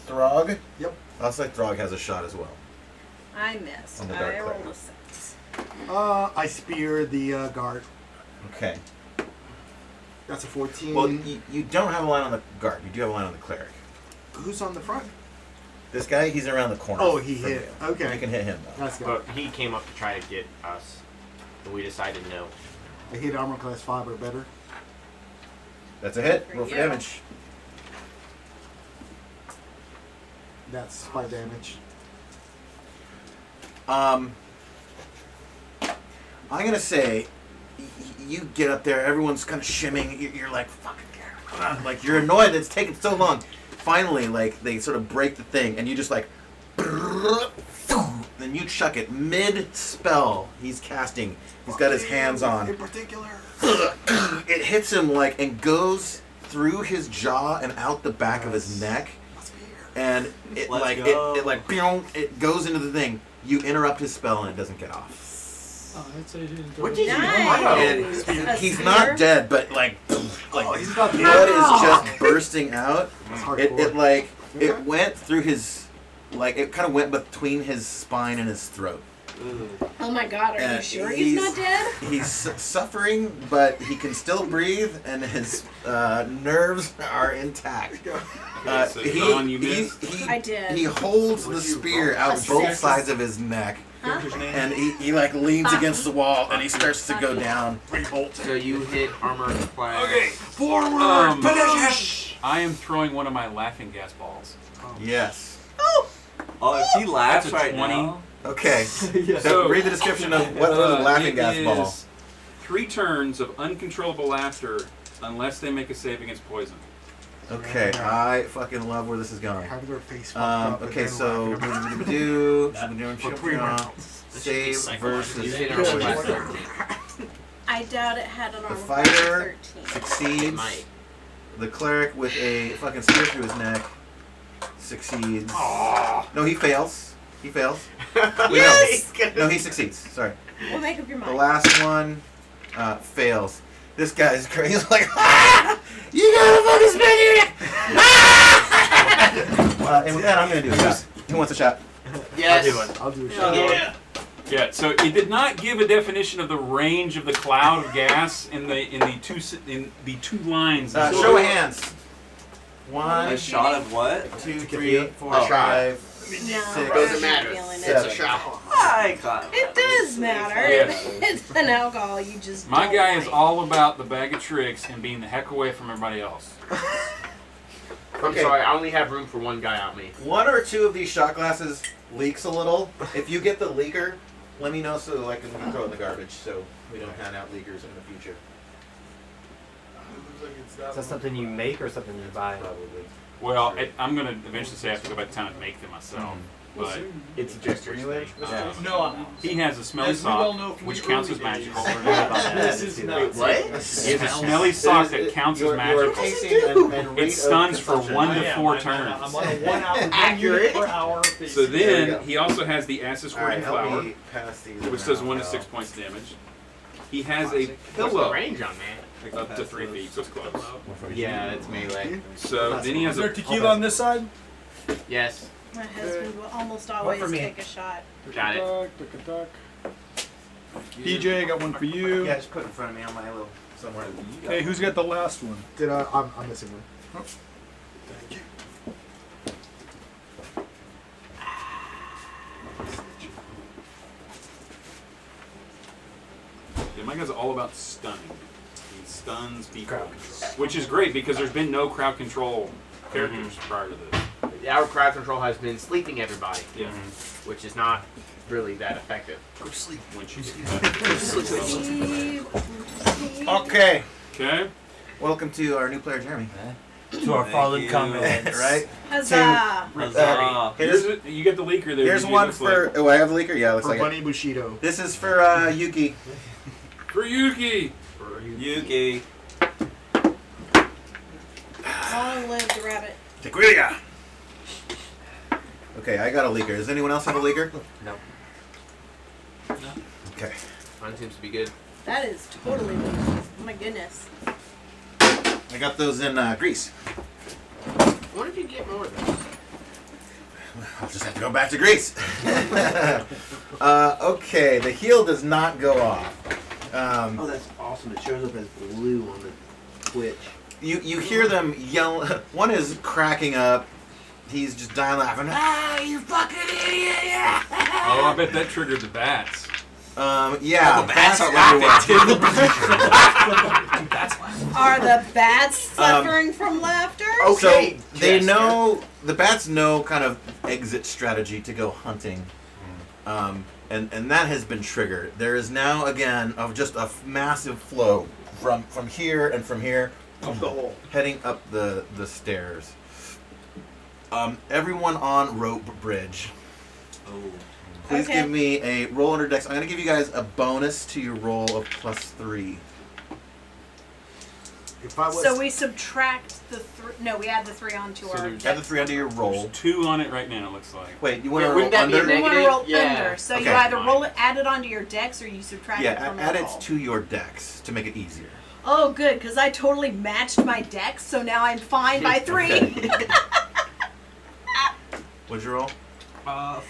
Throg. Yep. I'll say Throg has a shot as well. I missed. On the dark I rolled cleric. a 6. I spear the guard. Okay. That's a 14. Well, you don't have a line on the guard. You do have a line on the cleric. Who's on the front? This guy, he's around the corner. Oh, he from hit. you. Okay. You can hit him though. That's good. But he came up to try to get us. And we decided no. I hit armor class 5 or better. That's a hit. For Roll for you. damage. That's 5 damage. I'm gonna say, you get up there. Everyone's kind of shimming. You're like, fucking, like you're annoyed that it's taking so long. Finally, like they sort of break the thing, and you just like, then you chuck it mid spell. He's casting. He's got his hands on. In particular. It hits him like and goes through his jaw and out the back of his neck, and it Let's like go. it goes into the thing. You interrupt his spell and it doesn't get off. Oh, that's a hidden What door. did you Nice. And A he's spear? not dead, but like he's about to blood is just bursting out. That's It hardcore. like it went through his like it kind of went between his spine and his throat. Ugh. Oh my god, are you And sure he's not dead? He's suffering, but he can still breathe, and his nerves are intact. Okay, so Dawn, you missed. I did. He holds the spear out A both 6. sides of his neck, Huh? and he like leans against the wall, and he starts to go down. So you hit armor class. Okay. Forward! I am throwing one of my laughing gas balls. Yes. Oh! Oh, if he laughs That's a right 20. now. Okay. Yeah. So read the description of what is a laughing it gas ball. is 3 turns of uncontrollable laughter unless they make a save against poison. Okay, I fucking love where this is going. Having their face fucked up. and Okay, then so laughing about it. save You versus hit armor class 13. I doubt it had an The armor fighter class 13. It succeeds. might. The cleric with a fucking spear through his neck succeeds. No, he fails. He fails. Yes! No, he succeeds. Sorry. Well, make up your The mind. last one fails. This guy's crazy. He's like, ah! You gotta fucking spin your neck! Ah! And with that, I'm gonna do a shot. Who wants a shot? Yes. I'll do a shot. Yeah, so it did not give a definition of the range of the cloud of gas in the two lines. Show of hands. 1, A shot of what? 2, 3, 4, Oh. 5. No, Six. Doesn't I'm matter. feeling It's it. a shot. I got it. It does matter. Yes. It's an alcohol. You just My don't guy is like. all about the bag of tricks and being the heck away from everybody else. I'm Okay. sorry, I only have room for one guy on me. 1 or 2 of these shot glasses leaks a little. If you get the leaker, let me know so I can throw it in the garbage so we don't hand out leakers in the future. Is that something you make or something you buy? Probably. Well, I'm going to eventually say I have to go back to town and make them myself. But It's just your thing. Yeah. No, he has a smelly as we well sock, know from which the counts early as days. magical. this is not. What? He has a smelly sock that counts as magical. It stuns for 1 to 4 turns. I'm on a 1 hour, 1 Accurate. unit per hour basis. So There you then go. he also has the acid Alright, squirting help flower, me pass these which does around 1 to now. 6 points damage. He has a What's the pillow range on that? up to 3 feet, so it's close. Yeah, it's melee. So then he has Is there a tequila on this side? Yes. My husband will almost always for me. take a shot. Got it. DJ, got one for you. Yeah, just put it in front of me on my little somewhere. Hey, who's got the last one? I'm missing one. That guy's all about stunning. He stuns people, which is great because there's been no crowd control characters prior to this. Our crowd control has been sleeping everybody, Yeah. which is not really that effective. Go to sleep. Once you Okay. Okay. Welcome to our new player, Jeremy. To our fallen comrades. Right? Huzzah! Here's, You get the leaker there. here's You one look for. Oh, I have a leaker? Yeah, looks For like it. Bunny Bushido. This is for Yuki. for Yuki. Yuki. Long live the rabbit. Tequila. Okay, I got a leaker. Does anyone else have a leaker? No. Okay. Mine seems to be good. That is totally legal. Oh my goodness. I got those in Greece. What if you get more of those? I'll just have to go back to Greece. Okay, the heal does not go off. Oh, that's awesome. It shows up as blue on the Twitch. You hear them yell. One is cracking up. He's just dying laughing. Ah, you fucking idiot! Yeah. Oh, I bet that triggered the bats. Yeah. The bats are everywhere. laughing. Are the bats suffering from laughter? Okay, So they Jester. know, the bats know kind of exit strategy to go hunting. And that has been triggered. There is now again of just a massive flow from here and from here, Up the hole. heading up the stairs. Everyone on rope bridge. Oh. Please Okay. give me a roll under dex. I'm going to give you guys a bonus to your roll of +3. If I was So we subtract the no, we add the 3 onto So our. there's- Add the 3 under your roll. There's 2 on it right now. It looks like. Wait, you want Yeah, to roll wouldn't that be a under? You want to negative? roll Yeah. under, so you Okay. either roll it, add it onto your dex, or you subtract it Yeah, from add your it roll. to your dex to make it easier. Oh, good, because I totally matched my dex, so now I'm fine by 3. What'd you roll?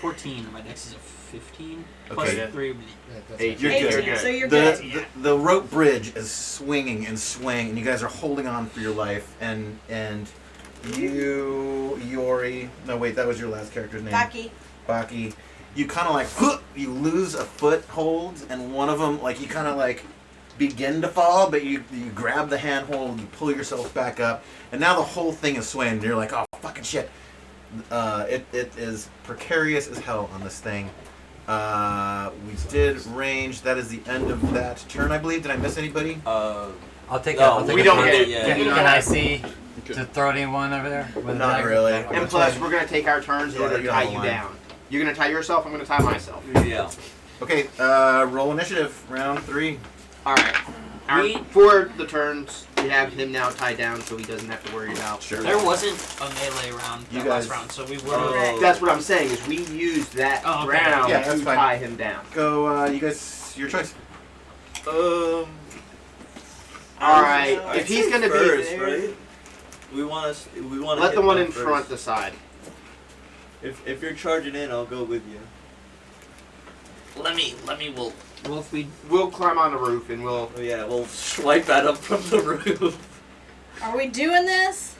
14. My dex is a 15. Okay. Plus 3. Eight. You're 18, good. so you're good. The rope bridge is swinging and swaying, and you guys are holding on for your life. And you, Yori. No, wait, that was your last character's name. Baki. You kind of like you lose a foothold, and one of them like you kind of like begin to fall, but you grab the handhold, you pull yourself back up, and now the whole thing is swaying. And you're like, oh fucking shit. It is precarious as hell on this thing. We did range. That is the end of that turn, I believe. Did I miss anybody? I'll take No, I'll take we a don't punch. get it. Yeah, Can I see to throw anyone over there? With a Not dagger? really. Okay. And plus, we're gonna take our turns in Yeah, order to you're tie on the you line. down. You're gonna tie yourself. I'm gonna tie myself. Yeah. Okay, roll initiative, round 3. All right. For the turns, we have him now tied down, so he doesn't have to worry about. Sure. There wasn't a melee round You that guys- last round, so we would Oh. have. That's what I'm saying. Is we used that Oh, okay. round Yeah, that's to fine. tie him down. Go, you guys, your choice. All right. I'd If he's say gonna first, be there, right? We want to. let the one in front decide. If you're charging in, I'll go with you. Let me will. Well, if we We'll climb on the roof and we'll. Oh yeah, we'll swipe that up from the roof. Are we doing this?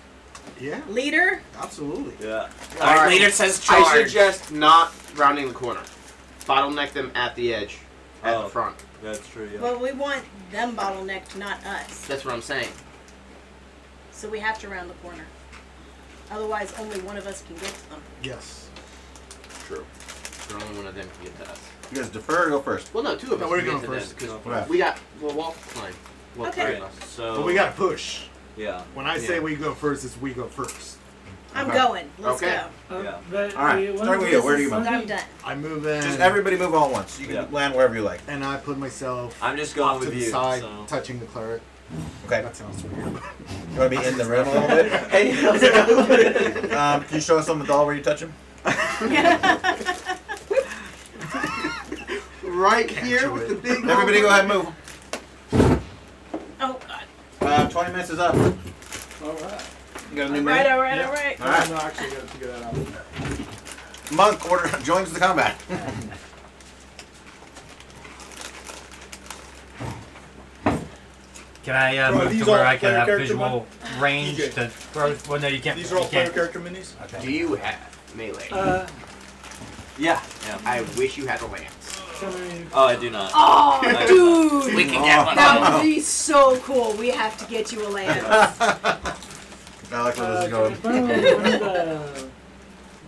Yeah, Leader? absolutely. Yeah. All right. leader says I charge. suggest not rounding the corner. Bottleneck them at the edge, at Oh. the front. That's true. Yeah. Well, we want them bottlenecked, not us. That's what I'm saying. So we have to round the corner. Otherwise, only one of us can get to them. Yes. True. But only one of them can get to us. You guys defer or go first? Well, no, 2 of No, us we're can going get to first. them Okay. because we got. Well, Walt fine. Well, Okay. 3 of us. So. But we gotta push. Yeah. When I say Yeah. we go first, it's we go first. I'm Okay. going. Let's Okay. go. Yeah. But All right, one start of with you. this Where do is you move? something- I'm done. I move in. Just everybody move all at once. You can Yeah. land wherever you like. And I put myself I'm just going off to with the you. side, So. touching the cleric. Okay. That sounds weird. You want to be in the room a little bit? Hey, how's it going? Can you show us on the doll where you touch him? Right here with the big. Everybody go ahead and move. Oh, God. 20 minutes is up. All right. You got a new All move? right, all right, Yeah. all right. All right. No, actually, I got to figure that out. Monk order joins the combat. Can I Bro, move these to where all I can player have character visual range DJ. to throw? Well, no, you can't. These are all you player can't. character minis? Okay. Do you have melee? Uh, Yeah. Yeah. I wish you had a lance. Can I? Oh, I do not. Oh, dude! We can get one. That would be so cool. We have to get you a lance. I like where this is Can I going. borrow one of the?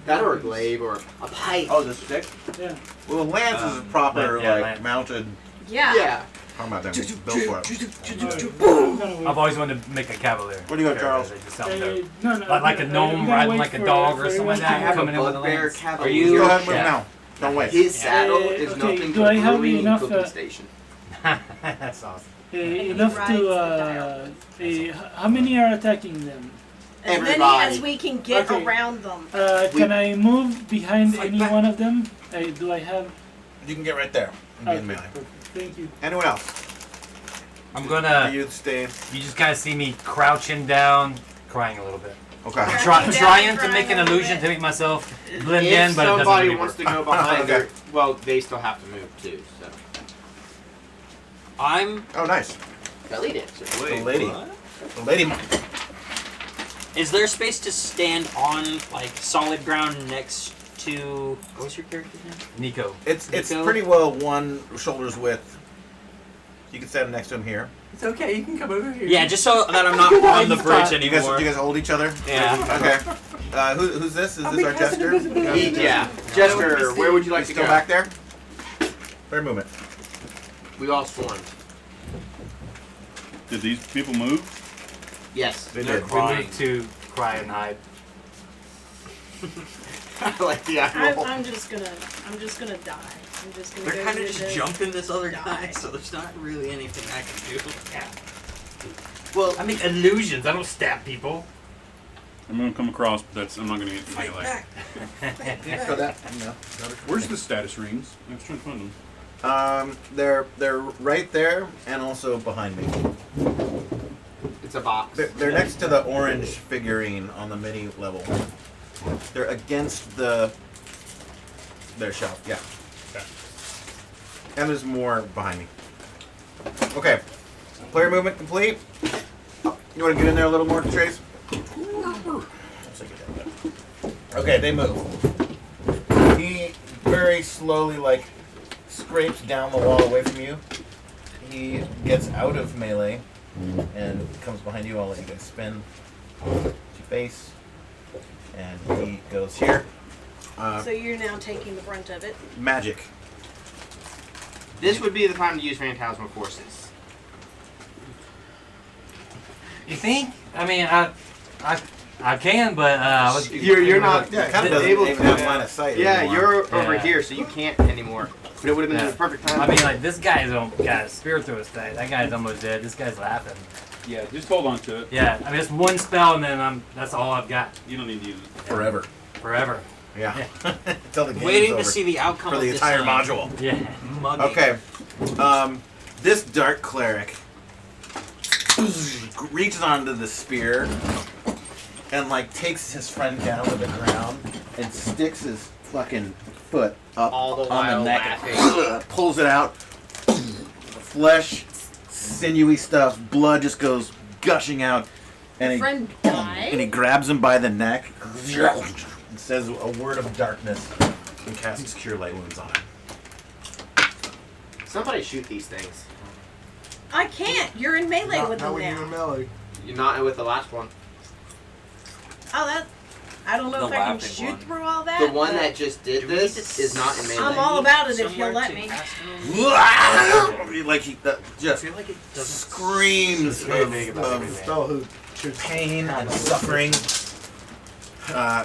That or a glaive or a pipe. Oh, the stick? Yeah. Well, a lance is a proper, yeah, like, lance. mounted. Yeah. Yeah. How about that? Built for it. I've always wanted to make a cavalier. Where do you go, Charles? They just sound dope. No, Like a gnome riding like a dog or something like that. I have Coming a in with a bugbear lance. cavalier. Are you- Go ahead and move Yeah. now. Don't wait. His saddle is okay, nothing do but I have brewing and enough, cooking station. That's awesome. Enough rides to. the How many are attacking them? As many Everybody. as we can get Okay. around them. Can I move behind Fight any back. one of them? Do I have? You can get right there and be in Okay, melee. perfect. Thank you. Anyone else? I'm gonna. You stay. You just gotta see me crouching down, crying a little bit. Okay. Crouching down, Trying to crying make an a little illusion bit. to make myself blend If in, but it doesn't somebody really wants work. to go behind Okay. her, well, they still have to move too. So, I'm. Oh, nice. belly dancer. The lady. The lady. Is there space to stand on like solid ground next to? What was your character's name? Nico. It's Nico? pretty well one shoulder's width. You can stand next to him here. It's okay, you can come over here. Yeah, just so that I'm not on the bridge Do you guys anymore. hold each other? Yeah. Okay. Who's this? Is this our jester? Yeah. Jester, where would you like He's to still go? back there? Fair movement. We all swarmed. Did these people move? Yes. They They're did. we moved to cry and hide. I like the eye roll. I'm just gonna die. I'm just gonna They're go kind of to just the- jumping this other die. guy, so there's not really anything I can do. Well, I make illusions, I don't stab people. I'm gonna come across, but I'm not gonna get to Fight melee. back. So that, no. Where's the status rings? I was trying to find them. They're right there and also behind me. it's a box. They're next to the orange figurine on the mini level. They're against their shelf, yeah. Okay. And there's more behind me. Okay. Player movement complete. You want to get in there a little more, Trace? Okay, they move. He very slowly, like, scrapes down the wall away from you. He gets out of melee and comes behind you. I'll let you guys spin to your face. And he goes here. So you're now taking the brunt of it. Magic. This would be the time to use Phantasmal Forces. You think? I mean, I can, but I was. You're not Yeah, it kind of doesn't able even to. have line of sight Yeah, anymore. you're over Yeah. here, so you can't anymore. But it would have been Yeah. the perfect time. I mean, like this guy's got a spear through his face. That guy's almost dead. This guy's laughing. Yeah, just hold on to it. Yeah, I mean, it's one spell, and then that's all I've got You don't need to use it. Forever. forever. Yeah. Until the game's Waiting over. to see the outcome for of the this entire thing. module. Yeah. Mugging. Okay. This dark cleric reaches onto the spear and like takes his friend down to the ground and sticks his fucking foot up All the on while the neck laughing. and pulls it out. Flesh, sinewy stuff, blood just goes gushing out, and he Friend died. and he grabs him by the neck and says a word of darkness and casts Cure Light Wounds on him. Somebody shoot these things. I can't. You're in melee with them when you're in now. melee. You're not with the last one. Oh, that. I don't know The if I can laughing shoot one. through all that. The one but that just did Do we need this to is not in melee. I'm all about it if Somewhere he'll let to me. cast it on. Like he just I feel like it doesn't. screams very big about of everything. Spell who shoots. pain and suffering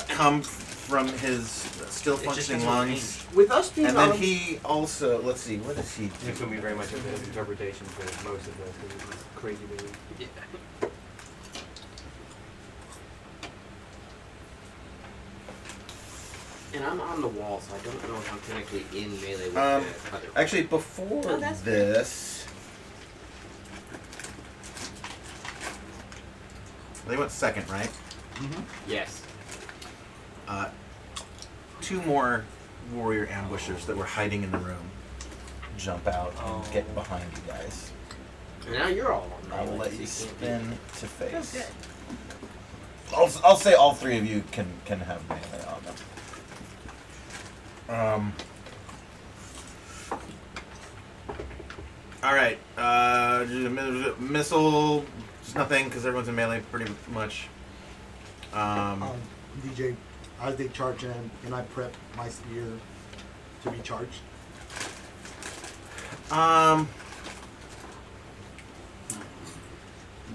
come from his still just functioning doesn't lungs. With us being And on then he also, let's see, what does he This do? will be very much of his interpretation for most of this, because it's crazy big. and I'm on the wall, so I don't know if I'm technically in melee with Um, the other. Actually, before Oh, that's this, they went second, right? Yes. Two more warrior ambushers that were hiding in the room jump out and get behind you guys. And now you're all on I melee. will let so you can't spin to Feels face. good. I'll say all three of you can have melee on them. All right. Missile. Just nothing because everyone's in melee pretty much. DJ, as they charge in, and I prep my spear to be charged.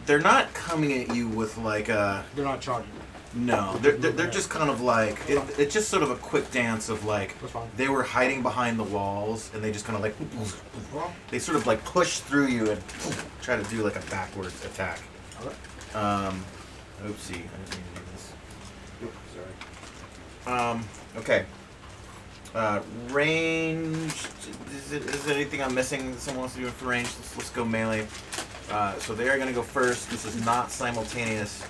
They're not coming at you with like a. They're not charging. No, they're just kind of like it's just sort of a quick dance of like That's fine. they were hiding behind the walls and they just kind of like they sort of like push through you and try to do like a backwards attack. Okay. Oopsie, I didn't mean to do this. Oop, sorry. Okay. Range. Is there anything I'm missing that someone wants to do for range? Let's go melee. So they are going to go first. This is not simultaneous.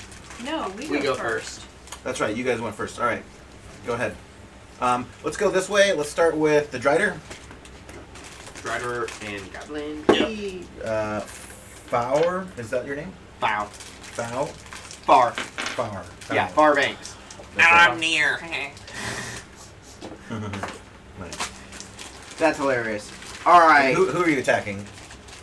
No, We go first. That's right. You guys went first. All right. Go ahead. Let's go this way. Let's start with the Drider. Strider and Goblin. Fower. Is that your name? Bow. Fow? Far. Far. Yeah, Far Banks. I'm near. Nice. That's hilarious. Alright. Who are you attacking?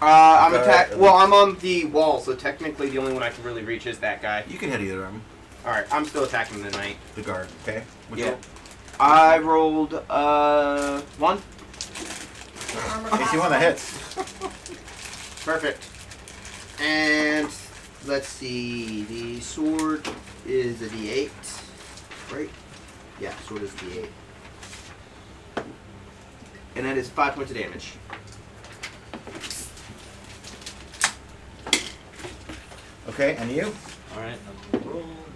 I'm Guard. attack. Well, I'm on the wall, so technically the only one I can really reach is that guy. You can hit either of them. Alright, I'm still attacking the knight. The guard. Okay. Which Yeah. roll? I rolled 1. AC1 that hits. Perfect. And let's see. The sword is a D8, right? Yeah, sword is a D8. And that is 5 points of damage. Okay, and you? All right.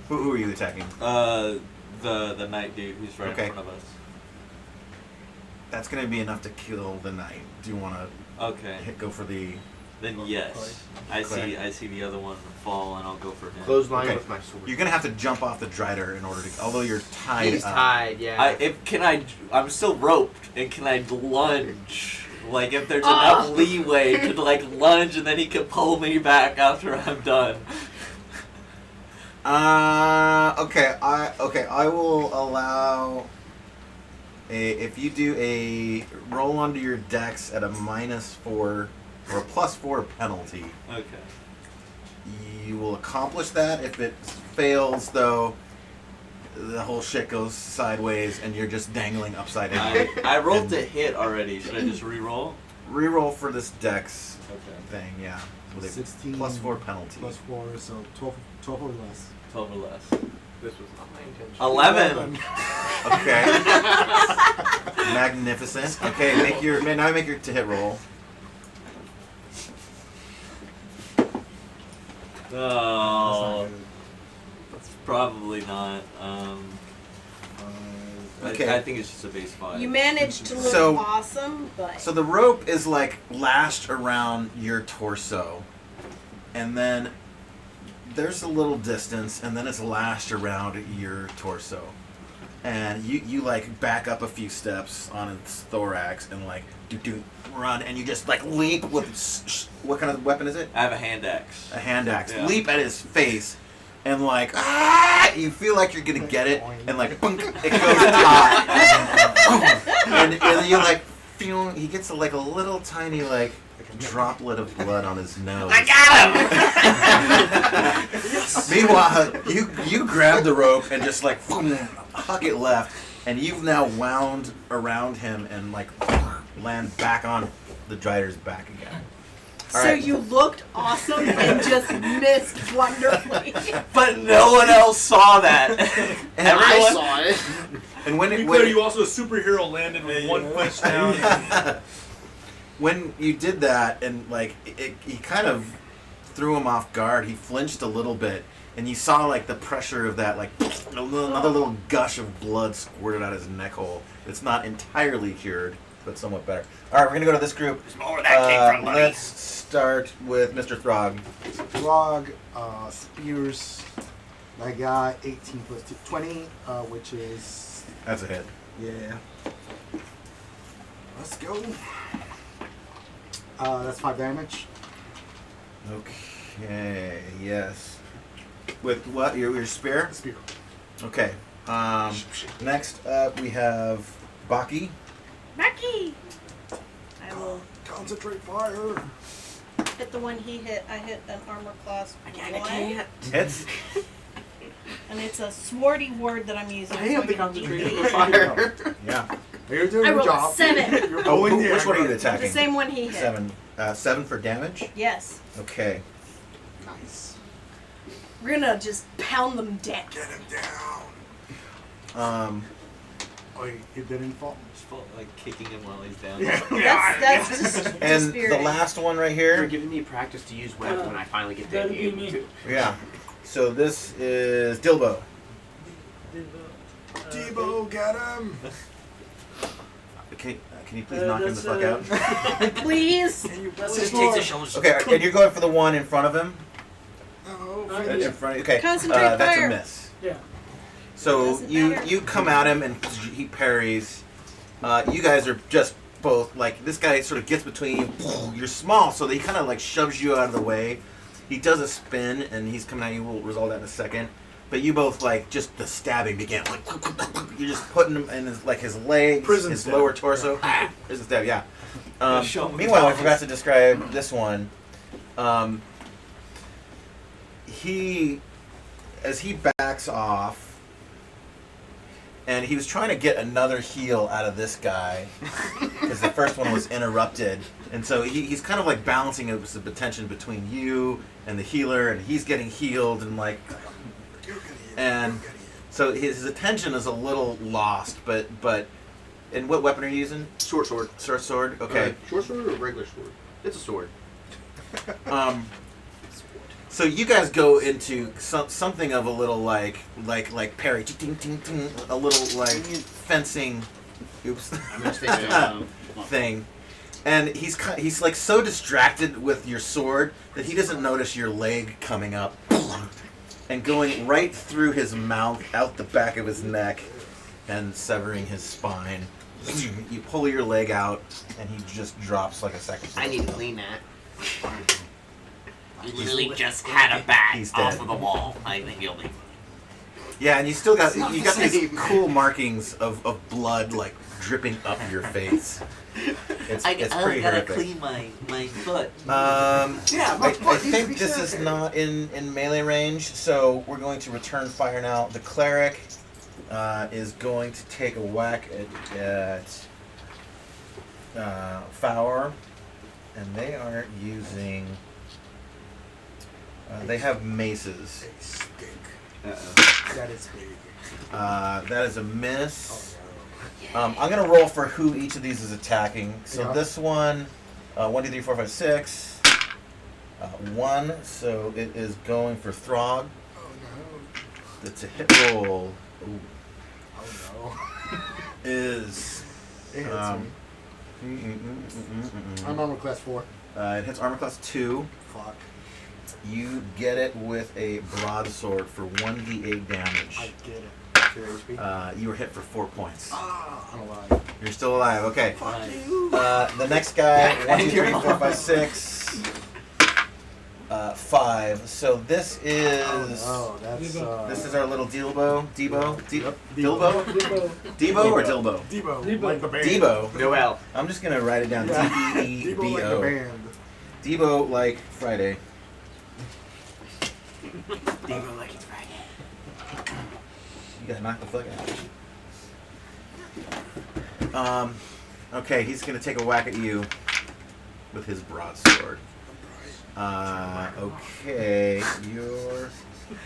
Who are you attacking? The knight dude who's right Okay. in front of us. That's going to be enough to kill the knight. Do you want to Okay. go for the... Then yes, I see the other one fall, and I'll go for him. Clothesline Okay. with my sword. You're going to have to jump off the Drider in order to... Although you're tied He's up. tied, yeah. I'm still roped, and can I lunge? Like if there's enough leeway to like lunge, and then he can pull me back after I'm done. Okay. I will allow if you do a roll onto your dex at a -4 or a +4 penalty. Okay. You will accomplish that. If it fails, though, the whole shit goes sideways, and you're just dangling upside down. I rolled to hit already. Should I just re-roll? Reroll for this dex Okay. thing, yeah. With a 16 +4 penalty. +4, so 12 or less. 12 or less. This was not my intention. 11. Okay. Magnificent. Okay, now make your to hit roll. Oh, that's probably not. Okay. I think it's just a base 5. You managed to look So- awesome, but So the rope is like lashed around your torso, and then there's a little distance, and then it's lashed around your torso, and you like back up a few steps on its thorax and like do run, and you just like leap with what kind of weapon is it? I have a hand axe. A hand axe. Yeah. Leap at his face, and like you feel like you're gonna get it, and like bunk, it goes hot, and you like feel he gets like a little tiny like droplet of blood on his nose. I got him! Meanwhile, you grab the rope and just like huck it left, and you've now wound around him and like land back on the Drider's back again. All so right. you looked awesome and just missed wonderfully. But no one else saw that. And I saw it. And when To be it, clear, when, you also a superhero landed with one foot down. when you did that, and like he kind of threw him off guard. He flinched a little bit, and you saw like the pressure of that, like another little gush of blood squirted out his neck hole. It's not entirely cured, but somewhat better. All right, we're gonna go to this group. There's more where that came from, buddy. Let's start with Mr. Throg. Frog, spears. I got 18 plus 2, 20, which is, That's a hit. yeah. Let's go. That's 5 damage. Okay. Yes. With what? Your spear? Spear. Okay. Next up we have Baki. Becky! I will Concentrate fire. Hit the one he hit. I hit an armor class I 1. can't. Hits. And it's a swordy word that I'm using. I am so the get concentration D8. of fire. Yeah. You're doing I your rolled a job. 7. You're Oh, pulling the which one are you aggro. attacking? The same one he hit. 7. 7 for damage. Yes. Okay. Nice. We're gonna just pound them down. Get him down. Oh, he didn't fall. Just felt like kicking him while he's down. That's just And spirit. the last one right You're here. giving me practice to use web when I finally get That'd to be able me. to. Yeah. So this is Dilbo. Debo, get him. Can you please knock him the fuck out? Please. That's Just a takes the 4. shoulders. Okay, and you're going for the one in front of him? Oh, In front. Okay. Concentrate That's fire. a miss. Yeah. So Doesn't you matter. come at him and he parries. You guys are just both like this guy sort of gets between you. You're small, so he kind of like shoves you out of the way. He does a spin and he's coming at you. We'll resolve that in a second. But you both like just the stabbing began. Like you're just putting him in his legs, Prison his stab. lower torso. Prison stab, yeah. Show me Meanwhile, I balls. forgot to describe this one. As he backs off, and he was trying to get another heal out of this guy because the first one was interrupted, and so he's kind of like balancing the tension between you and the healer, and he's getting healed, and so his attention is a little lost. But and what weapon are you using? Short sword. Short sword. Okay. Short sword or regular sword? It's a sword. So you guys go into something of a little like parry, ting, ting, ting, a little like fencing, oops, I'm gonna stay Yeah, thing, and he's like so distracted with your sword that he doesn't notice your leg coming up and going right through his mouth, out the back of his neck, and severing his spine. You pull your leg out, and he just drops like a second. I need to clean that. You literally just had a bat He's off dead. of the wall. I think you'll be. Yeah, and you still got these cool markings of blood like dripping up your face. It's pretty gotta horrific. clean my foot. I think this is not in melee range, so we're going to return fire now. The cleric is going to take a whack at Fower, and they are using. They have maces. That is big. That is a miss. I'm going to roll for who each of these is attacking. So Yeah. this one, 1, 2, 3, 4, 5, 6. 1, so it is going for Throg. Oh no. It's a hit roll. Ooh, Oh is no. It hits Um, me. I'm armor class 4. it hits armor class 2. Fuck. You get it with a broadsword for 1d8 damage. I get it. Your HP. You were hit for 4 points. I'm alive. You're still alive. Okay. Fuck you. The next guy, 1, 2, 3, 4, 5, 6, 5. So this is Oh, that's this is our little Debo. Yep. Dilbo? Debo. Debo or Dilbo? Debo. Debo. Like the band. Debo. Noel. I'm just gonna write it down. Yeah. Debo like the D-E-E-B-O. band. Debo like Friday. Debo like it's Friday. You gotta knock the fuck out. Okay, he's gonna take a whack at you with his broadsword. Okay, you're.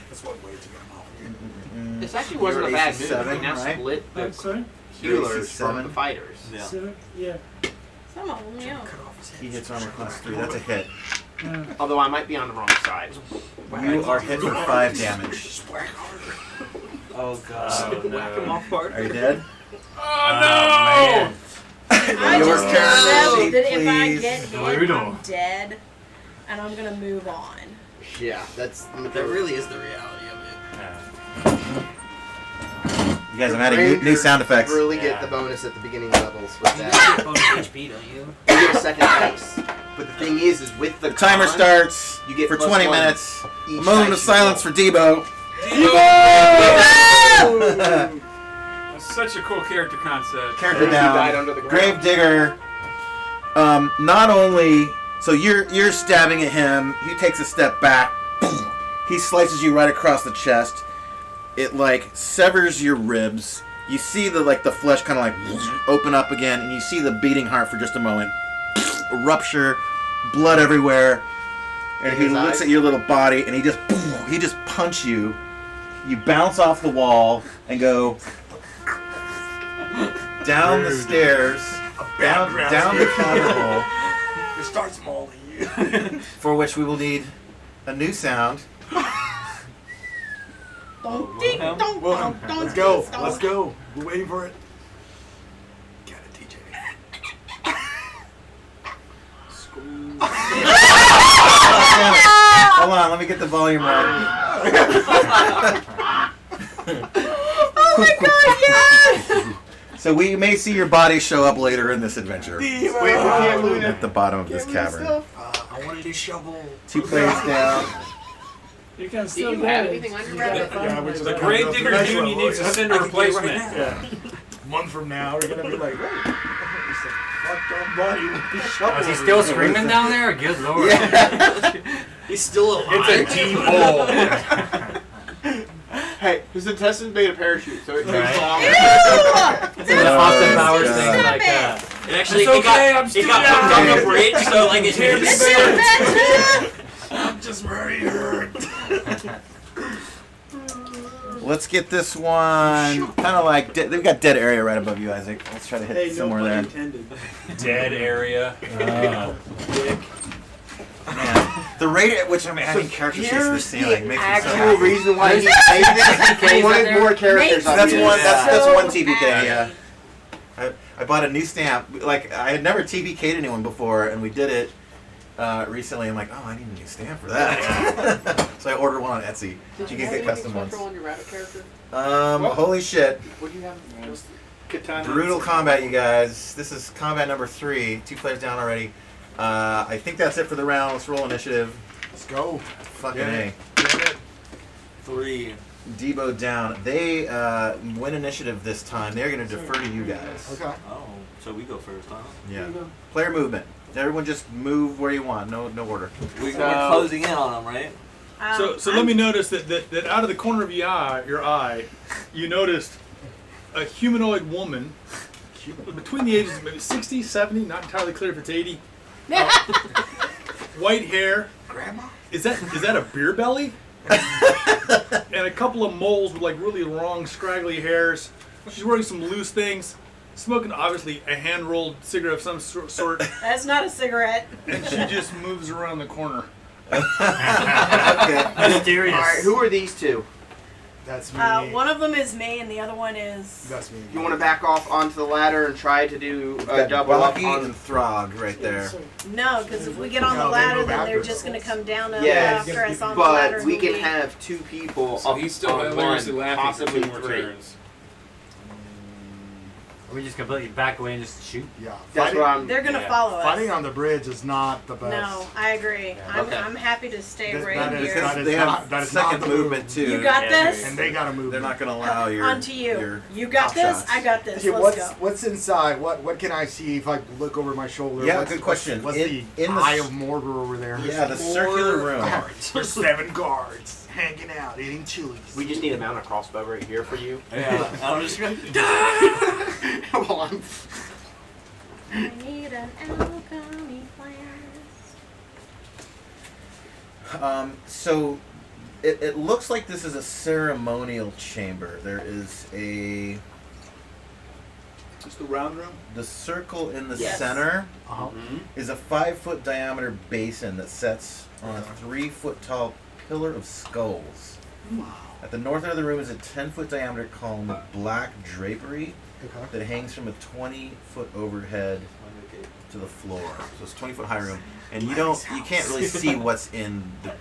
That's one way to get him off. This actually wasn't a You're bad AC move. 7, We now right? split the I'm sorry? healers AC from 7. the fighters. Yeah. 7? Yeah. Some of them, yeah. He hits armor class 3. That's a hit. Although I might be on the wrong side. You are hit for 5 damage. Oh god. Whack him off hard. Are you dead? I Your just turn, accept that if I please. get hit, I'm dead, and I'm gonna move on. Yeah, that's. That really is the reality of it. You guys, I'm adding new sound effects. Really Yeah. get the bonus at the beginning levels with You that. get bonus HP, don't you? You get a second dice. But the thing is with the The timer con, starts you get for plus 20 one minutes. each A moment dice of you silence roll. for Debo. That's such a cool character concept. Character He died down. under the ground. Grave Digger Not only so you're stabbing at him, he takes a step back. He slices you right across the chest. It like severs your ribs. You see the flesh kind of like open up again, and you see the beating heart for just a moment. Rupture, blood everywhere, and he looks at your little body, and he just punch you. You bounce off the wall and go down the stairs, down the counter hole. It starts mauling you. For which we will need a new sound. Let's go. Let's go. We're waiting for it. Get it, TJ. Hold on, let me get the volume right. Oh my god, yes! So we may see your body show up later in this adventure. Wait, we can't lose it. At the bottom of this cavern. I wanted a shovel. 2 players down. You can Do still you get have it. anything on your Yeah, we're just The gonna grave go to digger the next Junior one. needs to send a replacement. Yeah. Month from now, we're gonna be like, wait, it's a fucked up body with the shovel. Is he still screaming down there? Good lord. He's still alive. It's a deep hole. Hey, his intestines made a parachute, so it takes Right. long. It's an Austin Powers thing, like, It actually It's okay, I'm it still got down. hooked on the bridge, so like it hit It's the I'm just very hurt. Let's get this one kind of like we've got dead area right above you, Isaac. Let's try to hit Hey, no somewhere pun there. intended. Dead area. Dick. Man, the rate at which I'm adding character sheets to the ceiling makes me so Actual happy. reason why he made this. He wanted more characters. on That's the one. inside. That's one TBK. Yeah. I bought a new stamp. Like I had never TBK'd anyone before, and we did it recently. I'm like, oh, I need a new stamp for that. So I ordered one on Etsy. Did You you can have get anything custom ones. special on your rabbit character? Holy shit! What do you have? Katana. Brutal combat, you guys. This is combat number 3. 2 players down already. I think that's it for the round. Let's roll initiative. Let's go. Fucking Yeah. A. 3. Debo down. They win initiative this time. They're going to defer to you guys. Okay. Oh, so we go first, huh? Yeah. Player movement. Everyone just move where you want. No order. We're closing in on them, right? So let me notice that out of the corner of your eye, you noticed a humanoid woman between the ages of maybe 60, 70, not entirely clear if it's 80. White hair. Grandma? Is that a beer belly? And a couple of moles with like really long, scraggly hairs. She's wearing some loose things. Smoking obviously a hand-rolled cigarette of some sort. That's not a cigarette. And she just moves around the corner. Okay. Mysterious. Alright, who are these two? That's me. One of them is me, and the other one is. That's me. You want to back off onto the ladder and try to do a Got double up Baki on. and Throg right there. No, because if we get on No, the they ladder, move then they're after just us. going to come down Yeah, after us on the ladder. But we and can we- have 2 people So up he's still on hilariously one, laughing for possibly 2 more 3. turns. We just completely back away and just shoot. Yeah. That's Fighting, what I'm. They're going to Yeah. follow us. fighting on the bridge is not the best. No, I agree. Okay. I'm happy to stay That- right that is- here. that Because they have that is second not the movement move. too. You got Yeah, this? And they gotta move. They're not going to allow your. On to you. your You got top this? shots. I got this. Okay, Let's go. what's inside? What can I see if I look over my shoulder? Yeah, What's- good question. What's In the the Eye s- of Mordor over there? Yeah, the circular room. There's 7 guards hanging out, eating chilies. We just need to mount a crossbow right here for you. Yeah. I'm just gonna. Well, I'm. I need an alchemy flask. So it looks like this is a ceremonial chamber. There is Just the round room. the circle in the Yes. center Uh-huh. is a 5-foot diameter basin that sets on a 3-foot tall pillar of skulls. At the north end of the room is a 10-foot diameter column of black drapery Okay. that hangs from a 20-foot overhead to the floor. So it's a 20-foot high room, and you can't really see what's in the,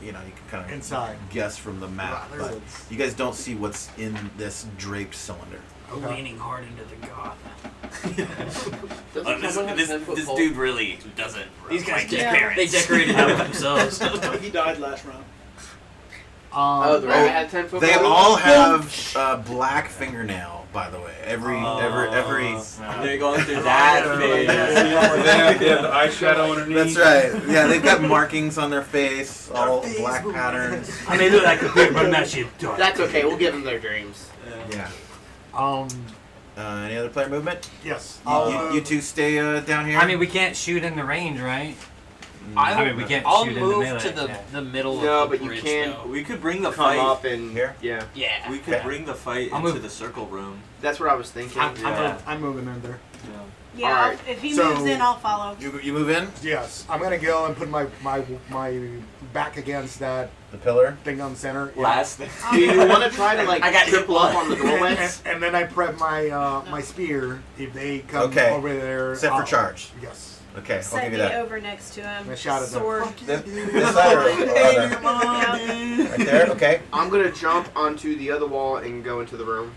you can kind of Inside. guess from the map, Right, but there's you guys don't see what's in this draped cylinder. Okay. Leaning hard into the goth. This dude really doesn't. These guys, like his Yeah. parents. they decorated it themselves. He died last round. Oh, the rabbit had 10 foot. They pole? all have black fingernail by the way. Every They're going through that phase. Yeah, the eyeshadow underneath. That's right. Yeah, they've got markings on their face, all black patterns. I mean, look like a big but that shit done. That's okay. We'll give them their dreams. Yeah. Um. Any other player movement? Yes. You two stay down here. I mean, we can't shoot in the range, right? I mean, we can't I'll shoot move in the melee. to the middle No, of the but you bridge, can't though. We could bring the come fight. up and Here? yeah. Yeah. We could Okay. bring the fight I'll into move. the circle room. That's what I was thinking. I'm moving in there. Yeah, Alright, if he so- moves in, I'll follow. You move in Yes, I'm gonna go and put my back against that the pillar. thing on the center. Last thing. Do you want to try to like I got triple up on the And, doorways? and then I prep my my spear if they come Okay. over there. Set for charge. Yes. Okay, I'll Set give you me that. over next to him. I shot at them. Sword. This side or other? Right there. Okay. I'm gonna jump onto the other wall and go into the room,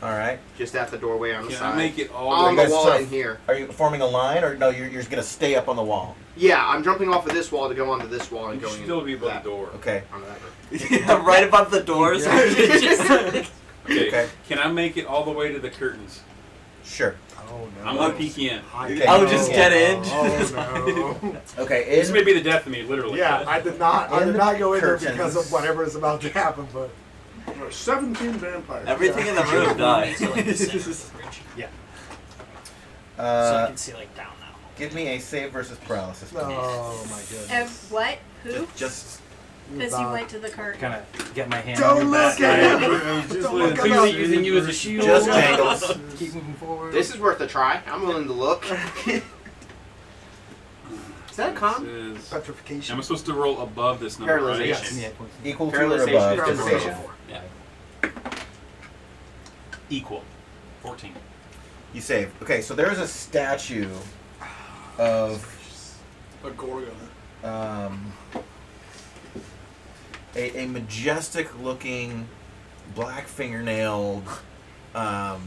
All right. just at the doorway on the Can side. I make it all On You the guys wall sort of- in here. Are you forming a line, or no? You're just gonna stay up on the wall. Yeah, I'm jumping off of this wall to go onto this wall and You going should still be above that, the door. Okay. onto that room. Yeah, right above the doors. Okay. Okay. Can I make it all the way to the curtains? Sure. Oh no. I'm gonna peek in. Okay. Oh, just get in. Oh no. Okay. This may be the death of me, literally. Yeah, I did not. I In did not go in there curtains. because of whatever is about to happen. But There are 17 vampires. Everything in the room died. So, like, the center of the bridge. So I can see like down now. Give me a save versus paralysis. please. oh my goodness. What? Who? Just Because you went to the curtain. Kind of get my hand Don't on your look back. at right? him. Just Don't let look it- him Clearly up. using you as a shield. just jangles. Keep moving forward. This is worth a try. I'm willing to look. Is that a con? This is- Petrification. Am I supposed to roll above this number, right? Paralyzation. Yeah, Equal to or Paralyzation. above. Paralyzation. Equal. 14. You save. Okay, so there is a statue of A Gorgon. a majestic looking black fingernailed Ubergod.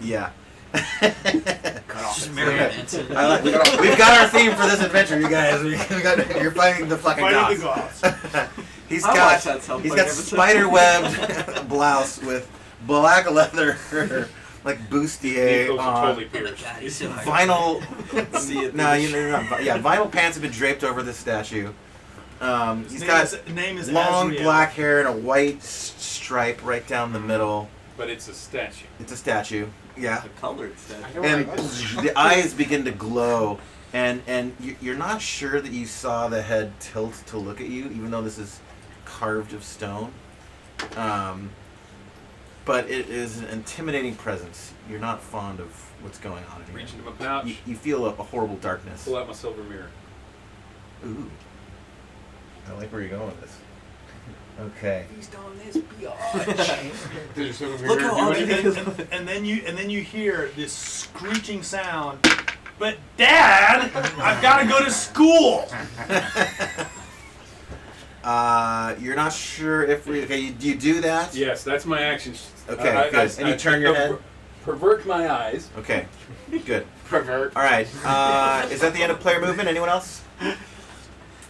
yeah. Just marionettes. I like, we've got our theme for this adventure, you guys. You're fighting the fucking Fighting the gods. gods. He's I got watched that some he's fucking got episode. spider webbed blouse with black leather like bustier Those are on. totally pierced. God, he's so hard. Vinyl. See it. No, you know, yeah, vinyl pants have been draped over this statue. He's got name is long Azrael. black hair and a white stripe right down the middle. But it's a statue. It's a statue. Yeah. A colored statue. And the eyes begin to glow, and you're not sure that you saw the head tilt to look at you, even though this is carved of stone. But it is an intimidating presence. You're not fond of what's going on in here. Reach into my pouch, You feel a horrible darkness. pull out my silver mirror. Ooh. I like where you're going with this. Okay. Look how ugly it is. And then you hear this screeching sound. But Dad, I've got to go to school. You're not sure if we. Okay, you do that? Yes, that's my action. Okay, good. And you turn your head? Pervert my eyes. Okay, good. Pervert. All right. Is that the end of player movement? Anyone else?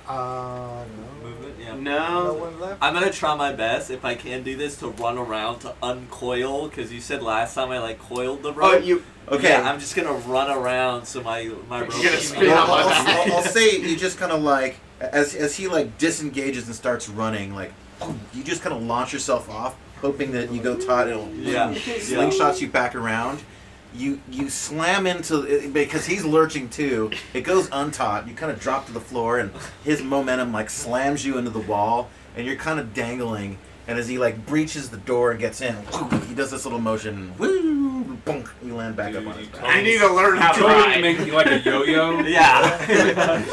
No. Movement, yeah. No No. one left. I'm gonna try my best, if I can do this, to run around to uncoil, because you said last time I like coiled the rope. Oh, you. Okay. Yeah, I'm just gonna run around so my rope. gonna can- spin Well, out my back. I'll say you just kind of like as he like disengages and starts running, like you just kind of launch yourself off, hoping that you go taut, it'll Yeah. slingshots you back around. You slam into it because he's lurching too. It goes untaught. You kind of drop to the floor, and his momentum like slams you into the wall, and you're kind of dangling. And as he like breaches the door and gets in, he does this little motion. Woo! Bonk, you land back up on his back. You need to learn how to Totally ride. make me like a yo-yo. Yeah.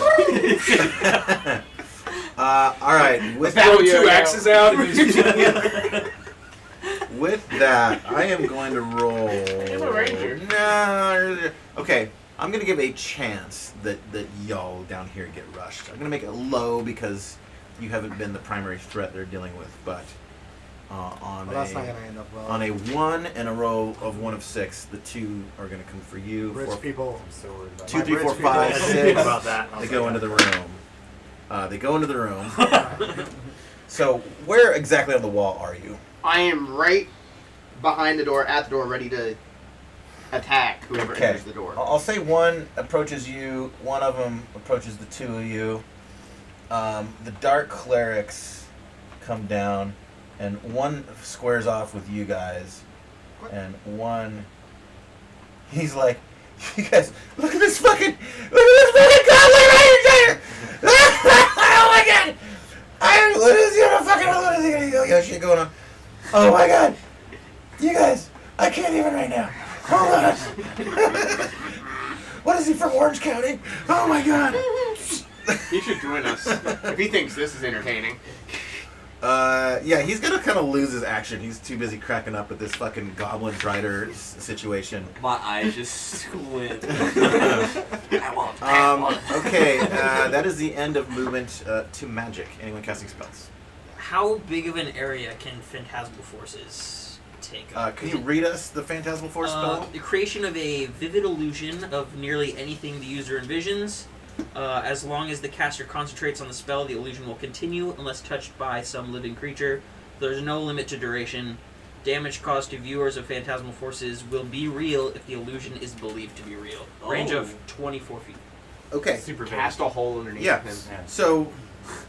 All right. With Throw two axes out. And just With that, I am going to roll. I'm a ranger. No. Okay, I'm going to give a chance that y'all down here get rushed. I'm going to make it low because you haven't been the primary threat they're dealing with. But on Well, that's not gonna end up well. on a 1 and a roll of 1 of 6, the 2 are going to come for you. Rich Four- people. 2, 3, 4, Rich people. 5, I did 6. think about that. I They was go like, into the room. They go into the room. So where exactly on the wall are you? I am right behind the door, at the door, ready to attack whoever Okay. enters the door. I'll say one approaches you, one of them approaches the two of you. The Dark Clerics come down, and one squares off with you guys, and one, he's like, you guys, look at this fucking goblin right here! Oh my god! What is shit going on? Oh my god! You guys, I can't even right now. Hold on. What is he from Orange County? Oh my god! He should join us if he thinks this is entertaining. Yeah, he's gonna kind of lose his action. He's too busy cracking up at this fucking goblin rider situation. My eyes just squint. Okay, that is the end of movement to magic. Anyone casting spells? How big of an area can phantasmal forces take up? Can you read us the Phantasmal Force spell? The creation of a vivid illusion of nearly anything the user envisions. As long as the caster concentrates on the spell, the illusion will continue unless touched by some living creature. There's no limit to duration. Damage caused to viewers of phantasmal forces will be real if the illusion is believed to be real. Range of 24 feet. Okay. Super cast a hole underneath Yeah. him.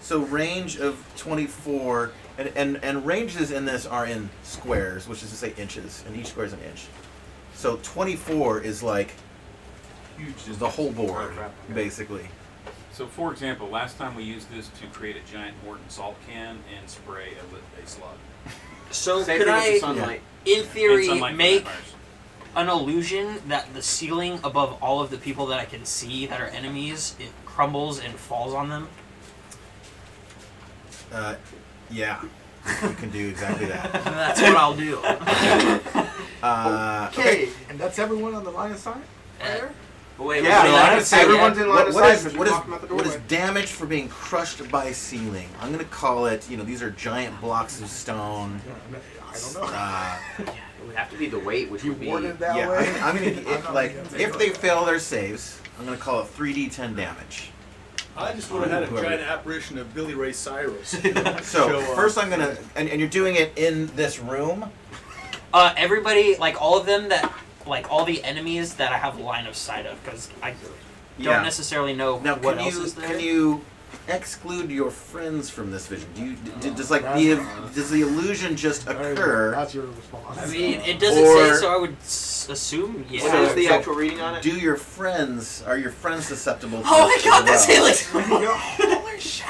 So range of 24, and ranges in this are in squares, which is to say inches, and each square is an inch. So 24 is like huge, is the whole board, basically. So, for example, last time we used this to create a giant Morton salt can and spray a slug. So Same could thing with the I, sunlight. in And theory, sunlight for make vampires. an illusion that the ceiling above all of the people that I can see that are enemies, it crumbles and falls on them? Yeah, you can do exactly that. That's what I'll do. Okay, and that's everyone on the line of sight? There? Wait, Yeah, wait, line wait, of sight. Everyone's in line of sight. What is damage for being crushed by ceiling? I'm gonna call it. These are giant blocks of stone. I don't know. It would have to be the weight, which You would be. worded that Yeah, way? I'm gonna I'm not like gonna take if it. they fail their saves, I'm gonna call it 3d10 damage. I just would have had a Whoever. giant apparition of Billy Ray Cyrus. So Show up. first I'm gonna and you're doing it in this room. Everybody, like all of them that, like all the enemies that I have line of sight of, because I don't necessarily know Now what can else you is there. can you exclude your friends from this vision? Does the illusion just occur? That's your response. I mean, it doesn't Or- say, so I would assume, yeah. What is the actual reading on it? Do your friends are your friends susceptible to Oh my this god, as that's well? Holy shit!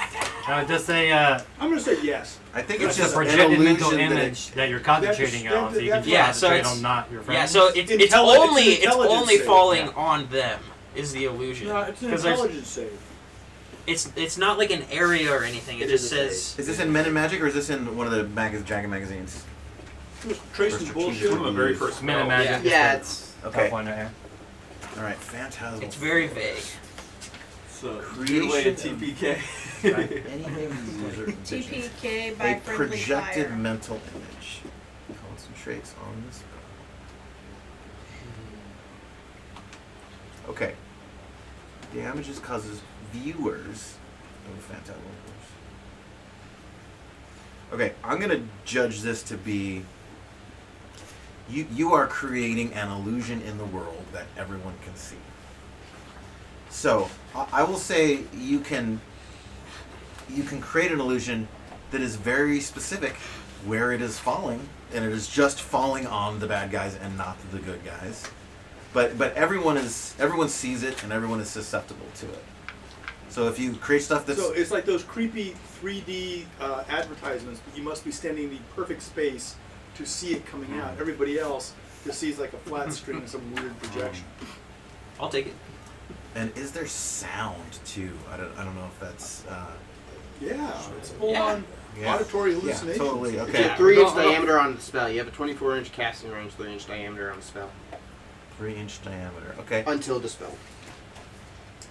No, it does say I'm going to say yes. I think it's it's just just a an projected illusion mental that image that you're concentrating on, so you can just Yeah, so concentrate it's- on not your friends. Yeah, so it's It's only intelligence save. falling on them is the illusion. No, it's an 'Cause there's- intelligence save. It's not like an area or anything. It It just is a says Is this in Men in Magic or is this in one of the Dragon magazines? Tracy's bullshit. One of the very first Man of spells. Magic. Yeah, is it's. the Okay. top one right here. All right, Phantasmal. it's very vague. So, Creation way to of- TPK. Anything the user envisions. TPK by A friendly projected fire. mental image concentrates on the spell. Okay. Damages causes viewers of Phantasmal Force. Okay, I'm gonna judge this to be you are creating an illusion in the world that everyone can see. So I will say you can create an illusion that is very specific where it is falling, and it is just falling on the bad guys and not the good guys. But everyone sees it and everyone is susceptible to it. So if you create stuff that's So it's like those creepy 3D advertisements, but you must be standing in the perfect space to see it coming out. Everybody else just sees like a flat screen and some weird projection. I'll take it. and is there sound too? I don't know if that's Yeah, it's full on auditory hallucinations. Yeah, totally. It's Okay. a 3-inch diameter on the spell. You have a 24-inch casting range, 3-inch diameter on the spell. 3-inch diameter. Okay. Until dispelled.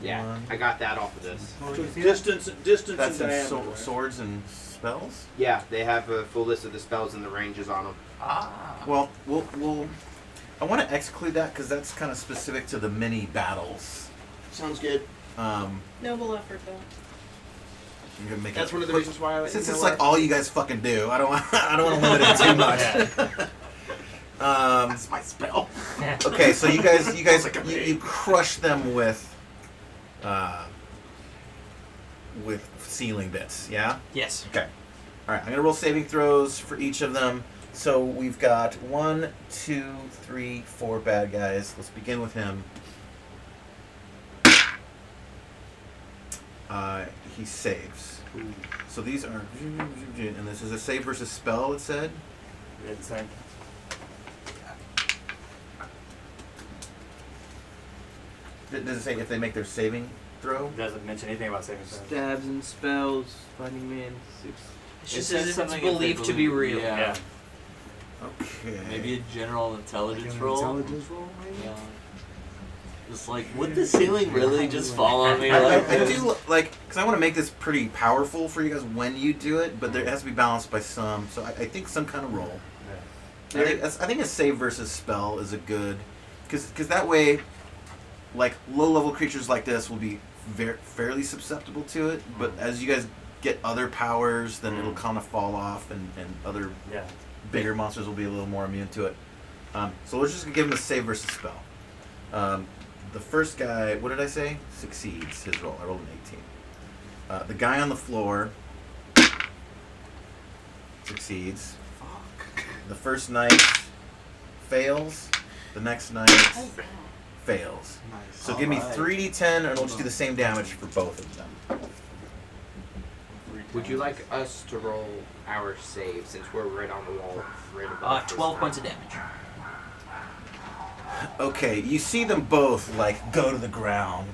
Yeah, One. I got that off of this. So distance That's and in diameter. right? swords and spells. Yeah, they have a full list of the spells and the ranges on them. Well, we'll I want to exclude that because that's kind of specific to the mini battles. Sounds good. Noble effort, though. You can make That's it, one of the reasons why I since it's like all you guys fucking do. I don't want to limit it too much. That's my spell. Okay, so you guys you crush them with ceiling bits. Yeah. Yes. Okay. All right. I'm gonna roll saving throws for each of them. So we've got 1, 2, 3, 4 bad guys. Let's begin with him. He saves. So these are, and this is a save versus spell. It said. It's like, Does it say if they make their saving throw? doesn't mention anything about saving throws. Stabs and spells, fighting man, 6. It's It just says as if it's something if they believed to be believe- real. Yeah. Okay. Maybe a general intelligence Like an roll. Intelligence roll, maybe? Yeah. Just like, would the ceiling really just fall on me? I Like, do like because I want to make this pretty powerful for you guys when you do it, but there has to be balanced by some. So I think some kind of roll. I think a save versus spell is a good because that way, like low level creatures like this will be fairly susceptible to it. But as you guys get other powers, then it'll kind of fall off, and other bigger monsters will be a little more immune to it. So we're just gonna give him a save versus spell. The first guy, what did I say? Succeeds his roll. I rolled an 18. The guy on the floor succeeds. The first knight fails. The next knight fails. Nice. So give me 3d10, and we'll just do the same damage for both of them. Would you like us to roll our save since we're right on the wall, right above? 12 points of damage. Okay, you see them both like go to the ground.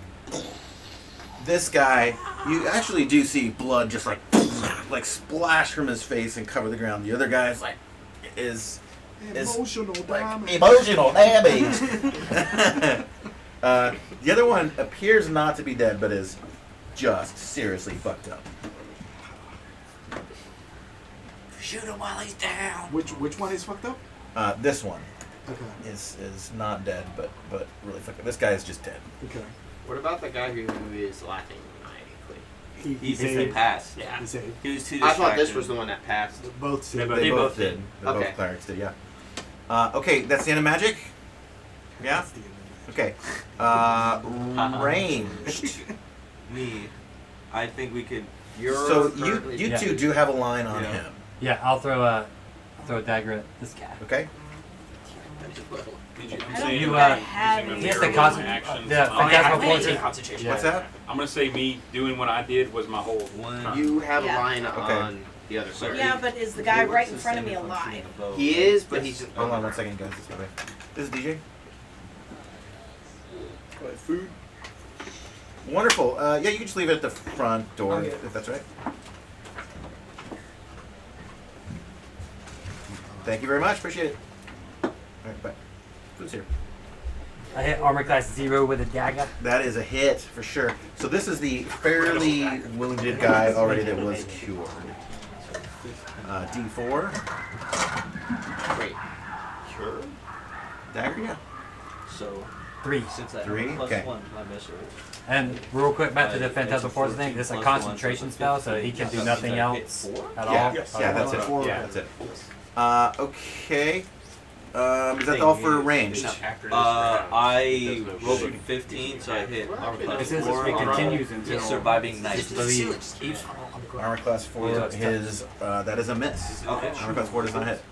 This guy, you actually do see blood just like splash from his face and cover the ground. The other guy is Emotional damage. emotional damage. The other one appears not to be dead, but is just seriously fucked up. Shoot him while he's down. Which one is fucked up? This one Okay. is not dead, but really fucked up. This guy is just dead. Okay. What about the guy who is laughing maniacally? he passed. Yeah. He saved. He was too I distracted. thought this was the one that passed. Both saved. They both did. did. They Okay. both clerics did, yeah. Okay, that's the end of magic? Yeah? That's the end of Okay. Ranged. Me. I think we could. So you Yeah. two do have a line on Yeah. him. Yeah, I'll throw a dagger at this guy. Okay? I'm I don't saying You, think I have using any. He has mirror to concent- actions. yeah, on- Phantasmal I have 14. 18 concentration. What's that? I'm gonna say me doing what I did was my whole. One. You have Yeah. a line Okay. on the other side. Yeah, but is the guy right in front of me alive? He is, but he's just. Hold on 1 second, guys. This way. This is DJ. Like food. Wonderful. Yeah, you can just leave it at the front door Okay. if that's right. Thank you very much. Appreciate it. All right, bye. Who's here? I hit armor class 0 with a dagger. That is a hit for sure. So this is the fairly wounded guy already that was cured. D4. Wait. Sure. Dagger, yeah. So 3. since that Three? plus Okay. one, my miss. And real quick, back to the It's a Phantasmal Force 14 thing. This is a plus one, so concentration it's a spell, so 15. he can do So nothing means I hit else 4? at Yeah, all. Yes. yeah, that's it. Four. Yeah, that's it. Okay. Is that all for ranged? After this round, I there's no rolled a shooting. 15, so I hit armor class This is 4. it continues until Surviving night. Keeps Armor class 4. His that is a miss. Okay. Armor class 4 does not hit.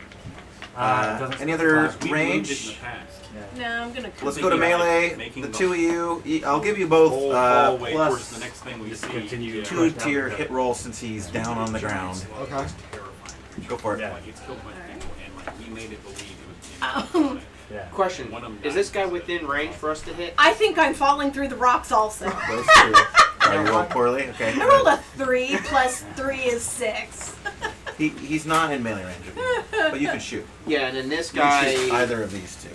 doesn't Any other We moved it in the range? past. No, I'm gonna. Let's go to Thinking about melee. making The the two of you. I'll give you both Whole hallway towards plus the next thing we just see. continue Yeah. 2 to your hit roll since he's down on the ground. Okay. Terrifying. Go for it. Yeah. Like it's killed my people, and like we made it believe it was. Oh. Yeah. Question: One of them is this guy within range for us to hit? I think I'm falling through the rocks also. Those two. You rolled poorly. Okay. I rolled a 3 plus 3 is 6. He's not in melee range of you, but you can shoot. Yeah, and then this You can shoot guy. either of these two.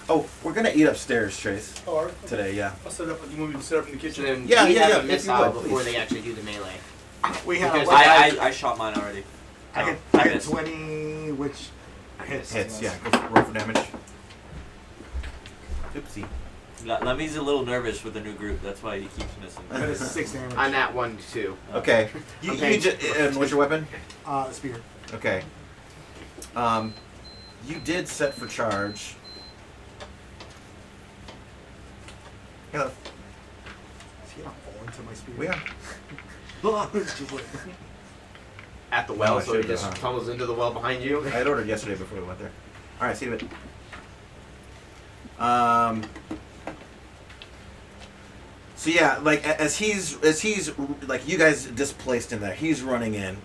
Oh, we're gonna eat upstairs, Trace. Oh, all right. Today, yeah. I'll set up. You want me to set up in the So kitchen? then Yeah, we yeah, have yeah, a if you missile would, before please. they actually do the melee. We have. Because I shot mine already. I get I missed. 20, which hits. Hits, yeah. Go roll for damage. Oopsie. Lemmy's a little nervous with the new group. That's why he keeps missing. That is 6 damage. On that one too. Okay. You and what's your weapon? Spear. Okay. You did set for charge. Hello. Is he not falling to my spear? We are. At the well, Oh, I so he should've, just huh? tumbles into the well behind you. I had ordered yesterday before we went there. All right, see you in a bit. So yeah, like as he's like you guys displaced in there, he's running in,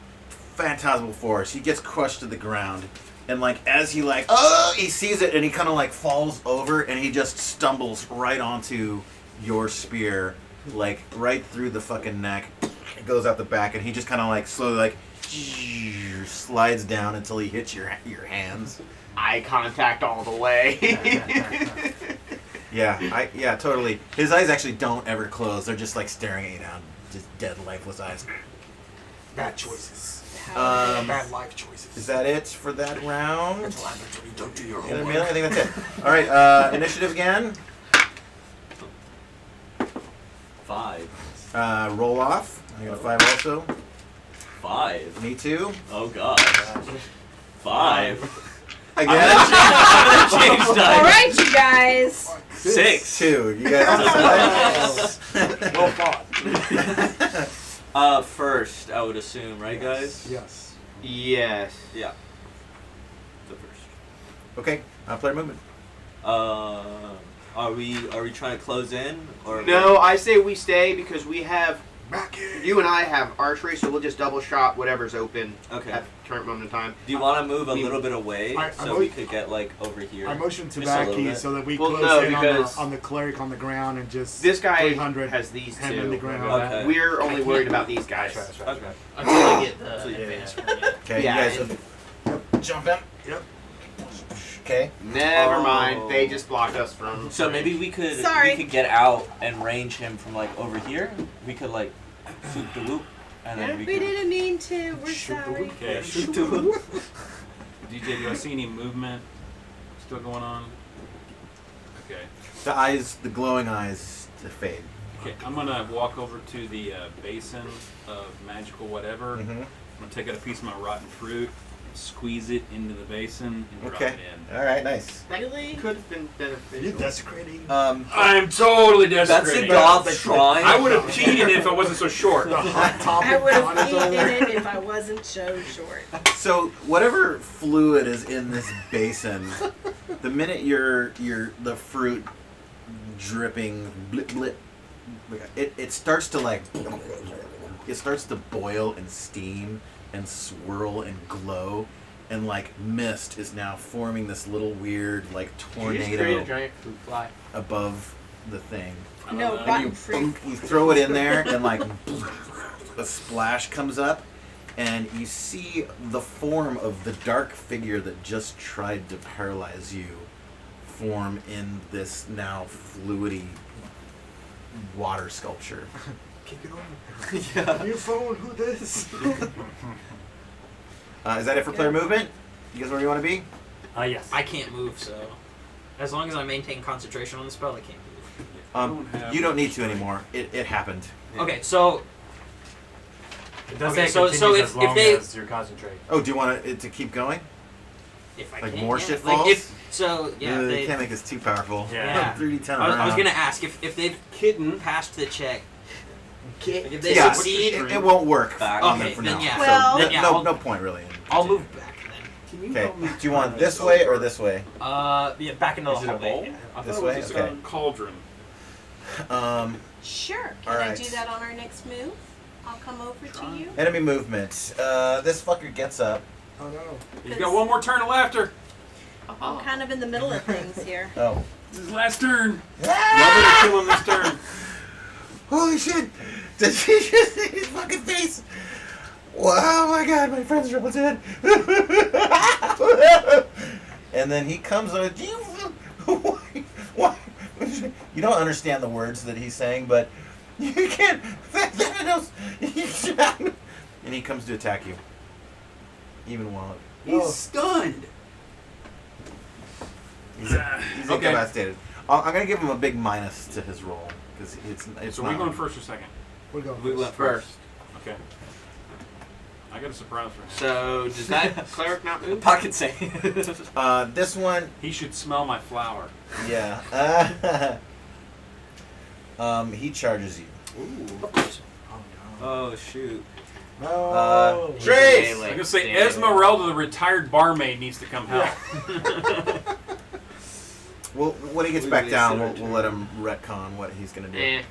phantasmal force. He gets crushed to the ground, and like as he he sees it and he kind of like falls over and he just stumbles right onto your spear, like right through the fucking neck. It goes out the back and he just kind of like slowly like slides down until he hits your hands. Eye contact all the way. Yeah, totally. His eyes actually don't ever close. They're just like staring at you down, just dead, lifeless eyes. Bad choices. Bad life choices. Is that it for that round? Mental laboratory, don't do your I homework. think that's it. All right, initiative again. 5. Roll off. I got a 5 also. 5. Me too. Oh god. 5. Again. I'm gonna change dice. All right, you guys. 6. 2. You guys. Well fought. First, I would assume, right, guys? Yes. Yes. Yeah. The first. Okay. Player movement. Are we trying to close in or No, I say we stay because we have. Back in. You and I have archery, so we'll just double shot whatever's open Okay. at the current moment in time. Do you want to move a little bit away so we could get like over here? I motioned to Just a little Backy bit. so that we Well, close no, in because on the cleric on the ground and just This guy 300 has these him in the two. ground. Okay. We're only worried about these guys. Okay. Until I get the So, yeah. advance from you. Okay. Yeah, You guys jump in. Yep. Okay. Never Oh. mind. They just blocked us from. So maybe we could Sorry. get out and range him from like over here. We could like shoot the loop and then we We could didn't mean to. We're sorry. Okay. shoot the loop. DJ, do I see any movement still going on? Okay. The eyes, the glowing eyes, fade. Okay. I'm gonna walk over to the basin of magical whatever. Mm-hmm. I'm gonna take out a piece of my rotten fruit, squeeze it into the basin, and drop Okay. it in. All right. Nice. Really? Could have been You're beneficial. desecrating. I'm totally That's the desperate. god shrine. I would have peed in it if I wasn't so short. The hot topic I would have on its eaten own. it if I wasn't so short. So whatever fluid is in this basin, the minute the fruit dripping, blip, blip, it starts to like, it starts to boil and steam and swirl and glow, and like mist is now forming this little weird like Did you just create a tornado giant fruit fly? above the thing. No, And rotten fruit. You throw it in there and like a splash comes up and you see the form of the dark figure that just tried to paralyze you form in this now fluidy water sculpture. Kick it over. Yeah. New phone, who this? Is that it for player movement? You guys where you want to be? Yes. I can't move, so as long as I maintain concentration on the spell, I can't move. You don't need to anymore. It happened. Okay, so It does Okay, say so continues if- as long if they- as you concentrate. Oh, do you want it to keep going? if I Like can, more yeah. shit Like falls? if so, yeah. They They, can't make this too powerful. Yeah. 3d10 I was around. gonna ask if they've passed the check. Like if they Yeah, succeed, it won't work Back. on them Okay, for then now. yeah. So Well- Then yeah, no, I'll- no point really. I'll move back then. Can you Okay. help me Do you want turn this this way over? or this way? Yeah, back into Is the it a hallway. bowl? Yeah. I This thought way? it was just Okay. a cauldron. Sure. All Can I right. do that on our next move? I'll come over to you. Enemy movement. This fucker gets up. Oh no. He's got one more turn of laughter. I'm kind of in the middle of things here. Oh. This is his last turn. Ah! Nobody kill him this turn. Holy shit! Did you just see his fucking face? Wow, oh my god, my friend's triple dead. And then he comes on. Why? You don't understand the words that he's saying, but you can't. And he comes to attack you. Even while He's stunned. he's incapacitated. I'm gonna give him a big minus to his roll because it's. So are we going first or second? We're going We went first. Okay. I got a surprise for him. So does that cleric not move? Pocket save. This one, He should smell my flower. yeah. He charges you. Ooh. Oh shoot. No. Trace! I'm gonna say Esmeralda, the retired barmaid, needs to come help. Well, when he gets We back may down, send we'll her let to- him retcon what he's gonna do. Eh.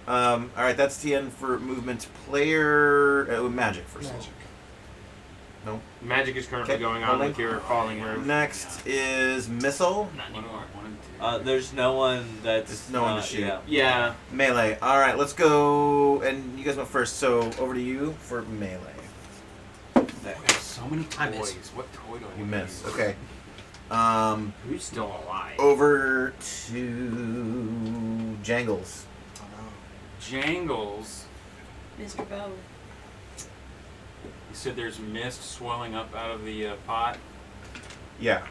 All right, that's the end for movement. Player magic first. of all. Magic. Magic is currently Okay, going on holding. with your falling roof. Next is missile Not anymore. One and two. There's no one that's. There's no one to shoot. Yeah. Yeah. melee. All right, let's go. And you guys went first, so over to you for melee. I have so many I miss. toys. What toy do I You want to miss. use? Okay. Who's still alive? Over to Jangles. Oh, Jangles. Mr. Bow. You said there's mist swelling up out of the pot. Yeah.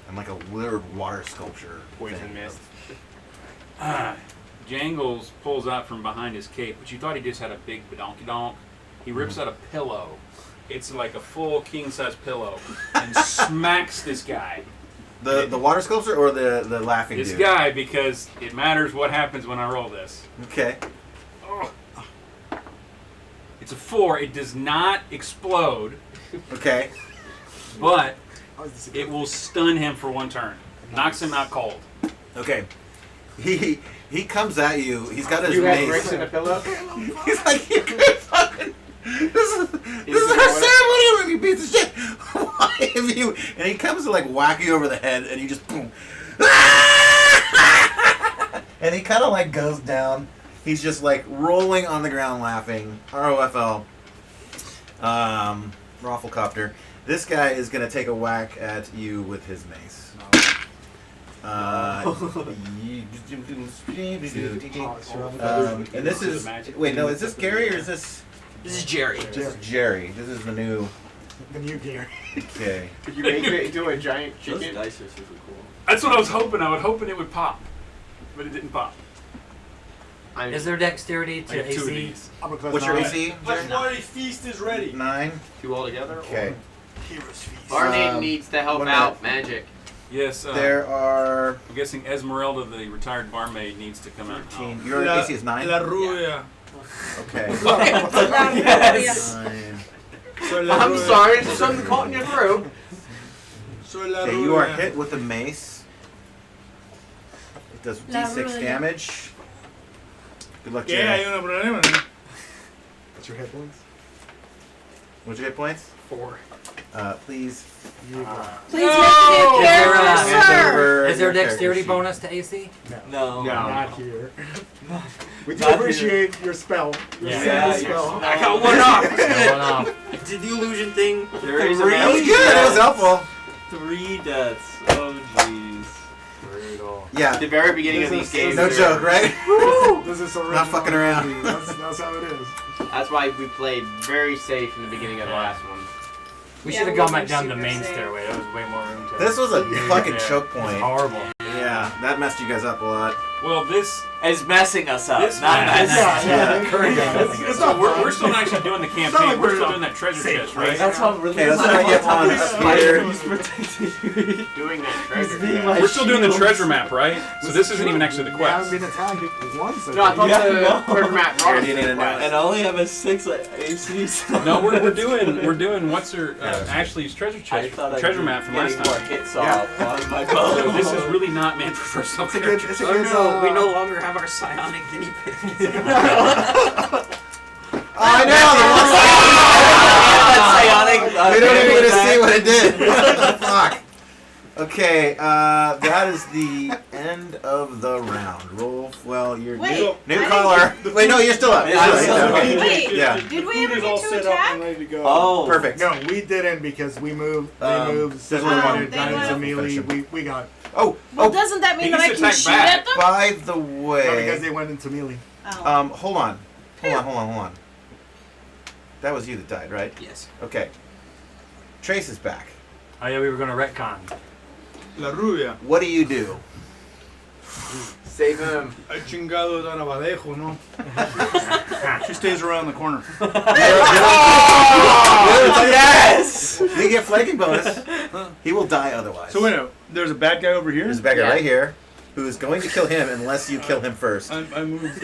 And like a weird water sculpture. Poison thing. mist. Jangles pulls out from behind his cape, but you thought he just had a big badonky donk. He rips out a pillow. It's like a full king size pillow and smacks this guy. The water sculpture or the laughing This dude? guy, because it matters what happens when I roll this. Okay. Oh. It's a 4. It does not explode, Okay. but How is this? it will stun him for 1 turn. Knocks him out cold. Okay. He comes at you. He's got his You had mace. bricks in a pillow? He's like, you could fucking. This is our ceremony, you piece of shit. Why have you? And he comes to like whack you over the head, and you just boom. And he kind of like goes down. He's just like rolling on the ground laughing. ROFL. Rafflecopter. This guy is gonna take a whack at you with his mace. And this is wait, no, is this Gary or is this This is Jerry. this is Jerry? This is the new. The new gear. Okay. Could you make it into a giant Those chicken? dice are super cool. That's what I was hoping. I was hoping it would pop, but it didn't pop. Is there dexterity I to have 2 of AC? these. What's your AC? Legendary feast is ready. 9. 2 altogether? Okay. Heroes feast. Barney needs to help one out. Magic. Yes. There are I'm guessing Esmeralda, the retired barmaid, needs to come out. 13. Your AC is 9. La Rubia. Okay. Yes. 9. Soy la I'm Rubia. sorry, there's something caught in your throat. Soy la Okay, you are Rubia. hit with the mace. It does La D6 Rubia. damage. Good luck, ¿Qué? Hay Jerry. un problema. What's your hit points? What's your hit points? 4. Please. Please make Is the there character, a- sir. Is there a your dexterity character sheet. bonus to AC? No. Not here. We do Not appreciate your spell. Your Yeah. simple spell. I got 1 off. Going off. Did the illusion thing? There is a That was magic good. That was death. helpful. 3 deaths. Oh jeez. Brutal. At Yeah. the very beginning of This these games, No there- joke, right? This is original. Not fucking around. movie. That's how it is. That's why we played very safe in the beginning of the last one. We Yeah, should have we gone were back down the super main safe. stairway. There was way more room to This was a fucking Yeah. choke It was point. horrible. Yeah, that messed you guys up a lot. Well, this. It's messing us up. This not one- messing us Yeah, up. yeah. It's not We're still not actually doing the campaign. like We're we're still doing that treasure safe chest, right? That's what really Okay, let's try to get on up here. Doing that treasure. We're still doing the treasure map, right? So this isn't even actually the We haven't quest. been attacked once. No, I thought Yeah, the no. third map Here, do you need to know it? And I only have a 6 AC. So No, we're doing what's her Ashley's treasure I chest, thought I'd treasure be map from getting last more time. hits Yeah. off on my So bow. this is really not meant for first level It's a good. characters. It's a Oh good. no, we no longer have our psionic guinea pigs. I know. We don't even get to see what it did. Fuck. Okay, that is the end of the round. Roll. Well, you're Wait, new I caller. Wait, no, you're still up. Yeah, I'm still up. Okay. Wait, Yeah. did we Food ever is get all to set up attack? and ready to go. Oh, Perfect. No, we didn't because we moved. They moved. this So one we wanted got they into went- melee. We got Oh, Well, doesn't that mean he that I gets can attacked shoot back. at them? by the no, because way. they went into melee. Oh. Hold on. Hold on. That was you that died, right? Yes. Okay. Trace is back. Oh yeah, we were gonna retcon. La Rubia. What do you do? Save him. I chingado de Navadejo, no? She stays around the corner. Yes! You get flanking bonus. He will die otherwise. So wait a minute, there's a bad guy over here? There's a bad guy Yeah. right here who is going to kill him unless you kill him first. I moved.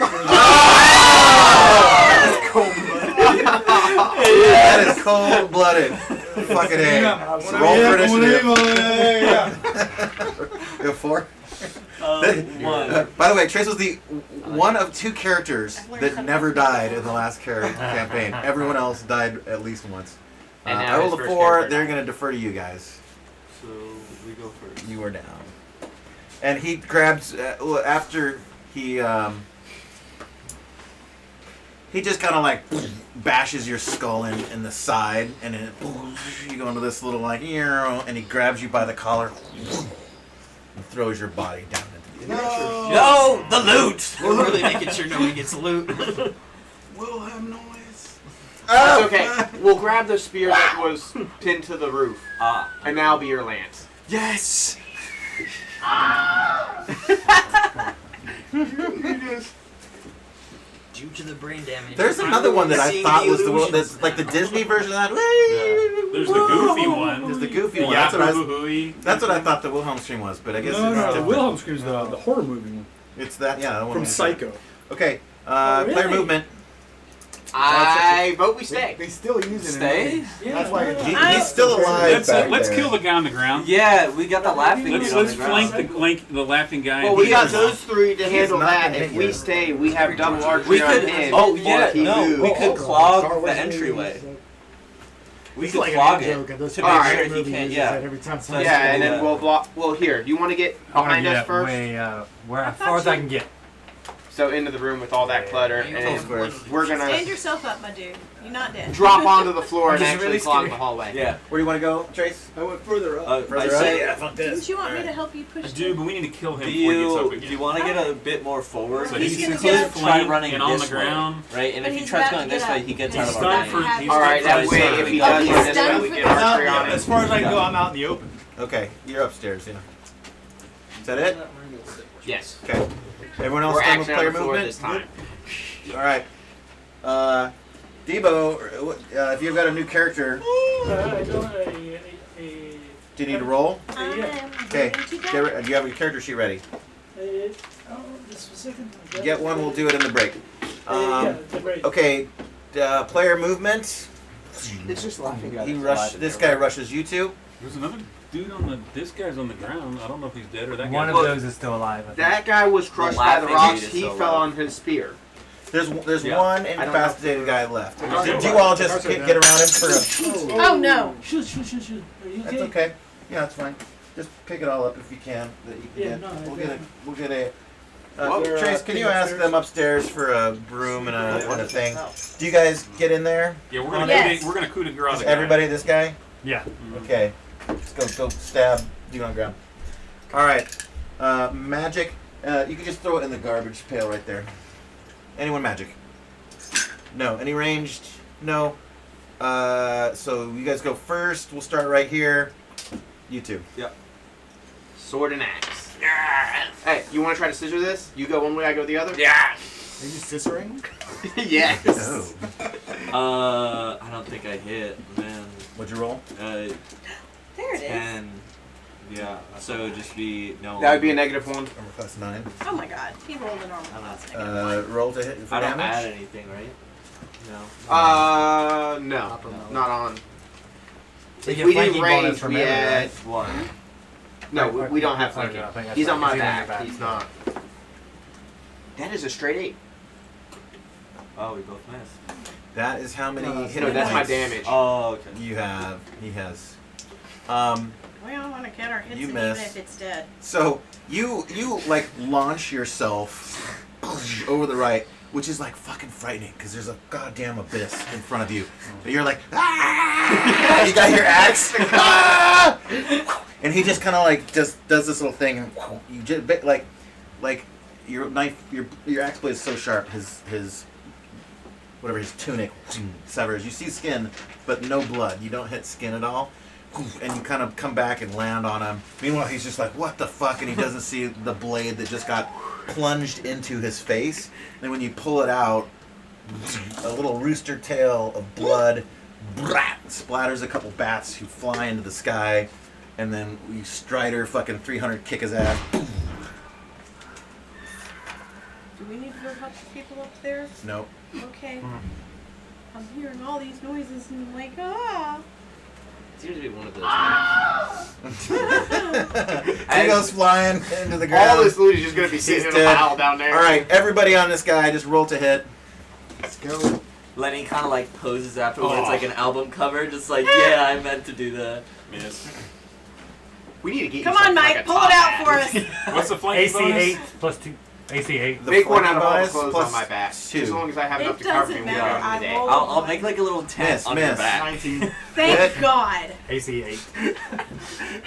That is cold-blooded. Fucking A. Roll for initiative. Go 4. One. By the way, Trace was the one of 2 characters that never died in the last campaign. Everyone else died at least once. And I now rolled his a first 4. character They're died. going to defer to you guys. So we go first. You are down. And he grabs after he just kind of like bashes your skull in the side, and then you go into this little like, and he grabs you by the collar and throws your body down into the abyss. No, the loot. We're really making sure no one gets loot. We'll have noise. That's okay. We'll grab the spear that was pinned to the roof, and now be your lance. Yes. Due to the brain damage. There's another one that I Seeing thought the was the one illusions. that's like the Disney version of that. There's the goofy one. There's the goofy The one. Yahoo-hooey. That's what I thought the Wilhelm stream was, but I guess No, it's the different. Wilhelm scream's the horror movie one. It's that, yeah. That one From was- Psycho. Okay, Oh, player really? movement. I vote we stay. They still use it. Stay? That's why He's still alive. Let's kill the guy on the ground. Yeah, we got the laughing Let's dude on the flank ground. the laughing guy. Well, and we he got is- those 3 to handle not that. gonna If hit we you. stay, we have double archery We on could. him. Oh or yeah, if he no, moves. we could clog the entryway. We It's could like clog an it joke at this to point. make Alright. sure he Movie can't. uses Yeah. that every time Yeah, somebody Yeah, and Yeah. then we'll block. Well, here, do you want to get I wanna behind us get first? way, where as far as I can get. So into the room with all that clutter, Full and squares. we're gonna Stand yourself up, my dude. You're not dead. drop onto the floor and This is actually really clog scary. the hallway. Yeah. Where do you want to go, Trace? I went further up. I Further say, up? Fuck this. Didn't you want me Alright. to help you push I the do, but we need to kill him do before he gets up you again. want to get a bit more forward? So He's he's gonna could go try flank running and on this the way, ground. right? And But if he he's tries about going to this get way, up. he gets He's out of He's our done way. for. He's All right, done that for way, his if he son. does he's go this done way, we for get the archery day. on him. As far as I can go, I'm out in the open. Okay, you're upstairs, yeah. Is that it? Yes. Okay. Everyone else We're done with actually on player the floor movement? this time. All right. Debo, if you've got a new character, I don't, do you need to roll? I am Okay. going to Do go. you have your character sheet ready? just a second. Get one. We'll do it in the break. Yeah, the break. Okay. Player movement. It's just laughing He rushed. This guy rushes you two. There's another dude on the. This guy's on the ground. I don't know if he's dead or that One guy. of those is still alive. I think. That guy was crushed by the laughing rocks. dude is He so fell loud. on his spear. There's Yeah. one I don't know. incapacitated guy left. Okay. Did you all just get around him for a? Oh no. Shoot. Are you That's okay? okay. Yeah, that's fine. Just pick it all up if you can. That you can Yeah, get. no, I We'll got get a. it. We'll get a. Well, Trace, can you ask them upstairs for a broom and a thing? Do you guys get in there? Yeah, we're gonna Yes. we're gonna coup de grace. Is the guy. everybody this guy? Yeah. Okay. Just go stab. Do on ground. All right. Magic. You can just throw it in the garbage pail right there. Anyone magic? No. Any ranged? No. So you guys go first. We'll start right here. You two. Sword and axe. Hey, you want to try to scissor this? You go one way, I go the other? Yeah. Are you scissoring? Yes. Oh. I don't think I hit, man. What'd you roll? There it is. 10. Yeah. So it'd just be no. That would be a -1. Armor class 9. Oh my god. He rolled an armor class. negative. Roll to hit for I don't damage. add anything, right? No. No. Not on. You If get we flanking didn't bonus range, from we everyone, had... right? One. No, we don't have Okay, flanking. I think that's He's on right. my He's on your back. back. He's not. That is a straight 8. Oh, we both missed. That is how many hit No, that's my points damage. Oh, okay. you have. He has. We don't want to count our hits, You and miss. even if it's dead. So you like launch yourself over the right, which is like fucking frightening because there's a goddamn abyss in front of you. But you're like, ah! You got your axe, ah! And he just kind of like just does this little thing, and you just like your knife, your axe blade is so sharp, his whatever his tunic severs. You see skin, but no blood. You don't hit skin at all. and you kind of come back and land on him. Meanwhile, he's just like, what the fuck? And he doesn't see the blade that just got plunged into his face. And when you pull it out, a little rooster tail of blood splatters a couple bats who fly into the sky. And then we Strider fucking 300 kick his ass. Do we need to go help the people upstairs? Nope. Okay. I'm hearing all these noises and I'm like, ah. It seems to be one of those. He goes flying into the ground. All this loot is just gonna be He's sitting in a dead. pile down there. All right, everybody on this guy, just roll to hit. Let's go. Lenny kind of like poses afterwards like an album cover, just like, yeah, I meant to do that. Miss. We need to get Come you on, something Mike, like a pull top it out hat. for us. What's the flanking AC bonus? 8 plus 2. AC 8. The Make one flanking out of all the bonus clothes plus on my back. 2. As long as I have enough It to cover me doesn't when we matter. go into the day. I I'll make like a little tent Miss, on your miss. back. 19. Thank God. AC 8.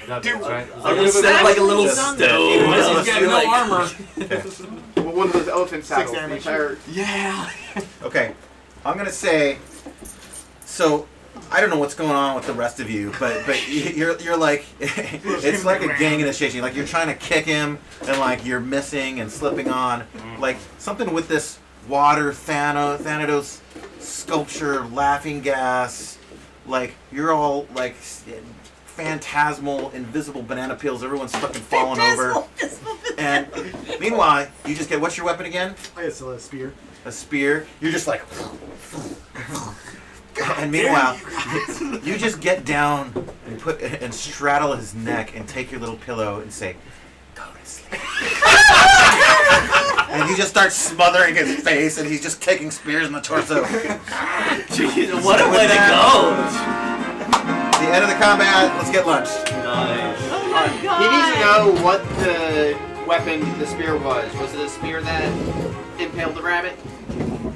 That Dude, works, right? I'll just set like a little Just- stove. Unless he's got no Like- armor. Well, one of those elephant saddles. The damage. entire. Yeah. Okay, I'm gonna say. So, I don't know what's going on with the rest of you, but you're like, it's like a gang initiation. Like you're trying to kick him, and like you're missing and slipping on. Like something with this water Thanatos sculpture, laughing gas. Like you're all like phantasmal, invisible banana peels. Everyone's fucking falling over. And meanwhile, you just get, what's your weapon again? It's a spear. A spear. You're just like, and meanwhile, you just get down and straddle his neck and take your little pillow and say, "Go to sleep." And you just start smothering his face, and he's just taking spears in the torso. Jeez, what a way to go. The end of the combat. Let's get lunch. Nice. Oh my God. He needs to know what the weapon the spear was. Was it a spear that impaled the rabbit?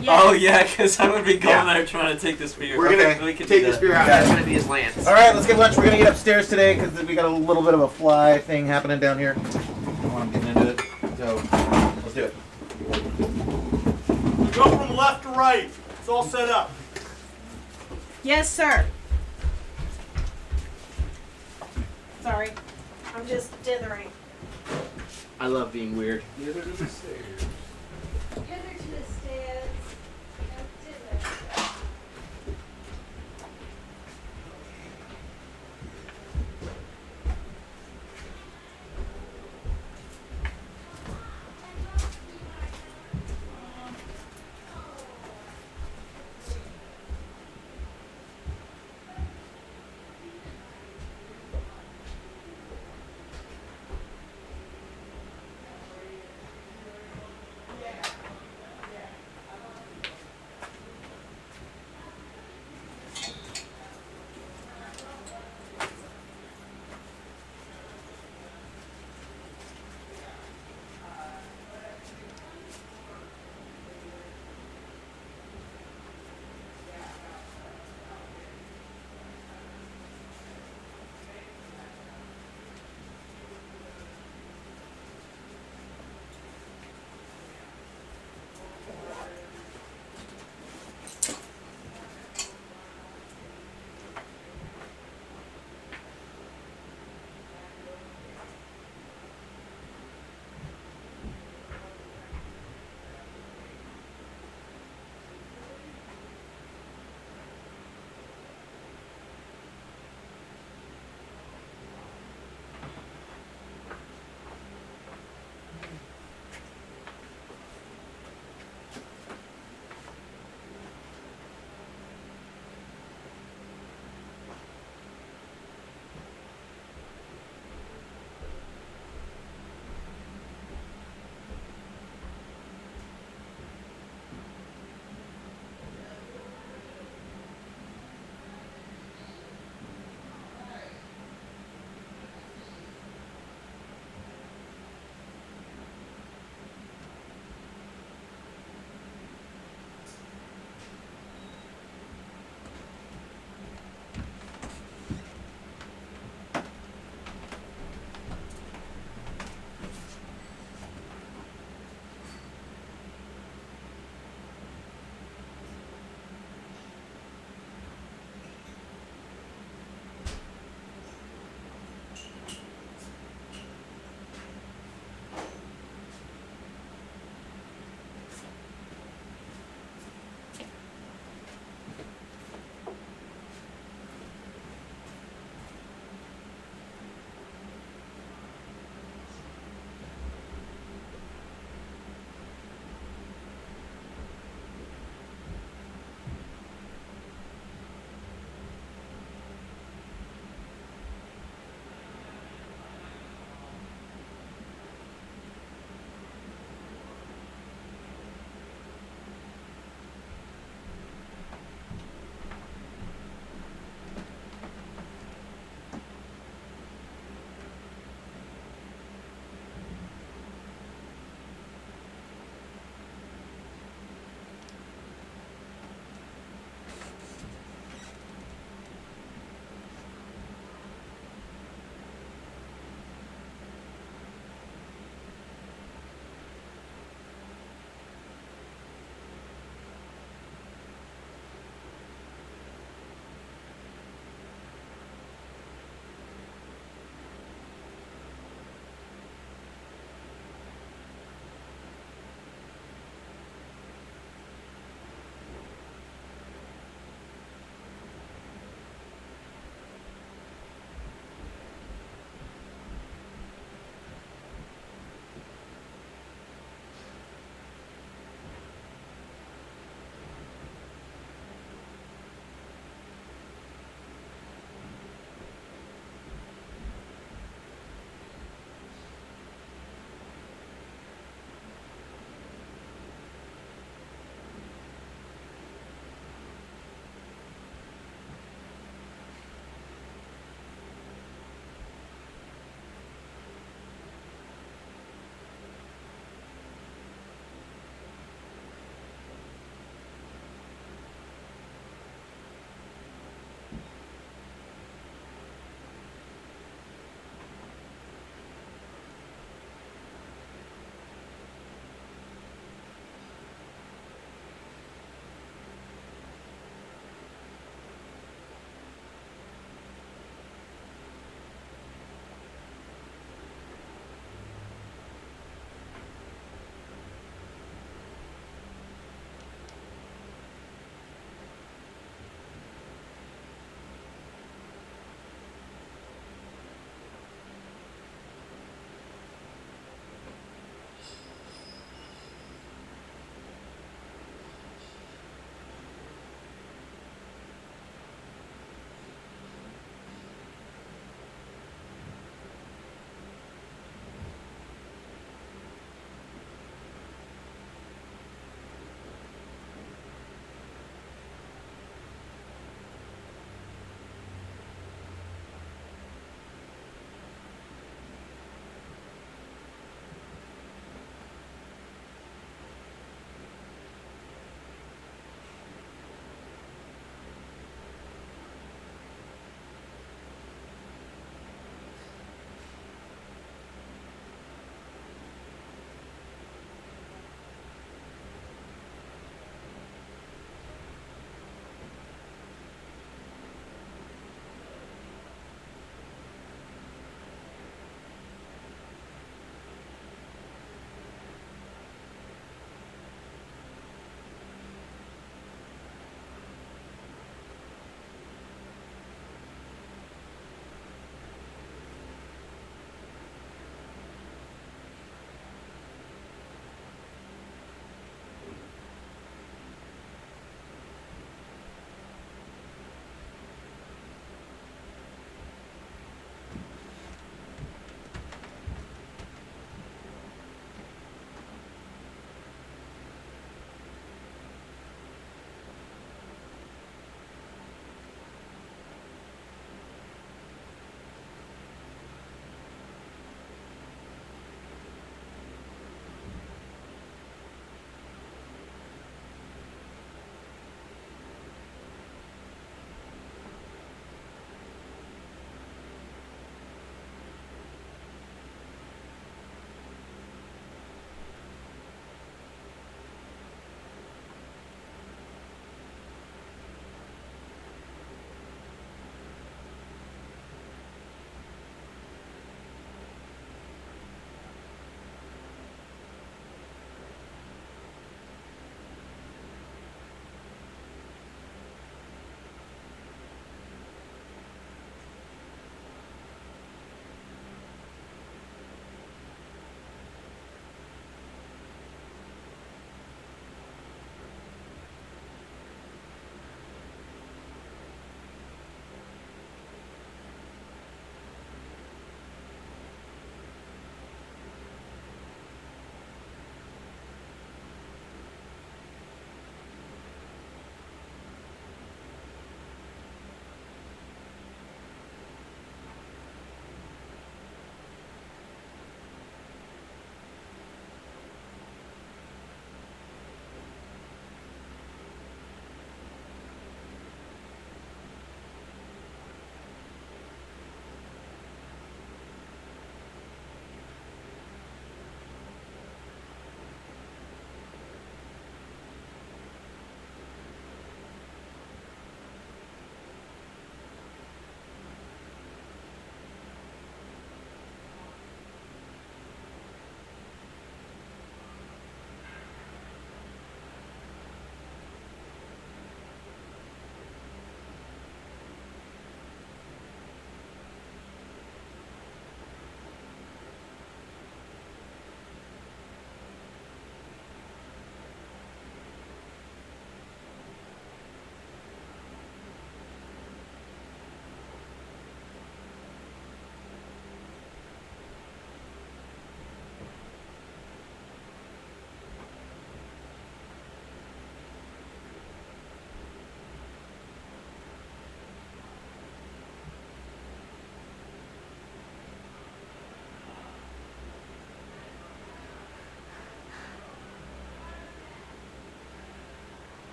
Yes. Oh yeah, because I would be going Yeah. there trying to take the spear. We're gonna We can take do the that. spear out. Got That's it. gonna be his lance. All right, let's get lunch. We're gonna eat upstairs today because we got a little bit of a fly thing happening down here. While I'm getting into it, so let's do it. Go from left to right. It's all set up. Yes, sir. Sorry. I'm just dithering. I love being weird. Hither to the stairs.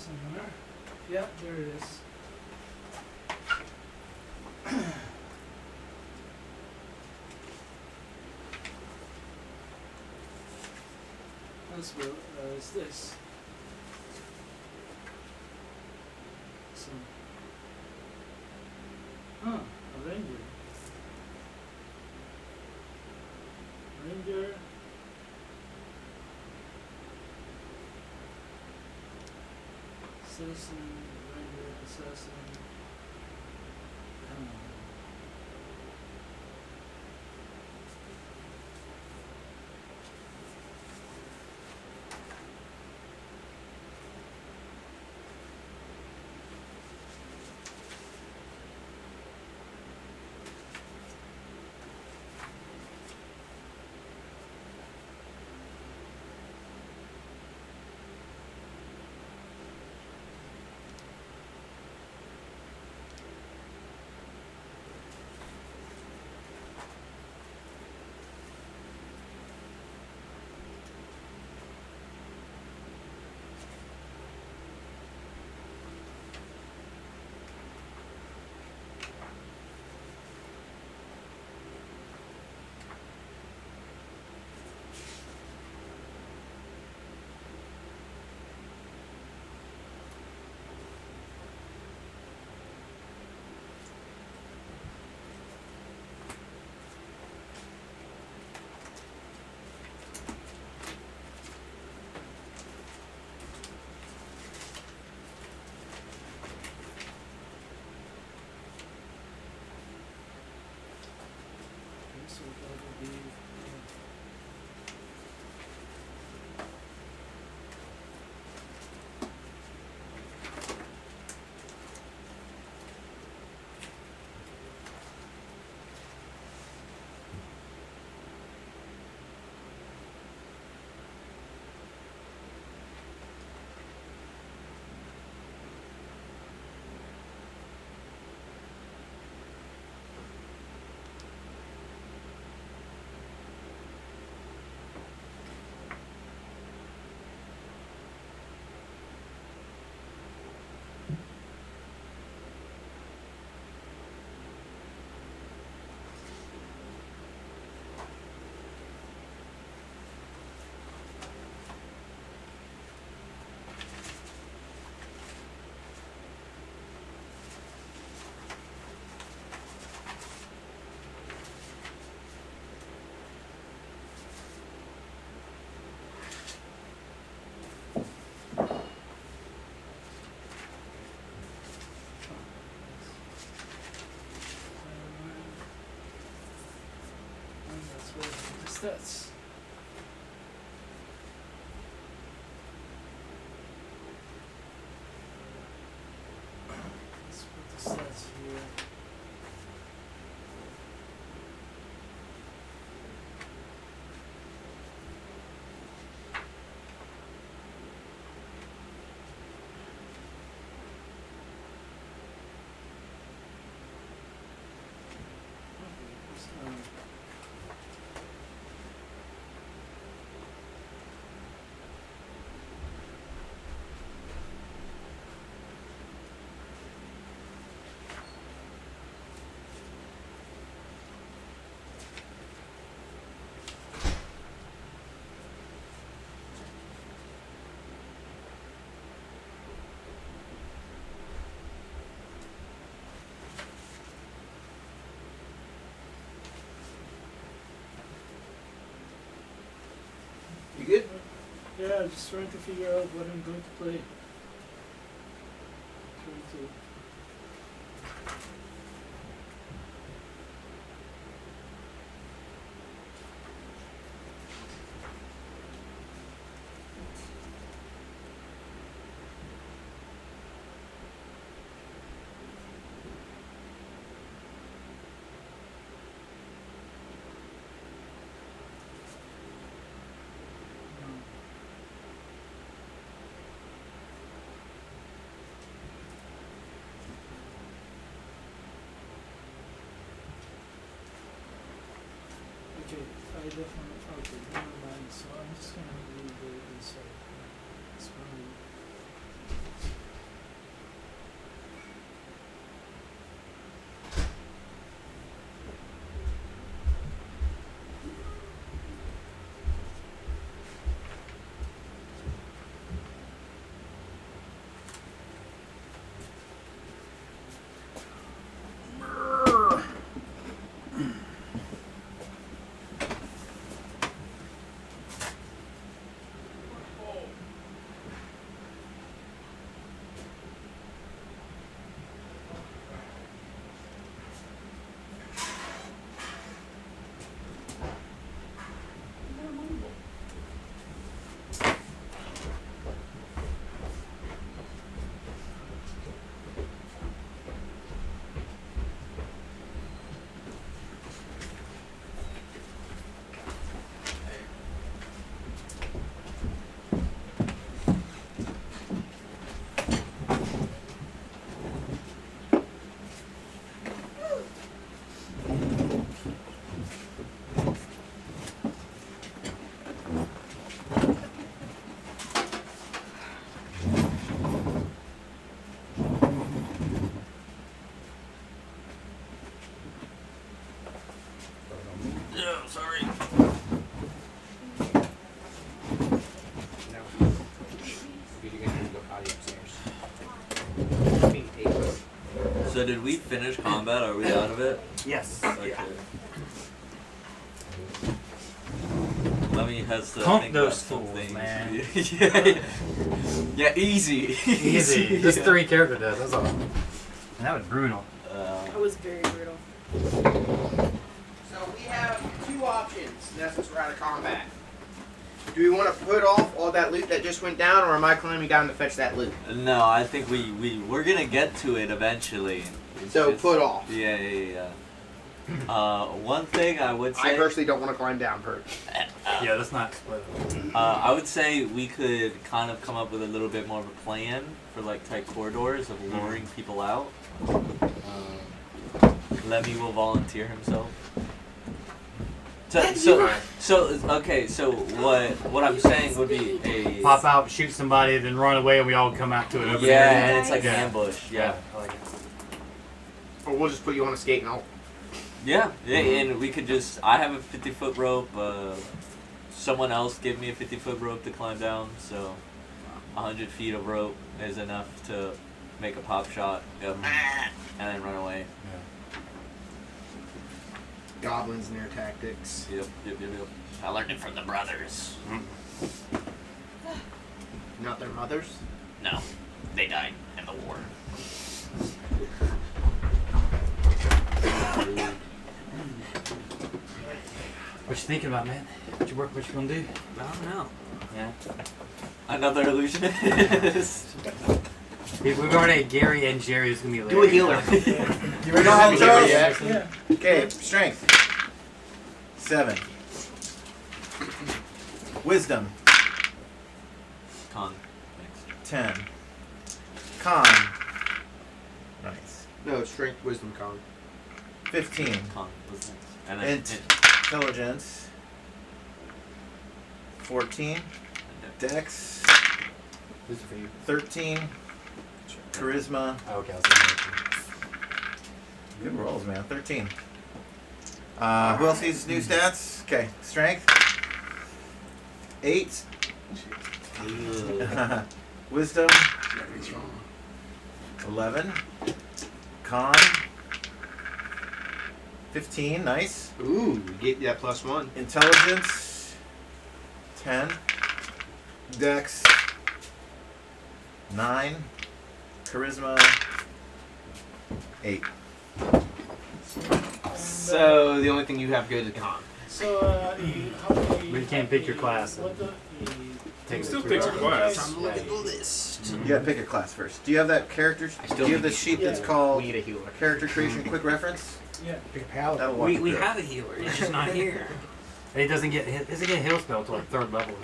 somewhere. Yeah, there it is. As well as this. So, a ranger. Ranger. Assassin, ranger, assassin. So that would be stats. Let's put the stats here. You good? Yeah, I'm just trying to figure out what I'm going to play. Trying to. Okay, I definitely, okay, never mind, so I'm just gonna leave the inside. It's probably So did we finish combat? Are we out of it? Yes. Okay. Lemmy has to Pump think those about some fools, things. man. Yeah, easy. Easy. Just 3 character deaths. That's all. And that was brutal. That was very brutal. So we have 2 options. Now since we're out of combat. Do we want to put off all that loot that just went down, or am I climbing down to fetch that loot? No, I think we're gonna get to it eventually. It's So just- put off. Yeah. One thing I would say. I personally don't want to climb down, Pert. Yeah, let's not split it. I would say we could kind of come up with a little bit more of a plan for like tight corridors of luring people out. Lemmy will volunteer himself. So what I'm saying would be a Pop out, shoot somebody, then run away, and we all come out to it. Over yeah, there. and it's like Yeah. an ambush. Yeah. I like it. Or we'll just put you on a skate and I'll. Yeah, and we could just. I have a 50-foot rope. Someone else give me a 50-foot rope to climb down. So, 100 feet of rope is enough to make a pop shot, go, and then run away. Goblins and their tactics. Yep. I learned it from the brothers. Not their mothers. No, they died in the war. What you thinking about, man? What you gonna do? I don't know. Yeah. Another illusionist. We've already had Gary and Jerry is gonna be Do a healer. You ready to have a Charles? Yeah. Okay, strength. 7. Wisdom. Con. 10. Con. Nice. No, strength, wisdom, con. 15. Con. And then Intelligence. 14. Dex. 13. Charisma. Oh, okay, I was thinking. Good rolls, man. 13. Who else needs new stats? Okay. Strength. 8. Wisdom. 11. Con. 15. Nice. Ooh, get that +1. Intelligence. 10. Dex. 9. Charisma. 8. So the only thing you have good is con. So, how do But you can't pick your class. What the, Take Still it pick to your it. class. Time to look at the list. You gotta pick a class first. Do you have that character? I Do still you have need the to- sheet that's yeah. called We need a healer. character creation quick reference? yeah. Pick a paladin. That'll walk We you through it. have a healer. He's just not here. And he doesn't get heal spell until like 3rd level.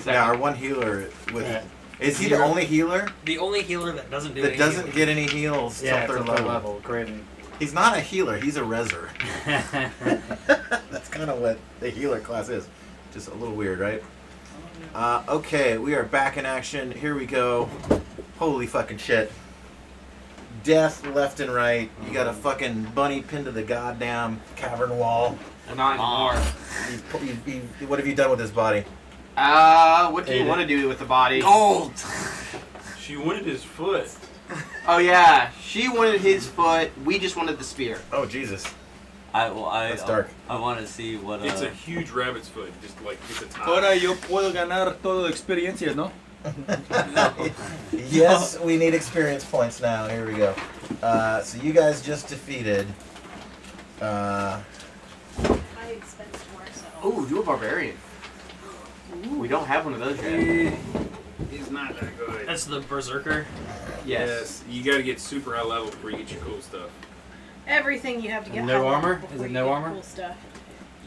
Yeah, our one healer with. Yeah. Is he the only healer The only healer that doesn't do that any doesn't healing. get any heals Yeah, till till 3rd 3rd level? level. Crazy. He's not a healer. He's a reser. That's kind of what the healer class is. Just a little weird, right? Okay, we are back in action. Here we go. Holy fucking shit. Death left and right. You got a fucking bunny pinned to the goddamn cavern wall. Not anymore. What have you done with his body? What do you Ate want to do with the body? Gold. She wanted his foot. Oh yeah, she wanted his foot. We just wanted the spear. Oh, Jesus. That's dark. I want to see what. It's a huge rabbit's foot. Just like it's a top. Ahora yo puedo ganar todo experiencias, ¿no? Yes, we need experience points now. Here we go. So you guys just defeated. I expensed more, so. Ooh, do a barbarian. We don't have one of those yet. He's not that good. That's the berserker. Yes. You got to get super high level before you get your cool stuff. Everything you have to get No high level armor? before Is it you no get armor? Cool stuff.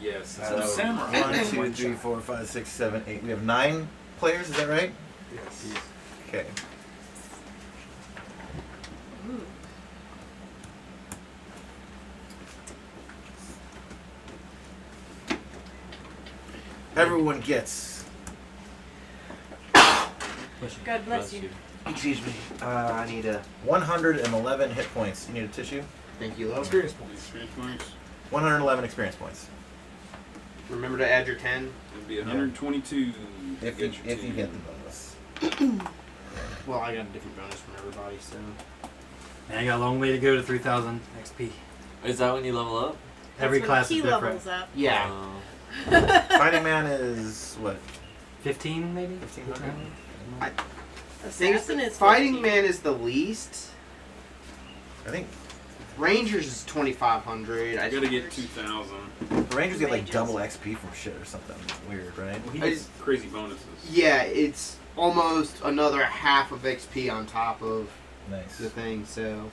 Yes. Uh, It's a samurai. 1, 2, 3, 4, 5, 6, 7, 8. We have 9 players. Is that right? Yes. Okay. Everyone gets. God bless you. Excuse me. I need a. 111 hit points. You need a tissue? Thank you, love. Experience points. Experience points. 111 experience points. Remember to add your 10. It'd be 122. If Get you, your if you two. get the bonus. Well, I got a different bonus from everybody, so. Man, I got a long way to go to 3,000 XP. Is that when you level up? Every That's when class he is different. levels up. Yeah. Fighting man is what? 15 maybe? 1500? Assassin is Fighting 15. man is the least. I think Rangers is 2,500. I gotta get 2,000. the Rangers get like Mages. double XP from shit or something weird, right? Well, he gets crazy bonuses. Yeah, it's almost another half of XP on top of Nice. the thing. So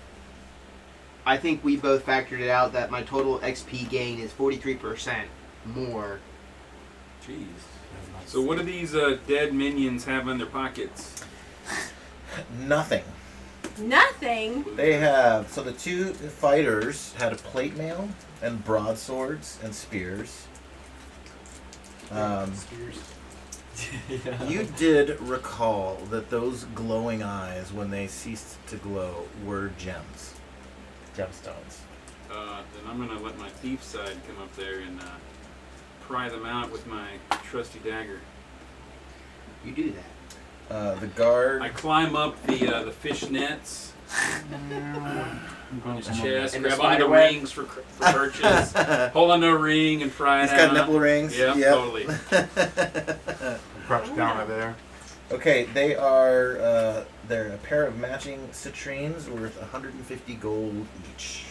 I think we both factored it out that my total XP gain is 43% more. Jeez. So what do these dead minions have in their pockets? Nothing. Nothing. They have, so the two fighters had a plate mail and broadswords and spears. You did recall that those glowing eyes, when they ceased to glow, were gems. Gemstones. Then I'm gonna let my thief side come up there and pry them out with my trusty dagger. You do that. The guard. I climb up the fish nets, his chest, And the grab spider onto the web. rings for purchase, hold on to a ring and pry it He's out. got nipple rings. Yep, Yep. totally. Crouch down over there. Okay, they are they're a pair of matching citrines worth 150 gold each.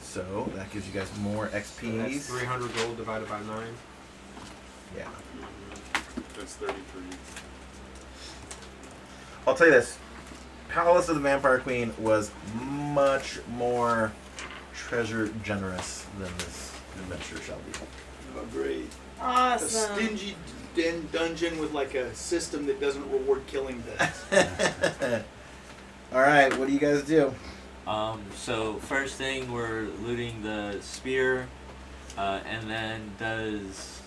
So that gives you guys more XPs. That's 300 gold divided by 9. Yeah. That's 33. I'll tell you this. Palace of the Vampire Queen was much more treasure generous than this adventure shall be. Oh, great. A Awesome. stingy dungeon with like a system that doesn't reward killing things. Alright, what do you guys do? So first thing, we're looting the spear, and then does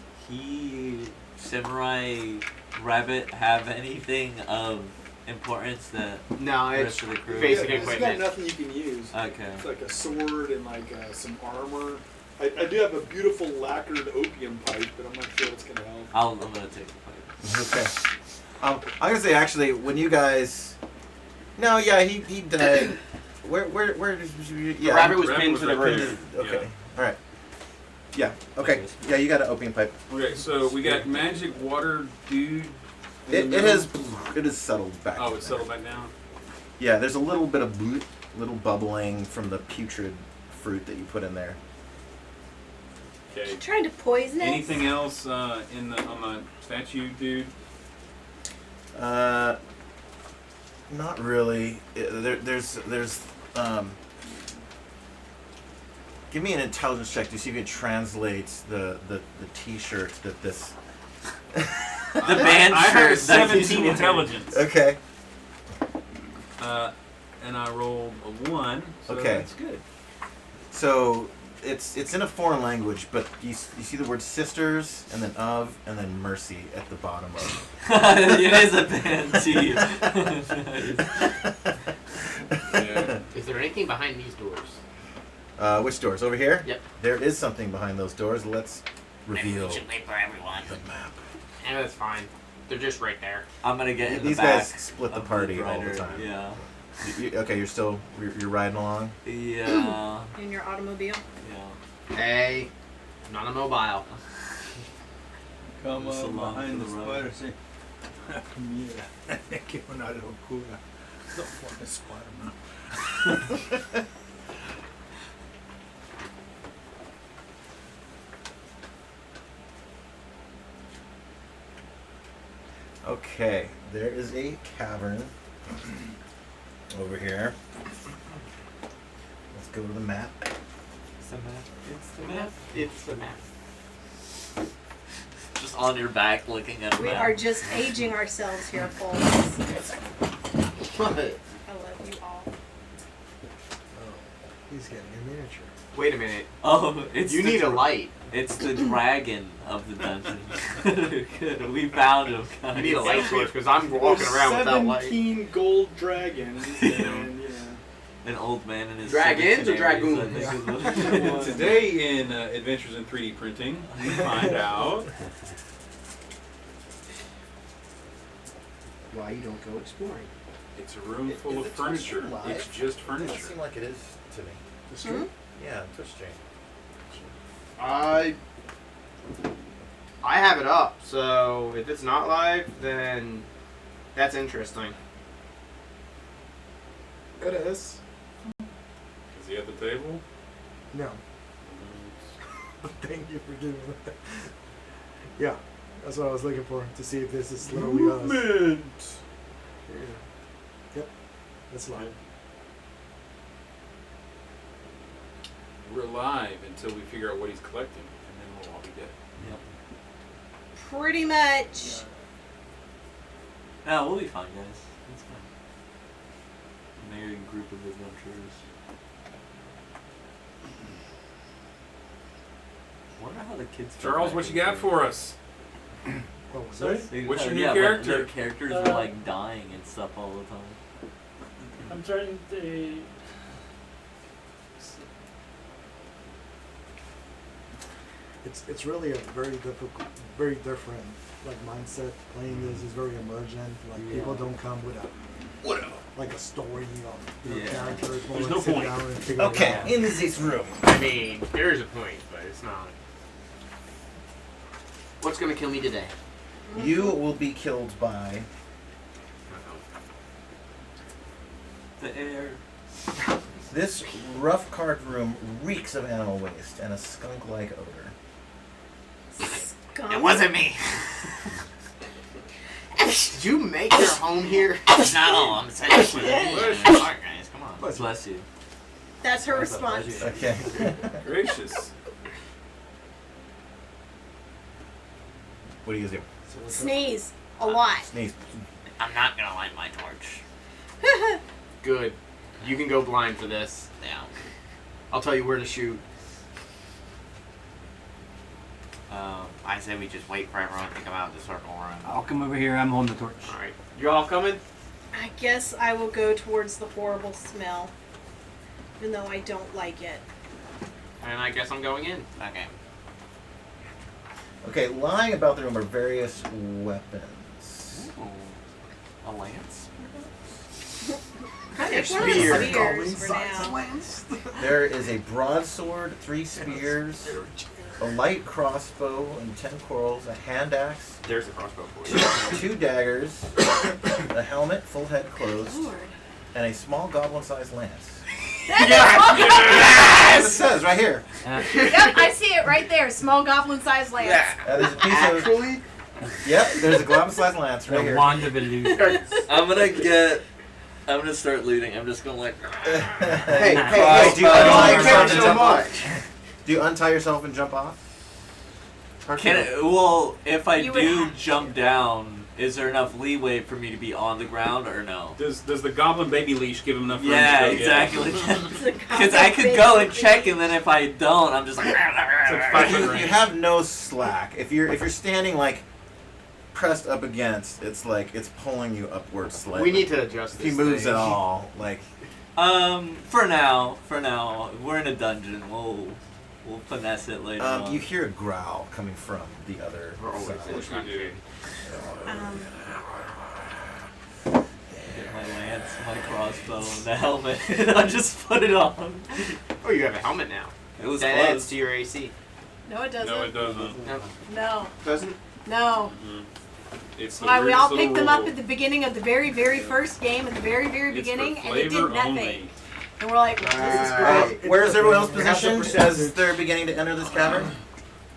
Samurai Rabbit have anything of importance that No, the it's rest of the crew? basic It's got equipment. nothing you can use. Okay. It's like a sword and like some armor. I do have a beautiful lacquered opium pipe, but I'm not sure it's going to help. I'm gonna take the pipe. Okay. I'm gonna say actually when you guys no, yeah, he died. Where did you The rabbit was Rabbit pinned was to the right room. there. Okay. Alright. Yeah, okay. Yeah, you got an opium pipe. Okay, so we got magic water dude. It has settled back. Oh, in it's there. settled back down. Yeah, there's a little bit of little bubbling from the putrid fruit that you put in there. Okay. Trying to poison it. Anything else on the statue, dude? Not really. There's give me an intelligence check to see if it translates the T-shirt that this. The band I shirt have that he's 17 wearing. intelligence. Okay. And I rolled a 1. So Okay. that's good. So it's in a foreign language, but you see the word sisters and then of and then mercy at the bottom of It is a band tee. Yeah. Is there anything behind these doors? Which doors? Over here? Yep. There is something behind those doors. Let's reveal wait for everyone. the map. And that's fine. They're just right there. I'm gonna get in These the back. guys split the of party all the rider. time. Yeah. Okay, you're riding along. Yeah. In your automobile. Yeah. Hey, not a mobile. Come It's on along behind for the the road. spider, say, mira, que una locura. No fucking Spider-Man. Okay, there is a cavern over here. Let's go to the map. It's the map. It's the map. It's the map. Just on your back looking at a We map. are just aging ourselves here, folks. What? I love you all. He's getting a miniature. Wait a minute. Oh, it's You the need a light. It's the dragon of the dungeon. Good. We found him. Guys. You need a light source because I'm walking around without light. 17 gold dragons and An old man and his Dragons or canaries, I dragoons? think is what it is. Today in Adventures in 3D Printing, we find out. Why you don't go exploring? It's a room Is full of it furniture. Twitch live? It's just It doesn't furniture. seem like it is to me. The stream? Yeah, Twitch stream. I have it up, so if it's not live, then that's interesting. It is. Is he at the table? No. Thank you for giving me that. Yeah, that's what I was looking for, to see if this is literally us. Movement. Yeah. Yep, that's live. We're alive until we figure out what he's collecting, and then we'll all be dead. Pretty much. No, we'll be fine, guys. It's fine. Merry group of adventurers. Wonder how the kids. feel Charles, back what in you got the- for us? What was Sorry? that? What's your new yeah, character? Their characters were like dying and stuff all the time. I'm trying to. It's really a very difficult, very different like mindset. Playing this is very emergent. Like people don't come with a like a story of their Yeah. characters. More There's like no sit point. down and figure it Okay, out. in this room. I mean, there is a point, but it's not. What's gonna kill me today? You will be killed by The air. this rough carved room reeks of animal waste and a skunk-like odor. Skunk. It wasn't me. Did you make your home here? No, I'm saying. Alright, guys, come on. Bless you. That's her response. Okay. Gracious. What do you do? Sneeze. A lot. Sneeze. I'm not gonna light my torch. Good. You can go blind for this. Yeah. I'll tell you where to shoot. I say we just wait for everyone to come out of the circle room. I'll come over here. I'm holding the torch. Alright. You all coming? I guess I will go towards the horrible smell. Even though I don't like it. And I guess I'm going in. Okay. Okay, lying about the room are various weapons. Ooh. A lance? Pick one of Spear. the spears for now. There is a broadsword, 3 spears, a light crossbow and 10 quarrels, a hand axe, There's a crossbow for you. 2 daggers, a helmet, full head closed, Lord. and a small goblin-sized lance. Yes! It says right here. Yep, I see it right there. Small goblin-sized lance. There's a piece Actually? of. Yep, there's a goblin-sized lance right The here. wand of illusion. I'm gonna start looting. I'm just gonna like. Hey, Crossbow. do you untie I yourself care and so jump much. off? Do you untie yourself and jump off? Can it, well, if I You would do have jump down, is there enough leeway for me to be on the ground or no? Does the goblin baby leash give him enough room Yeah, to go get it? exactly. Because I could go and check, and then if I don't, I'm just like. But you have no slack. If you're standing like pressed up against, it's like it's pulling you upwards slightly. We need to adjust If this he moves thing. at all, like For now, we're in a dungeon. We'll finesse it later on. you hear a growl coming from the other We're always side. Which we do. Get my lance, my crossbow, and the helmet, and I just put it on. Oh, you have a helmet now. It was That close. adds to your AC. No, it doesn't. No, it doesn't. No, No. doesn't? No. It's the Why we all weirdest picked little them up rule. at the beginning of the very, very first game, at the very, very It's for beginning, and it flavor did nothing. only. And we're like, well, this is Right. great. Where's everyone else We have some positioned as percentage. they're beginning to enter this cavern?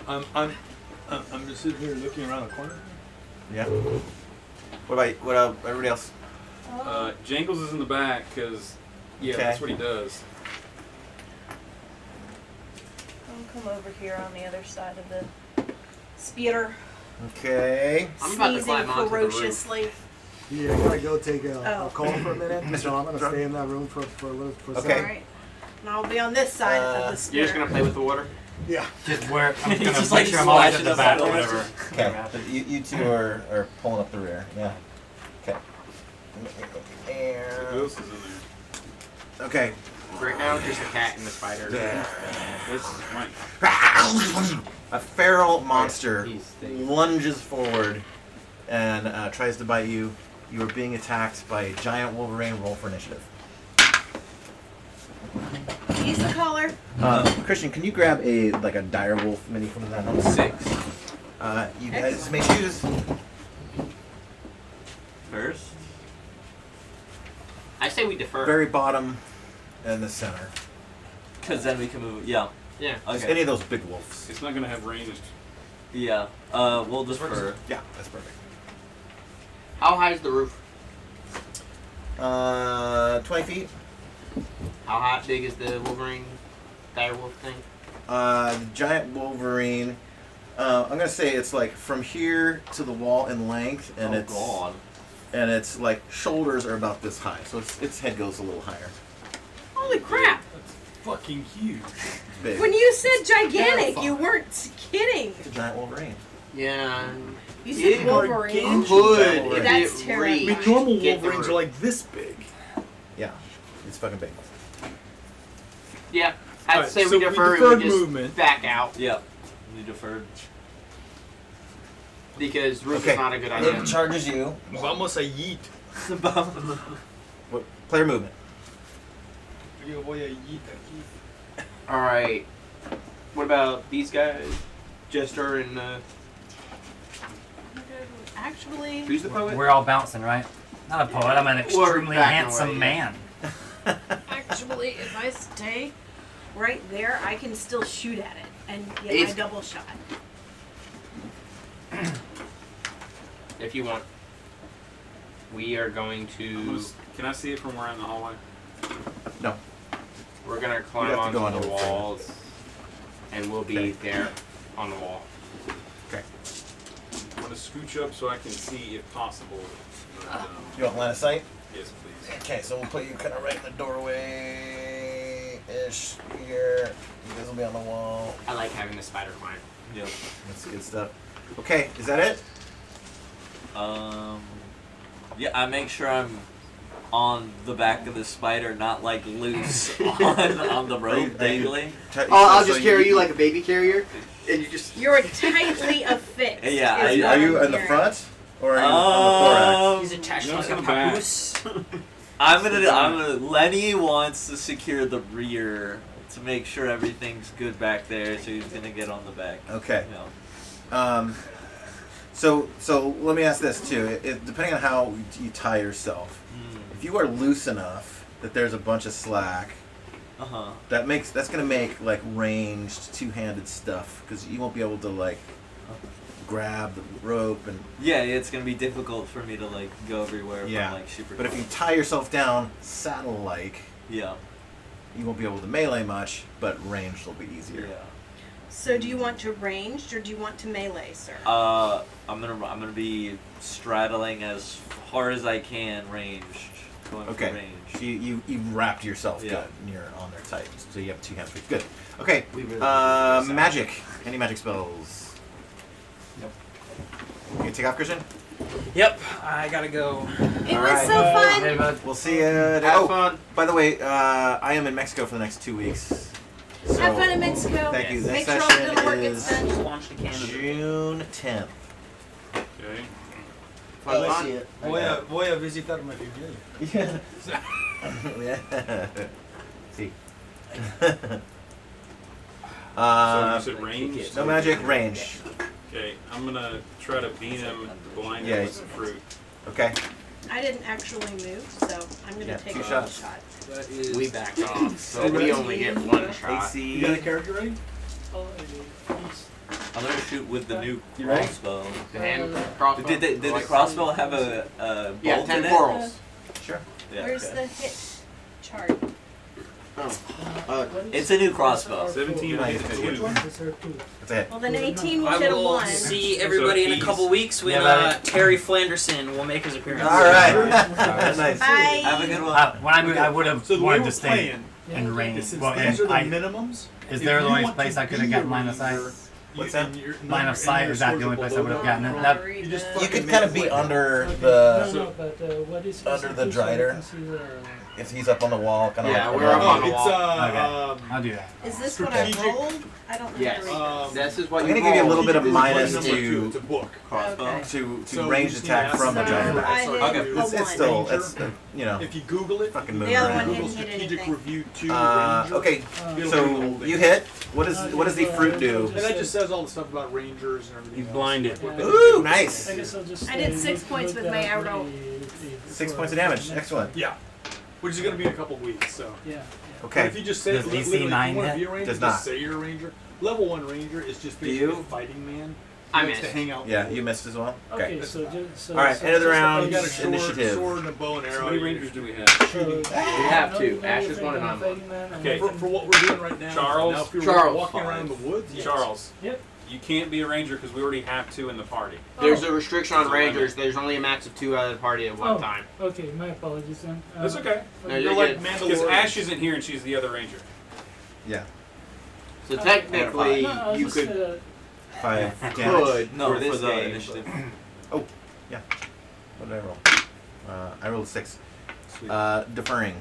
I'm just sitting here looking around the corner. Yeah. What about everybody else? Jangles is in the back because, yeah, Okay. that's what he does. I'll come over here on the other side of the speeder, Okay. I'm about to sneezing climb onto the roof. ferociously. Yeah, I gotta go take a Oh. call for a minute, so I'm gonna stay in that room for a little for a Okay. second. Alright. And I'll be on this side of the You're speeder. just gonna play with the water? Yeah. Just where I'm He's gonna just, make like, sure I'm always slashing at the us back out. or whatever. Okay. But you two are pulling up the rear. Yeah. Okay. Who else is in there? Okay. Right now, just a cat and the spider. This is Mike. A feral monster He's the- lunges forward and tries to bite you. You are being attacked by a giant Wolverine. Roll for initiative. He's the caller. Christian, can you grab a dire wolf mini from that house? 6. You guys may choose. First. I say we defer. Very bottom and the center. Because then we can move. Yeah. Yeah. Just Okay. any of those big wolves. It's not going to have ranged. Yeah. We'll defer. Yeah, that's perfect. How high is the roof? 20 feet. How high big is the Wolverine dire wolf thing? The giant Wolverine. I'm gonna say it's like from here to the wall in length, and it's like shoulders are about this high, so its head goes a little higher. Holy crap! That's fucking huge. Big. When you said gigantic, you weren't kidding. It's a giant Wolverine. Yeah. You said Wolverine. Could. That's it terrifying. I mean, normal get the Wolverines roof. are like this big. Yeah, it's fucking big. Yeah. I'd Alright, say so we we defer deferred and we just movement. back out Yep. We deferred. because roof Okay. is not a good idea. It charges you. Vamos a yeet. What, player movement. Yo voy a yeet aquí. All right. What about these guys? Jester and Actually, who's the poet? We're all bouncing, right? Not a poet. I'm an extremely back handsome away, man. actually, if I stay right there, I can still shoot at it and get my It's- double shot. If you want. We are going to. Can I see it from where I'm in the hallway? No. We're gonna climb have to go onto onto the the frame. walls, and we'll be there on the wall. Okay. I'm going to scooch up so I can see if possible. But, You want line of sight? yes, please. Okay, so we'll put you kind of right in the doorway-ish here. You guys will be on the wall. I like having the spider climb. Yep. That's good stuff. Okay, is that it? Yeah, I make sure I'm on the back of the spider, not like loose on the rope dangling. I'll just carry you like a baby carrier, and you just. You're tightly affixed. Yeah, is Are what you I'm in the hearing. front or are you on He's attached No, like it's a in the back. papoose. I'm gonna. Lenny wants to secure the rear to make sure everything's good back there, so he's gonna get on the back. the front? Okay. Yeah. So let me ask this too. Depending on how you tie yourself, if you are loose enough that there's a bunch of slack, that's gonna make like ranged two-handed stuff because you won't be able to like grab the rope and Yeah, it's gonna be difficult for me to like go everywhere. If yeah. I'm, like super. But if you tie yourself down saddle-like, Yeah. you won't be able to melee much, but ranged will be easier. Yeah. So do you want to ranged or do you want to melee, sir? I'm gonna be straddling as hard as I can, ranged, going Okay. for range. So you've wrapped yourself Yeah. good and you're on there tight. So you have two hands free. Good. Okay. We really Magic. Any magic spells? Nope. You take off, Christian? Yep, I gotta go. It All was right. so fun. Hey, bud. We'll see you. Have fun. By the way, I am in Mexico for the next 2 weeks. So Have fun in Mexico. Thank you. The Make next sure all the session good work gets is done. Just launched to Canada. June 10th. Okay. Fun. Voy a visitar my familia. Yeah. See. So you said range? No magic, range. Okay, I'm going to try to beat him blind Yeah. with some fruit. Okay. I didn't actually move, so I'm going to Yeah, take 2 a shots. shot. That is. We backed off, so we only get one shot. AC. You got a character ready? I'm gonna shoot with the new You ready? crossbow. The hand crossbow. Did the crossbow have a Yeah, bolt 10 in it? quarrels. Sure. Yeah, Where's okay. the hit chart? It's a new crossbow. 17 Nice. to hit. That's it. Well, then 18 will I hit a will 1. see everybody in a ease. couple weeks when Yeah, buddy. Terry Flanderson will make his appearance. All right. Nice. Bye. Have a good one. When I moved, I would have So the way wanted we're to stay playing, in range. since Well, these are and the I, minimums. is if there the you only want place to I could have be gotten a line of sight? ranger, What's you- that? and your Line number- of sight, and is your that the only scores place I would have below gotten it? that. That, Read You just the- You fucking could kind of make be it. under No, the no, but what is under the specific drider. consider, if he's up on the wall, kind of. Yeah, like we're up on the It's wall. I'll do that. Is this what I Strategic- rolled? I don't Yes. remember. This is what I'm you gonna give you a roll. little bit of Strategic minus number two, it's to a book. Okay. to So ranged you see attack that's from the not giant So bat. I hit Okay. a It's one. still Ranger. it's you know If you Google it, fucking The moving other one around. Google didn't hit strategic anything. review 2 Ranger. Okay, It'll so bring the whole thing. you hit. What does the fruit do? And that just says all the stuff about rangers and everything. He's else. blinded. Yeah. Ooh, nice. I guess I'll just. I did say 6 points with my down arrow. 6 points of damage. Excellent. Yeah, which is going to be in a couple weeks. So, Yeah. but Okay. if you just say Does literally, DC if you 9 want to hit? be a ranger, Does just not. say you're a ranger. Level 1 ranger is just Do basically you? a fighting man. I He likes to missed. hang out. Yeah, you missed as well. Okay, so just. All right, end of the round. You got a sword, Initiative. sword and a bow and How arrow. many you- rangers do we have? have two. Ash is one and I'm one. Okay. For what we're doing right now, Charles. now if you're Charles. walking around in the woods, yes. Charles. Yep. You can't be a ranger because we already have 2 in the party. There's a restriction on rangers. There's only a max of 2 out of the party at one Oh. time. Okay, my apologies then. That's okay. No, You're you're like good. Because Mandalorian. Ash isn't here and she's the other ranger. Yeah. So technically, No, I was you just, could 5 damage. could No, for this for the game. initiative. What did I roll? I rolled 6. Sweet. Deferring.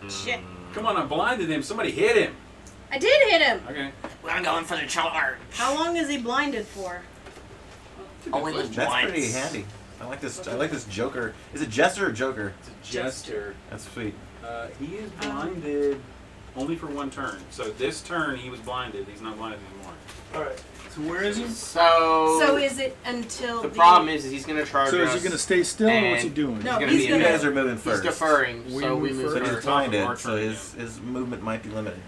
Shit. Come on, I blinded him. Somebody hit him. I did hit him. Okay. I'm going for the charge. How long is he blinded for? Only live That's once. pretty handy. I like this. I like this Joker. Is it Jester or Joker? It's a jester. That's sweet. He is blinded only for 1 turn. So this turn he was blinded. He's not blinded anymore. All right. So where is he? So is it until The problem is he's going to charge So us. is he going to stay still, or what's he and doing? No, gonna he's be You gonna. guys are moving He's first. deferring, We so we move move So first. he's first. blinded, Our so turn, his movement might be limited.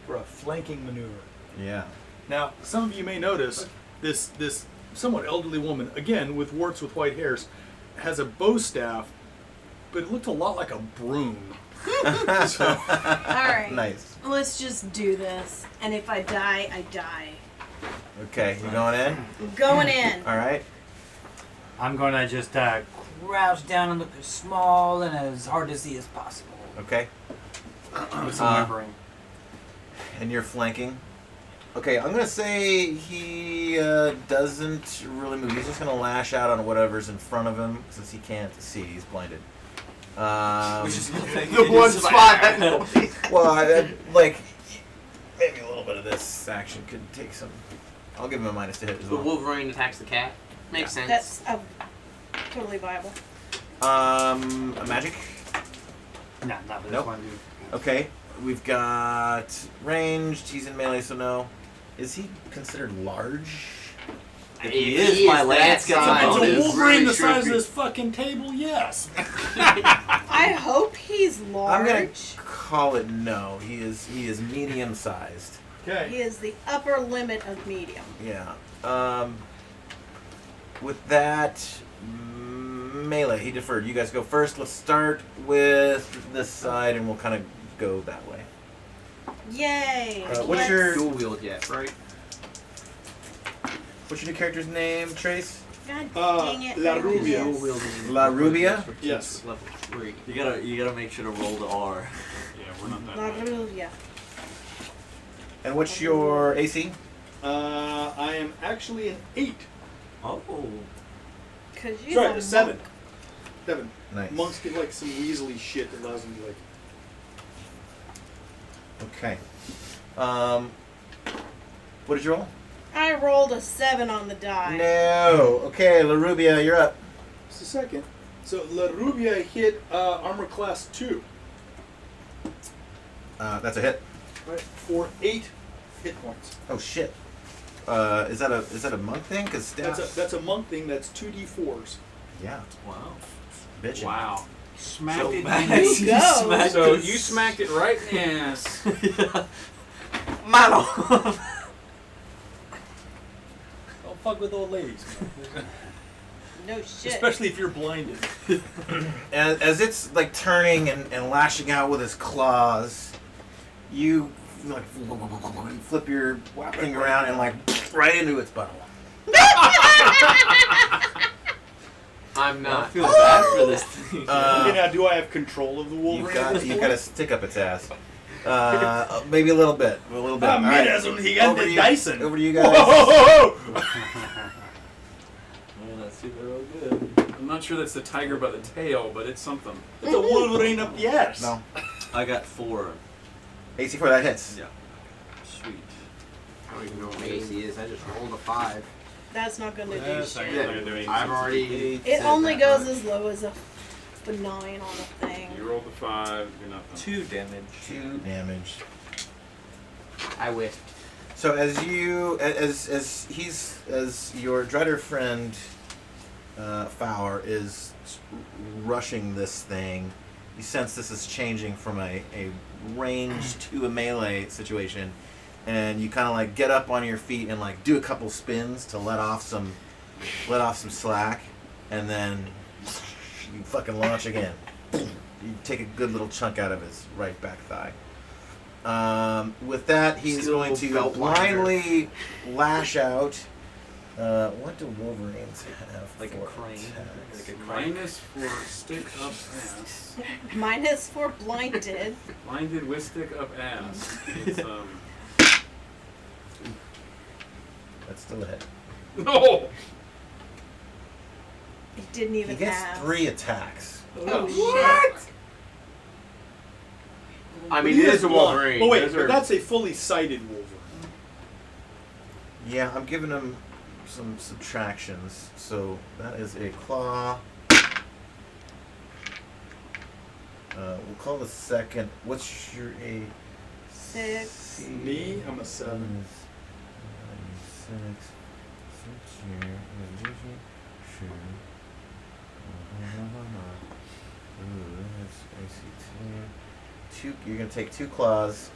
For a flanking maneuver. Yeah. Now, some of you may notice this somewhat elderly woman, again with warts with white hairs, has a bow staff, but it looked a lot like a broom. So, All right. Nice. Let's just do this. And if I die, I die. Okay, you going in? I'm going in. All right. I'm gonna just crouch down and look as small and as hard to see as possible. Okay. With some armoring. And you're flanking. Okay, I'm gonna say he doesn't really move. He's just gonna lash out on whatever's in front of him since he can't see. He's blinded. Which is nothing. The one spot that nobody. Well, like maybe a little bit of this action could take some. I'll give him a minus to hit as The well. Wolverine attacks the cat. Makes sense. That's totally viable. A magic. No, not with Nope. this one, dude. Okay, we've got ranged. He's in melee, so no. Is he considered large? If he is, my lance gets a that size, bonus. it a is Wolverine really the size of trippy. this fucking table, yes. I hope he's large. I'm gonna call it no. He is medium sized. He Okay. is the upper limit of medium. Yeah. With that melee, he deferred. You guys go first. Let's start with this side, and we'll kind of go that way. Yay! What's your Dual wield yet, right? What's your new character's name, Trace? God dang it! La there it Rubia. is. La Rubia? Yes. Level 3. You gotta make sure to roll the R. Yeah, we're not that La bad. Rubia. And what's your AC? I am actually an 8. Oh. Cause you Sorry, have a 7. 7. Nice. Monks get like some weaselly shit that allows them to like. Okay. What did you roll? I rolled a 7 on the die. No. Okay, La Rubia, you're up. Just a second. So La Rubia hit armor class 2. That's a hit. Right, for 8 hit points. Oh shit. Is that a monk thing? Cause That's a monk thing. That's 2d4s. yeah, Wow. bitch. Wow. Smacked So it. bad. You You go. smacked So this- you smacked it right in the ass. Yeah. Malo. Don't fuck with old ladies, man. No shit. Especially if you're blinded. As it's like turning and lashing out with its claws, you like flip your thing around and like right into its butthole. I'm I not. feel bad for this thing. Okay, now do I have control of the Wolverine? at this You've point? got to stick up its ass. Maybe a little bit. A little bit. All right. He got Over the to you- Dyson. Over to you Whoa, guys. whoa, whoa, whoa. not sure that's the tiger by the tail, but it's something. It's a Wolverine up the ass. No. I got 4. AC 4, that hits. Yeah. Sweet. I don't even know what my AC is. I just rolled a 5. That's not gonna do That's not shit. gonna do anything. I've already. It said only that goes much. as low as a 9 on the thing. You rolled a 5, you're nothing. 2 damage. 2 damage. I whiffed. So as you, as your dreader friend, Fowler is rushing this thing, you sense this is changing from a range to a melee situation, and you kind of like get up on your feet and like do a couple spins to let off some slack, and then you fucking launch again. You take a good little chunk out of his right back thigh. With that, he's Skill going to belt winder. blindly lash out. What do Wolverines have? Like a for crane. attacks? Like a crane. Minus for stick up ass. Minus for blinded. Blinded with stick up ass. It's That's still a hit. no. It didn't He even gets have. 3 attacks. Oh shit! I mean, He it has is a one. Wolverine. Oh wait, Those but are- that's a fully sighted Wolverine. Yeah, I'm giving him some subtractions. So that is a claw. We'll call the second. What's your A? 6. Me, I'm a 7. 6. Two. You're gonna take 2 claws.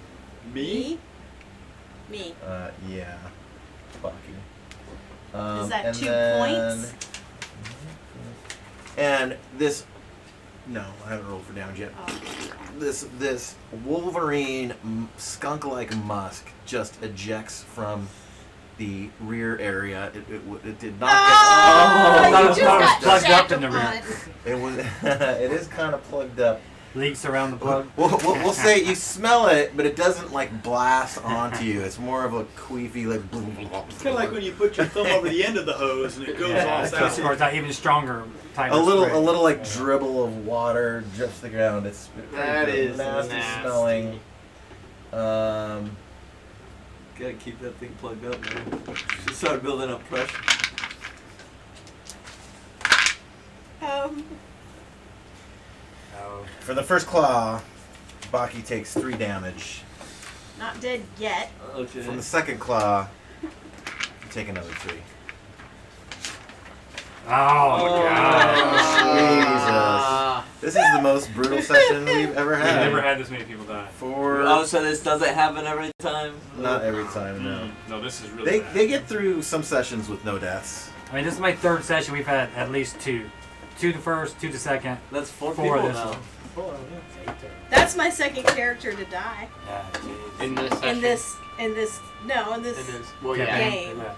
Me? Me. Yeah. Bucky. Is that and 2 then- points? And this. No, I haven't rolled for damage yet. Oh. This Wolverine skunk-like musk just ejects from the rear area. It did not Oh, Not you as just far as got plugged up shacked in the rear. upon. get. It was. It is kind of plugged up. Leaks around the plug. We'll say you smell it, but it doesn't like blast onto you. It's more of a queefy like. It's kind of like when you put your thumb over the end of the hose and it goes off Or it's out. that even stronger type A of little spray. like dribble of water drips the ground. It's That is nasty nasty. smelling. Gotta keep that thing plugged up, man. Just start building up pressure. For the first claw, Baki takes 3 damage. Not dead yet. Okay. From the second claw, you take another 3. Oh, God. Jesus. This is the most brutal session we've ever We've had. never had this many people die. Oh, so this doesn't happen every time? Not every time, no. No, this is really bad. They get through some sessions with no deaths. I mean, this is my 3rd session. We've had at least 2. 2 the first, 2 the second. That's 4 4 people this now. one. That's my second character to die. Yeah, jeez. In this In session. this In this. Well, yeah. game. Man.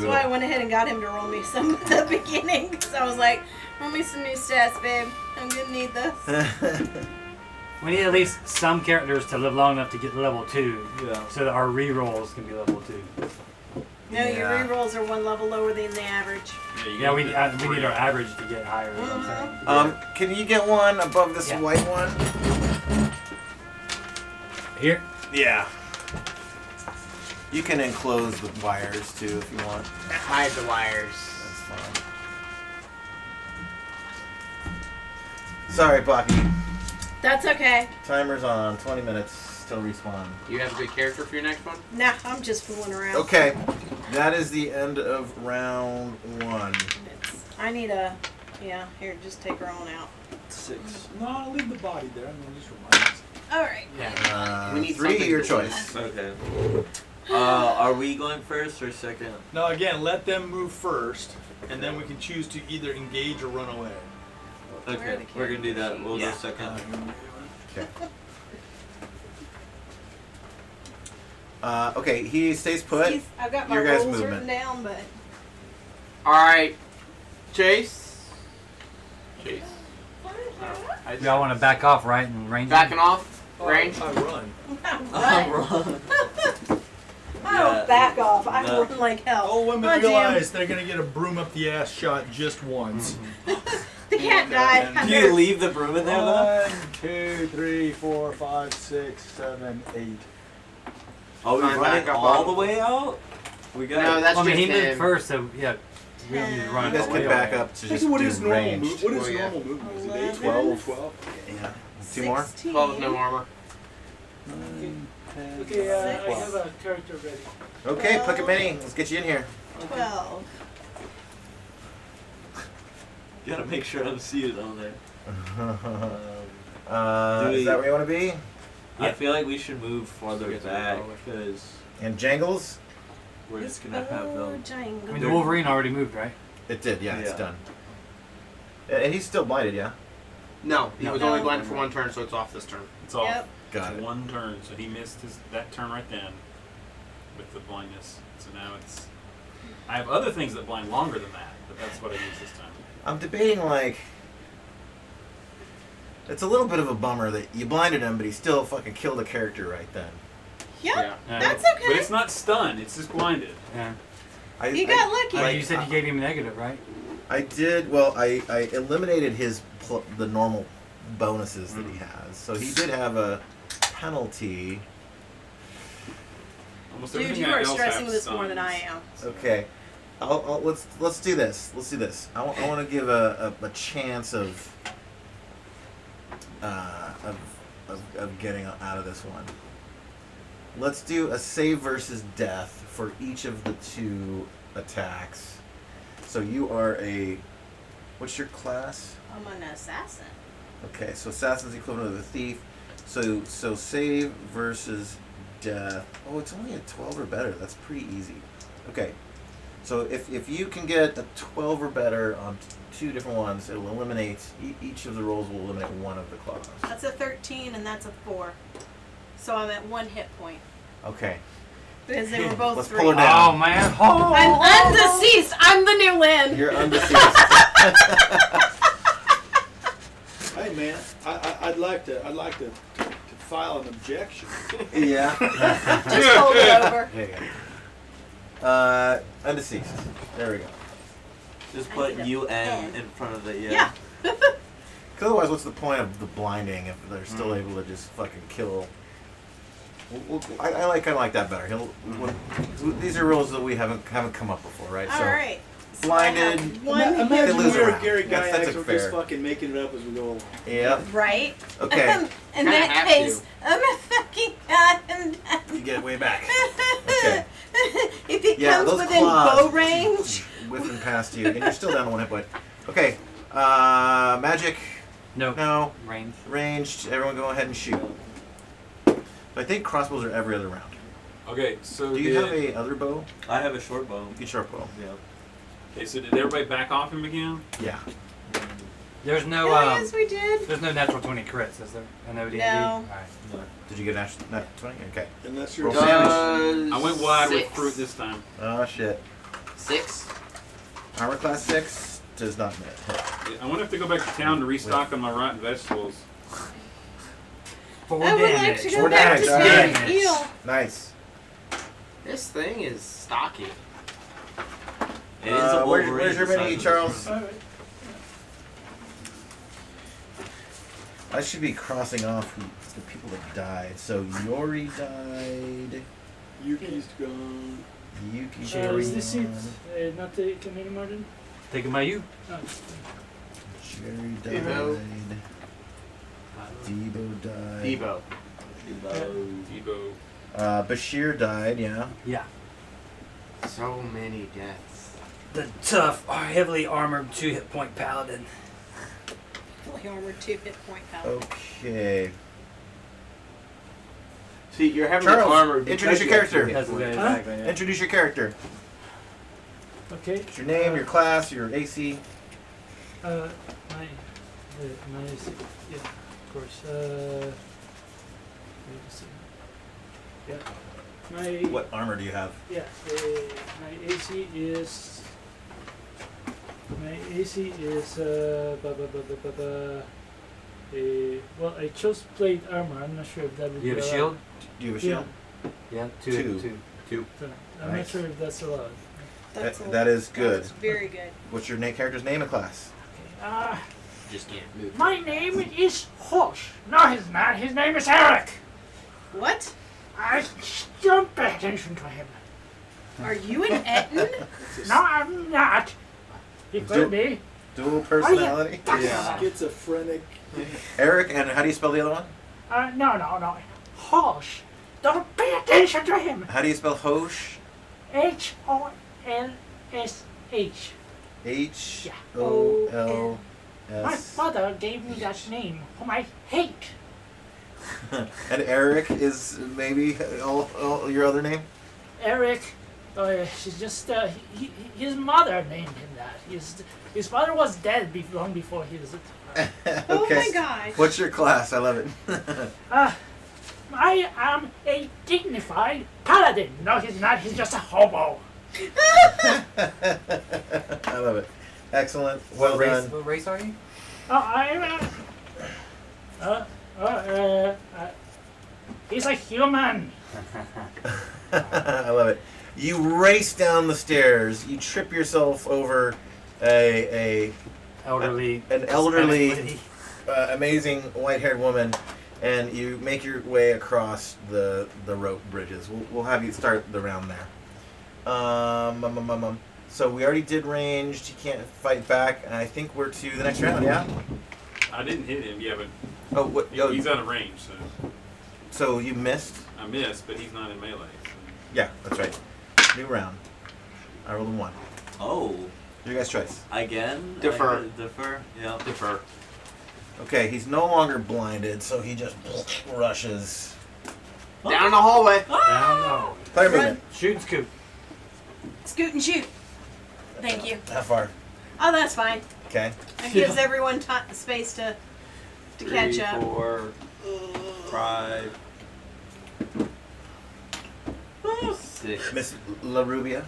So I went ahead and got him to roll me some at the beginning because I was like, roll me some new stats, babe. I'm gonna need this. We need at least some characters to live long enough to get level 2. Yeah. So that our rerolls can be level 2. No, your Yeah. rerolls are 1 level lower than the average. Yeah, we need our average to get higher. Is what I'm saying. Can you get one above this Yeah. white one? Here. Yeah. You can enclose with wires too if you want. Hide the wires. That's fine. Sorry, Baki. That's okay. Timer's on. 20 minutes till respawn. You have a good character for your next one? Nah, I'm just fooling around. Okay. That is the end of round 1. I need a. Yeah, here, just take her on out. 6. No, I'll leave the body there. I mean, just remind us. Alright. We need 3, something your to choice. Okay. Are we going first or second? Now again, let them move first, and then we can choose to either engage or run away. Okay, we're gonna do that. We'll Yeah. go second. Okay. Okay, he stays put. I've got my Your guys' rolls movement. written down, but. Alright. Chase. We all want to back off, right? And range. Backing off. Range. I run. Run. Oh, back off. I'm No. running like hell. All women Oh, damn. realize they're gonna get a broom up the ass shot just once. The cat died. Do you leave the broom in there though? 1, 2, 3, 4, 5, 6, 7, 8. Oh, we Climb run it back up all on- the way out? We got No, that's Well, I mean, he just moved him. first, so yeah, we don't need to run You guys all the way can back away. up to Actually, just what do is normal ranged. move? What is Oh, yeah. normal movement? Is it 8, 11. 12, 12? Yeah. 2 more? 16. 12 with no armor. 9, 10, Okay, I 12. have a character ready. Okay, Pucket Mini, let's get you in here. 12. You gotta make sure I'm seated on there. Do Is we- that where you want to be? I feel like we should move farther back because And Jangles? we're just gonna have Oh, them. Jangle. I mean, the Wolverine already moved, right? It did, yeah, it's Yeah. done. And he's still blinded, yeah? No, he No. was only blinded for one turn, so it's off this turn. It's off. Yep. Got It's it. one turn, so he missed that turn right then with the blindness. So now it's. I have other things that blind longer than that, but that's what I use this time. I'm debating, like... It's a little bit of a bummer that you blinded him, but he still fucking killed a character right then. Yep. Yeah. That's But okay. it's not stunned; it's just blinded. Yeah. You got lucky. But Like, you said you gave him negative, right? I did. Well, I eliminated the normal bonuses that he has, so he did have a penalty. Almost Dude, everything you are else stressing has this more than I stuns. am. Okay, let's do this. Let's do this. I want to give a chance of getting out of this one. Let's do a save versus death for each of the 2 attacks. So you are what's your class? I'm an assassin. Okay, so assassin's equivalent of a thief. So save versus death. Oh, it's only a 12 or better. That's pretty easy. Okay, so if you can get a 12 or better on 2 different ones, it'll eliminate each of the rolls will eliminate one of the claws. That's a 13 and that's a 4. So I'm at 1 hit point. Okay, Because they were both let's 3. pull her down. Oh man! Oh. I'm undeceased. I'm the new Lynn. You're undeceased. Hey man, I'd like to file an objection. Yeah. Just hold it over. There you go. Undeceased. There we go. Just I put need a UN pen. in front of the Yeah. Because otherwise, what's the point of the blinding if they're still able to just fucking kill? I kind of like that better. These are rules that we haven't come up before, right? All right. So blinded. I have 1 hit Imagine lose we're around. Gary That's Gygax, a we're fair. just fucking making it up as we go along. Yep. Right? Okay. In Kinda that have case, I'm a fucking god. You get way back. Okay. If he Yeah, comes those within claws. bow range. Whiffing past you, and you're still down to 1 hit point. Okay. Magic. No. No. Range. Ranged. Everyone, go ahead and shoot. I think crossbows are every other round. Okay, so Do you have a other bow? I have a short bow. You get short bow. Yeah. Okay, so did everybody back off him again? Yeah. There's no yes, we did. there's no natural 20 crits, is there? In OD&D? No. Alright. Did you get nat 20? Okay. Unless you're Roll a damage. I went wide with 6. fruit this time. Oh shit. 6. Armor class 6 does not hit. I wonder if to go back to town to restock on my rotten vegetables. 4 I would like damage. to 4 go back to damage. town and heal. Nice. This thing is stocky. It is a Wolverine. Where's your mini, Charles? All right. I should be crossing off the people that died. So Yori died. Yuki's gone. Yuki Is this it? died. Not taken anymore then? Taken by you. Oh. Jerry died. Debo. Debo died. Debo. Debo. Bashir died, yeah. Yeah. So many deaths. The tough, heavily armored 2 hit point paladin. Fully armored 2 hit point power. Okay. See, you're having Charles, armor. introduce your character. Exactly, yeah. Introduce your character. Okay. What's your name, your class, your AC. My yeah, of course. Wait a second. Yeah. My What armor do you have? yeah. My AC is. My AC is well, I chose plate armor. I'm not sure if that would. You have a be shield? Do you have a Yeah. shield? Yeah, Two. two 2. So, I'm Nice. not sure if that's allowed. That's That is good. That's very good. What's your character's name and class? Just can't move. My name is Hosh. No, he's not. His name is Eric. What? I don't pay attention to him. Are you an Etten? No, I'm not. He could be. Dual personality? Yeah. Schizophrenic. Eric, and how do you spell the other one? No. Hosh. Don't pay attention to him. How do you spell Hosh? Holsh. H-O-L-S. My father gave me that name, whom I hate. And Eric is maybe all your other name? Eric, she's just, his mother named him that. His father was dead long before he was. Oh my gosh. What's your class? I love it. I am a dignified paladin. No, he's not. He's just a hobo. I love it. Excellent. Well done. What race are you? He's a human. I love it. You race down the stairs. You trip yourself over an elderly, amazing white-haired woman, and you make your way across the rope bridges. We'll have you start the round there. So we already did ranged. You can't fight back, and I think we're to the next round. Yeah. I didn't hit him, yeah, but he's out of range, so. So you missed. I missed, but he's not in melee. So. Yeah, that's right. New round. I rolled a 1. Oh. Your guys' choice. Again? Defer. Defer? Yeah. Defer. Okay, he's no longer blinded, so he just rushes. Down the hallway. Down low. Player Run. movement. Shoot and scoop. Scoot and shoot. Thank you. How far? Oh, that's fine. Okay. That gives everyone space to catch up. 4, 5, 6. Miss La Rubia.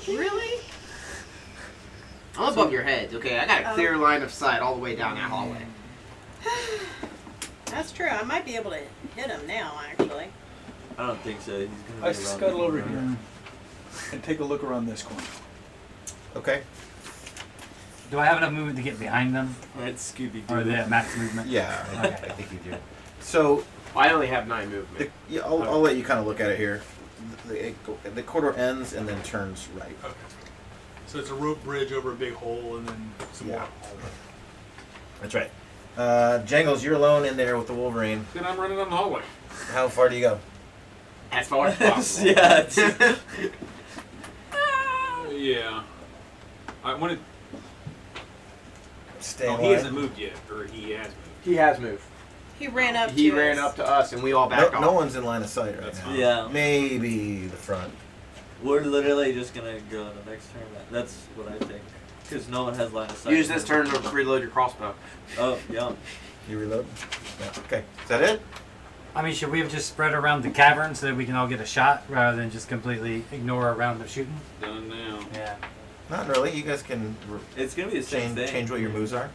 Really? I'm above your heads, okay? I got a clear line of sight all the way down that hallway. That's true. I might be able to hit him now, actually. I don't think so. He's gonna be I around scuttle the over corner. here and take a look around this corner. Okay. Do I have enough movement to get behind them? That's Scooby Doo. Or the max movement? Yeah, I Okay. think you do. So I only have 9 movement. I'll let you kind of look at it here. The corridor ends and then turns right. Okay. So it's a rope bridge over a big hole and then some more hallway. That's right. Jangles, you're alone in there with the Wolverine. Then I'm running down the hallway. How far do you go? As far as possible. Yeah. Yeah. I wanted. Stay Oh, alive. he hasn't moved yet, or he has moved. He has moved. He ran up He to ran us. up to us and we all backed off. No one's in line of sight right That's now. fine. Yeah. Maybe the front. We're literally just gonna go in the next turn. That's what I think. Because no one has line of sight. Use this turn to reload your crossbow. Oh, yeah. You reload? Yeah. Okay. Is that it? I mean, should we have just spread around the cavern so that we can all get a shot rather than just completely ignore a round of shooting? Done now. Yeah. Not really. You guys can It's gonna be the same thing. change what your moves are.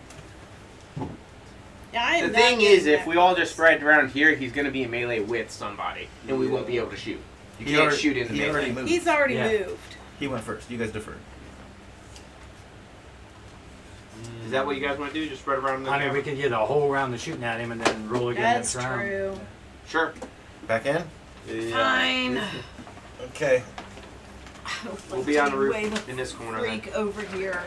Yeah, I am The not thing is, getting if that we all just spread around here, he's going to be in melee with somebody, and we won't be able to shoot. You can't shoot into He melee. already moved. He's already Yeah. moved. He went first. You guys deferred. Is that what you guys want to do? Just spread around the I mean, we cavern? could get a whole round of shooting at him and then roll again That's next round. true. Sure. Back in. Yeah. Fine. Okay. We'll be on the roof Way the in this corner then. freak over here.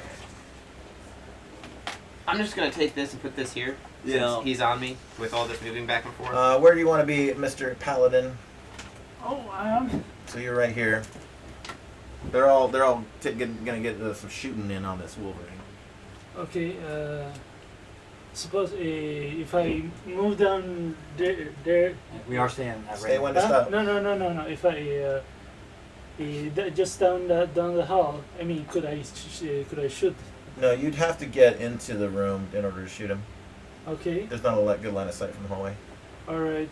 I'm just going to take this and put this here. Yeah. Since he's on me with all this moving back and forth. Where do you want to be, Mr. Paladin? Oh, So you're right here. They're all gonna get some shooting in on this Wolverine. okay. Suppose if I move down there. We are staying at Stay range. when to stop. No. If I just down the hall. I mean, could I shoot? No, you'd have to get into the room in order to shoot him. Okay. There's not a good line of sight from the hallway. All right.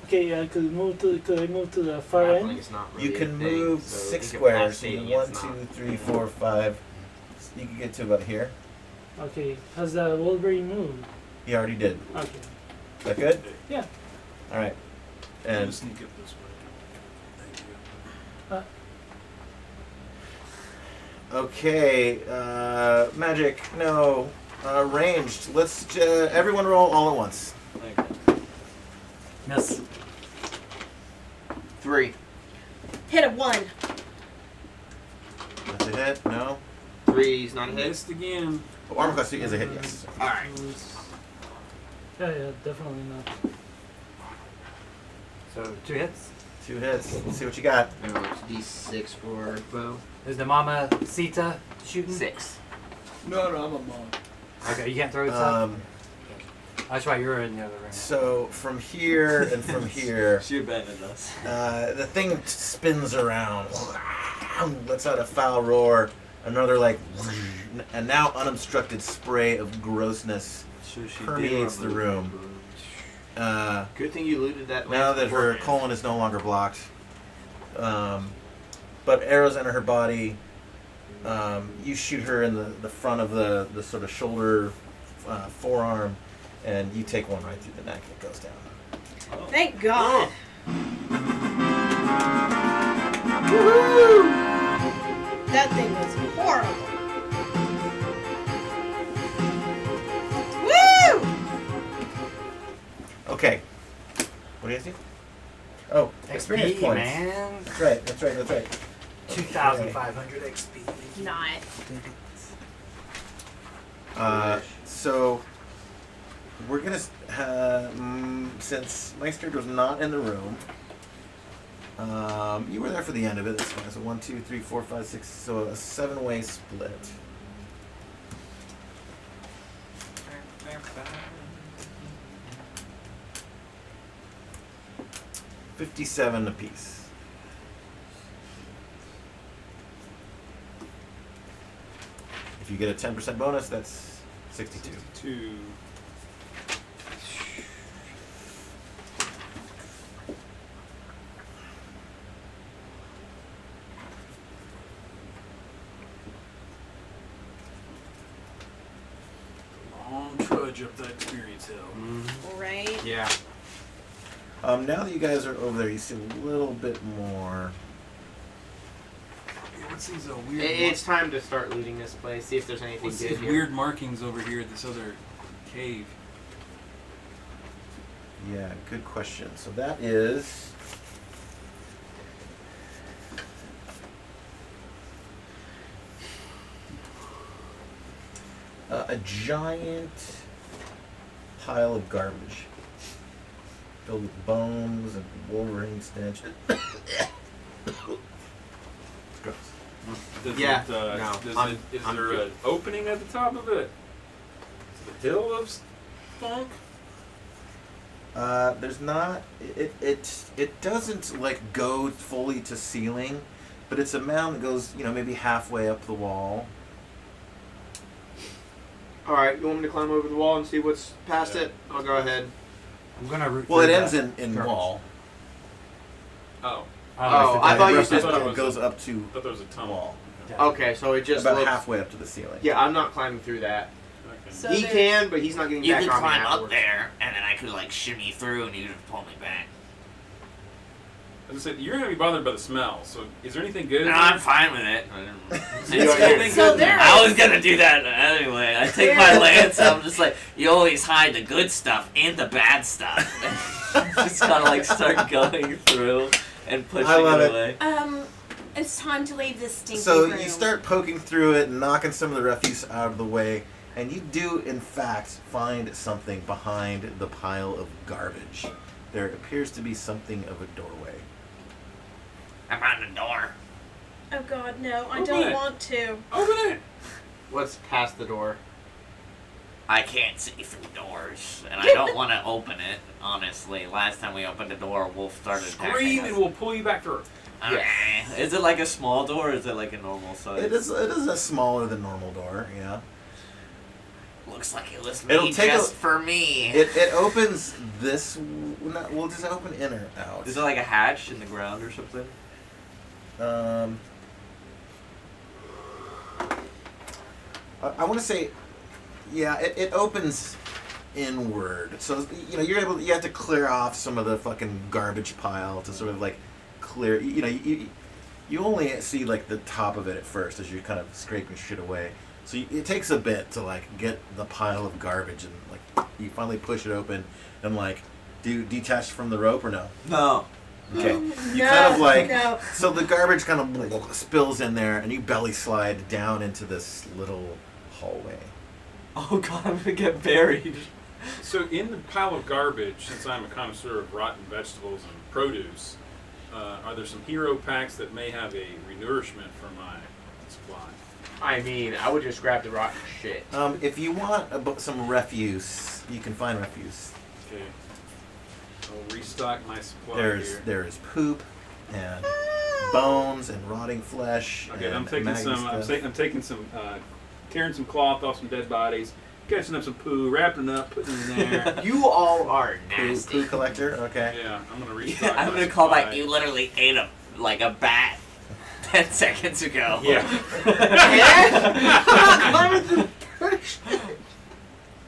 Okay. Could I move to the far Grappling end? is not really You can a thing, move so 6 squares. So incapacitating, 1, it's not. 2, 3, 4, 5. You can get to about here. Okay. Has the Wolverine moved? He already did. Okay. Is that good? Yeah. All right. I'm gonna And sneak up this way. Thank you. okay, magic. No, ranged. Let's everyone roll all at once. Miss. 3. Hit a 1. That's a hit. No. 3's not a hit. Missed again. Oh, armor class 3 is a hit. Yes. Alright. Yeah, definitely not. So 2 hits. 2 hits. Let's see what you got. No, it's D6 for bow. Is the Mama Sita shooting? 6. No, I'm a monk. Okay, you can't throw it up. Um, That's right, you're in the other ring. so from here and from here, She abandoned us. the thing spins around, lets out a foul roar. Another and now unobstructed spray of grossness permeates the room. Good thing you looted that. Now lance that her beforehand. colon is no longer blocked, but arrows enter her body. You shoot her in the front of the sort of shoulder, forearm, and you take one right through the neck. It goes down. Thank God. That thing was horrible. Woo! Okay. What do you see? Oh, experience XP, points. man. That's right. That's right. That's right. 2,500 XP. Not. So we're gonna since Meister was not in the room. You were there for the end of it. That's fine. So 1, 2, 3, 4, 5, 6. So a 7-way split. $57 apiece. If you get a 10% bonus, that's 62. 2. Long trudge up that experience hill. Right? Yeah. Now that you guys are over there, you see a little bit more. What's these weird? It's time to start looting this place. See if there's anything What's good these here. weird markings over here at this other cave? Yeah, good question. So that is. A giant pile of garbage filled with bones and Wolverine stench. It's gross. Does Yeah, it, no, is I'm there good. an opening at the top of it? Is the hill of funk? There's not. It doesn't like go fully to ceiling, but it's a mound that goes maybe halfway up the wall. Alright, you want me to climb over the wall and see what's past it? I'll go ahead. I'm gonna root Well, it through ends that in garbage. wall. Oh, Oh, I thought you said it goes up to I thought there was a tunnel. wall, Okay, so it just about looks... halfway up to the ceiling. Yeah, I'm not climbing through that. Okay. So He there's- can, but he's not getting You back could on me climb up afterwards. there, and then I could like shimmy through, and you could pull me back. As I said, you're gonna be bothered by the smell. So, is there anything good? No, in I'm there? fine with it. Anything So good in there? there- I was gonna do that anyway. I take my lance. I'm just like, you always hide the good stuff and the bad stuff. Just kind of like start going through and pushing I love it. away. It's time to leave this stinky So room. you start poking through it and knocking some of the refuse out of the way, and you do in fact find something behind the pile of garbage. There appears to be something of a doorway. I found a door. Oh God, no! I Open don't it. want to. Open it. What's past the door? I can't see through doors, and I don't want to open it. Honestly, last time we opened a door, a wolf started attacking Scream, us. and we'll pull you back through. Is it like a small door, or is it like a normal size? It is a smaller than normal door, yeah. Looks like it was It'll made take just for me. It opens this. Well, does it open in or out? Is it like a hatch in the ground or something? I want to say, yeah, it opens inward. So you have to clear off some of the fucking garbage pile to sort of like clear. You only see like the top of it at first as you're kind of scraping shit away. So it takes a bit to like get the pile of garbage and like you finally push it open and like do you detach from the rope or no? No. Okay. You No, kind of like no. so the garbage kind of spills in there and you belly slide down into this little hallway. Oh god, I'm gonna get buried. So in the pile of garbage, since I'm a connoisseur of rotten vegetables and produce, are there some hero packs that may have a renourishment for my supply? I mean, I would just grab the rotten shit. If you want some refuse, you can find refuse. Okay. I'll restock my supply here. There is poop and bones and rotting flesh. Okay, and I'm taking maggoty some. stuff. I'm taking some. Tearing some cloth off some dead bodies, catching up some poo, wrapping it up, putting it in there. You all are Poo nasty. collector. Okay. Yeah, I'm gonna restock. I'm my gonna call supply. back. You literally ate a bat 10 seconds ago. Yeah.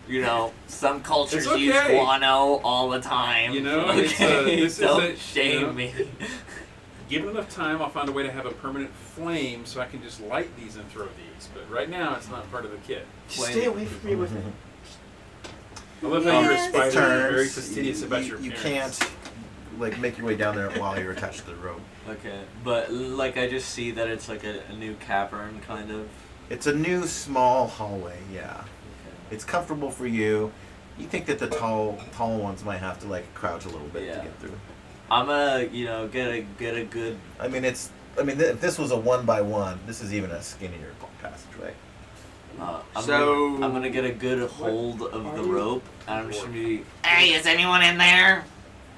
You know, some cultures It's use okay. guano all the time. You know, okay? this Don't is shame you know, me. Given enough time, I'll find a way to have a permanent flame so I can just light these and throw these. But right now, it's not part of the kit. Stay away from me with it. I love how you're a Yes. spider. It You're turns. very fastidious about your You appearance. can't like make your way down there while you're attached to the rope. Okay, but like I just see that it's like a new cavern kind of. It's a new small hallway. Yeah. Okay. It's comfortable for you. You think that the tall ones might have to like crouch a little bit Yeah. to get through. I'm gonna, get a good. I mean, if this was a 1x1, this is even a skinnier passageway. So- I'm gonna get a good hold of the Are you- rope, and I'm just gonna be, hey, is anyone in there?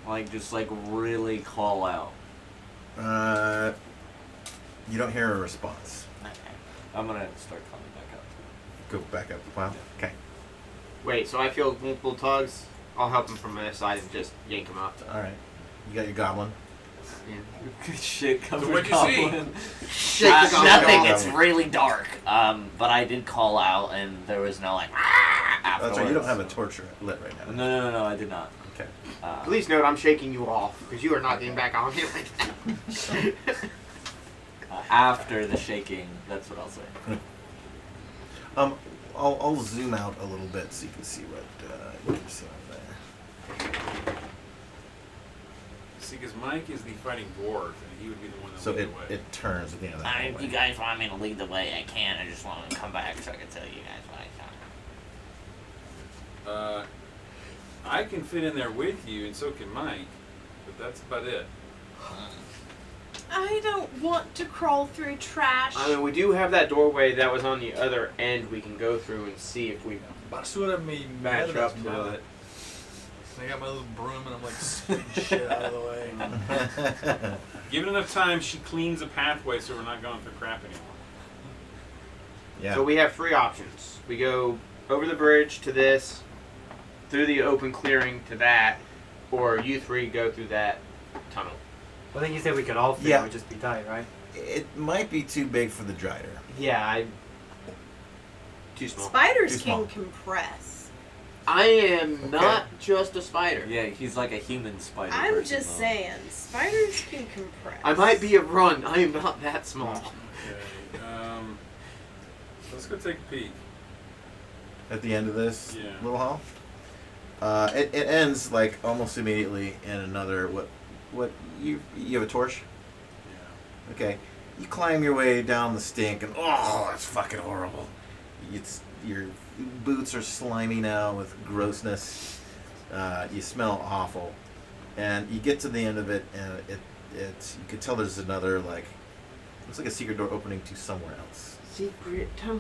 Like just like really call out. You don't hear a response. Okay. I'm gonna start coming back up. Go back up. Wow. Okay. Wait, so I feel multiple tugs. I'll help him from this side and just yank him up. All right. You got your goblin. Yeah. Good shit coming what'd you see? goblin. Shake the goblin. Nothing. goblin. It's really dark. But I did call out, and there was no like afterwards. That's right. You don't have a torch lit right now. No, I did not. Okay. Please note I'm shaking you off because you are not getting back on here right now. After the shaking, that's what I'll say. I'll zoom out a little bit so you can see what you can see over there. See, because Mike is the fighting dwarf, and he would be the one that So lead it, the way. it turns at the end of the If hallway. you guys want me to lead the way, I can. I just want to come back so I can tell you guys what I saw. I can fit in there with you, and so can Mike, but that's about it. I don't want to crawl through trash. I mean, we do have that doorway that was on the other end we can go through and see if we Basura me match up to it. I got my little broom and I'm like spitting shit out of the way. Given enough time, she cleans a pathway so we're not going through crap anymore. Yeah. So we have three options. We go over the bridge to this, through the open clearing to that, or you three go through that tunnel. I think you said we could all fit. Yeah. It would just be tight, right? It might be too big for the drider. Yeah, too small. Spiders Too small. can compress. I am not just a spider. Yeah, he's like a human spider. I'm person, just though. saying, spiders can compress. I might be a run. I am not that small. Okay. Let's go take a peek. At the end of this Yeah. little hall. It ends like almost immediately in another what you have a torch? Yeah. Okay. You climb your way down the stink and oh, it's fucking horrible. Your boots are slimy now with grossness. You smell awful. And you get to the end of it and you can tell there's another like looks like a secret door opening to somewhere else. Secret tunnel.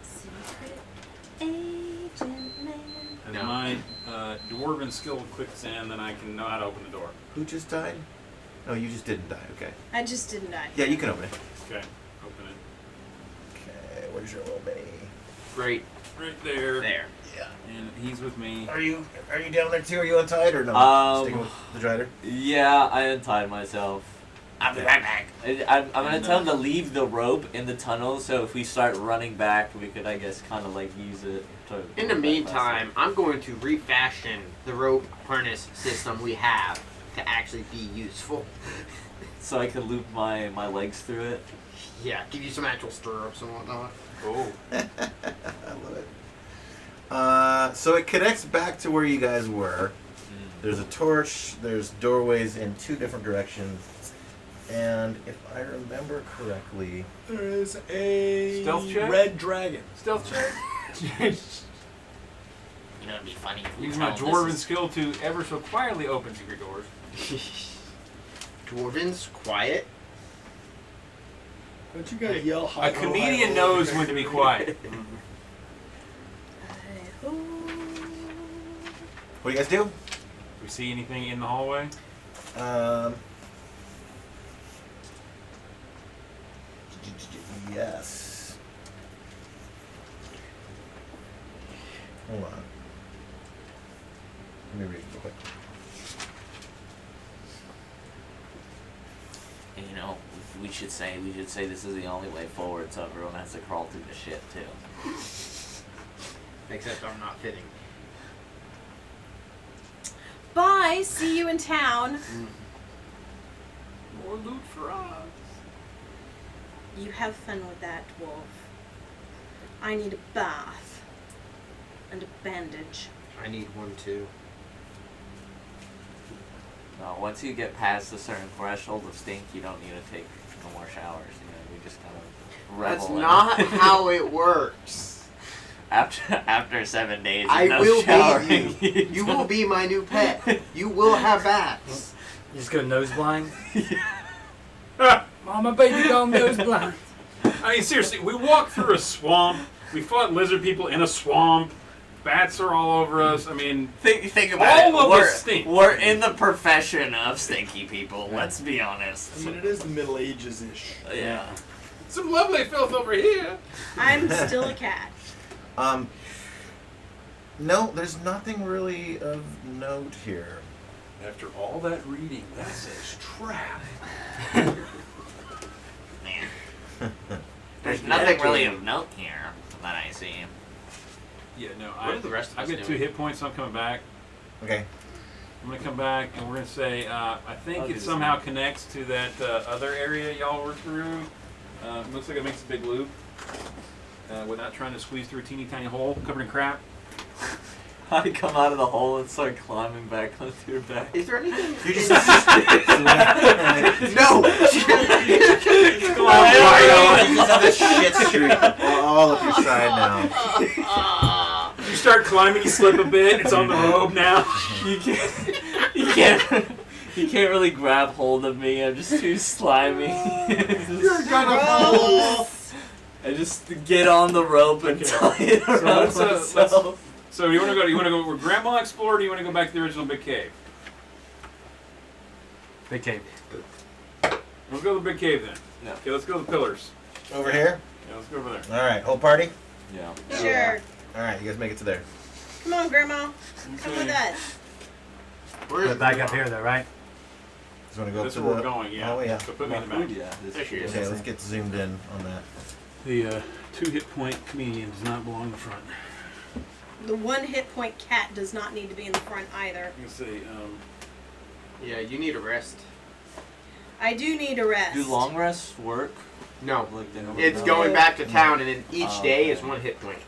Secret agent man. As No. my dwarven skill clicks in, then I can know how to open the door. Who just died? Oh, you just didn't die. Okay. I just didn't die. Yeah, you can open it. Okay, open it. Okay. Where's your little Benny? Great. Right there. There. Yeah. And he's with me. Are you down there too? Are you untied or no? Um, Sticking with the drider? Yeah, I untied myself. I'll be right back. I'm gonna tell him to leave the rope in the tunnel, so if we start running back, we could, I guess, kind of like use it to. In the meantime, I'm going to refashion the rope harness system we have to actually be useful. So I can loop my legs through it. Yeah, give you some actual stirrups and whatnot. Oh. I love it. So it connects back to where you guys were. There's a torch, there's doorways in 2 different directions, and if I remember correctly... There is a Stealth check? red dragon. Stealth check. You know, it'd be funny if we Use my tell dwarven this skill to ever so quietly open secret doors. Dwarven's quiet. Don't you guys yell hi A comedian knows when to be quiet. What do you guys do? We see anything in the hallway? Yes. Hold on. Let me read it real quick. And, you know, we should say this is the only way forward, so everyone has to crawl through the shit too. Except I'm not fitting. Bye. See you in town. More loot for us. You have fun with that, dwarf. I need a bath and a bandage. I need one too. No, once you get past a certain threshold of stink, you don't need to take no more showers. You know, you just kind of revel That's in it. not how it works. After 7 days, I no will showering, be you. You will be my new pet. You will have baths. You just go nose blind. Mama, baby, gone nose blind. I mean, seriously, we walked through a swamp. We fought lizard people in a swamp. Bats are all over us. I mean, think about all it. of us stink. We're in the profession of stinky people. Let's be honest. I mean, it is the Middle Ages-ish. Yeah. Some lovely filth over here. I'm still a cat. No, there's nothing really of note here. After all that reading, that's a trap. Man. There's nothing really of note here that I see. Yeah, no, What are the rest of I've us got 2 doing? hit points, so I'm coming back. Okay. I'm going to come back, and we're going to say, I think I'll do it the somehow same. connects to that other area y'all were through. Looks like it makes a big loop. Without trying to squeeze through a teeny tiny hole covered in crap. I come out of the hole and start climbing back onto your back. Is there anything? You just... No. Come on, Mario. You just have this shit streak all up your side now. You start climbing, you slip a bit, it's on the robe now. You can't really grab hold of me. I'm just too slimy. You're gonna fall. I just get on the rope and tie it around myself. So you want to go where Grandma explored, or you want to go back to the original big cave? Big cave. Let's go to the big cave then. Yeah. Okay, let's go to the pillars. Over here? Yeah, let's go over there. Alright, whole party? Yeah. Sure. Alright, you guys make it to there. Come on, Grandma. Come with us. Put back up here, though, right? Just want to go That's up where to we're the... going, yeah. Oh, yeah. So put me in the back. Yeah. There she is. Okay, let's get zoomed in on that. The 2 hit point comedian does not belong in the front. The 1 hit point cat does not need to be in the front either. You can see, Yeah, you need a rest. I do need a rest. Do long rests work? No. Like they don't It's know? going back to town, and then each day is okay. 1 hit point.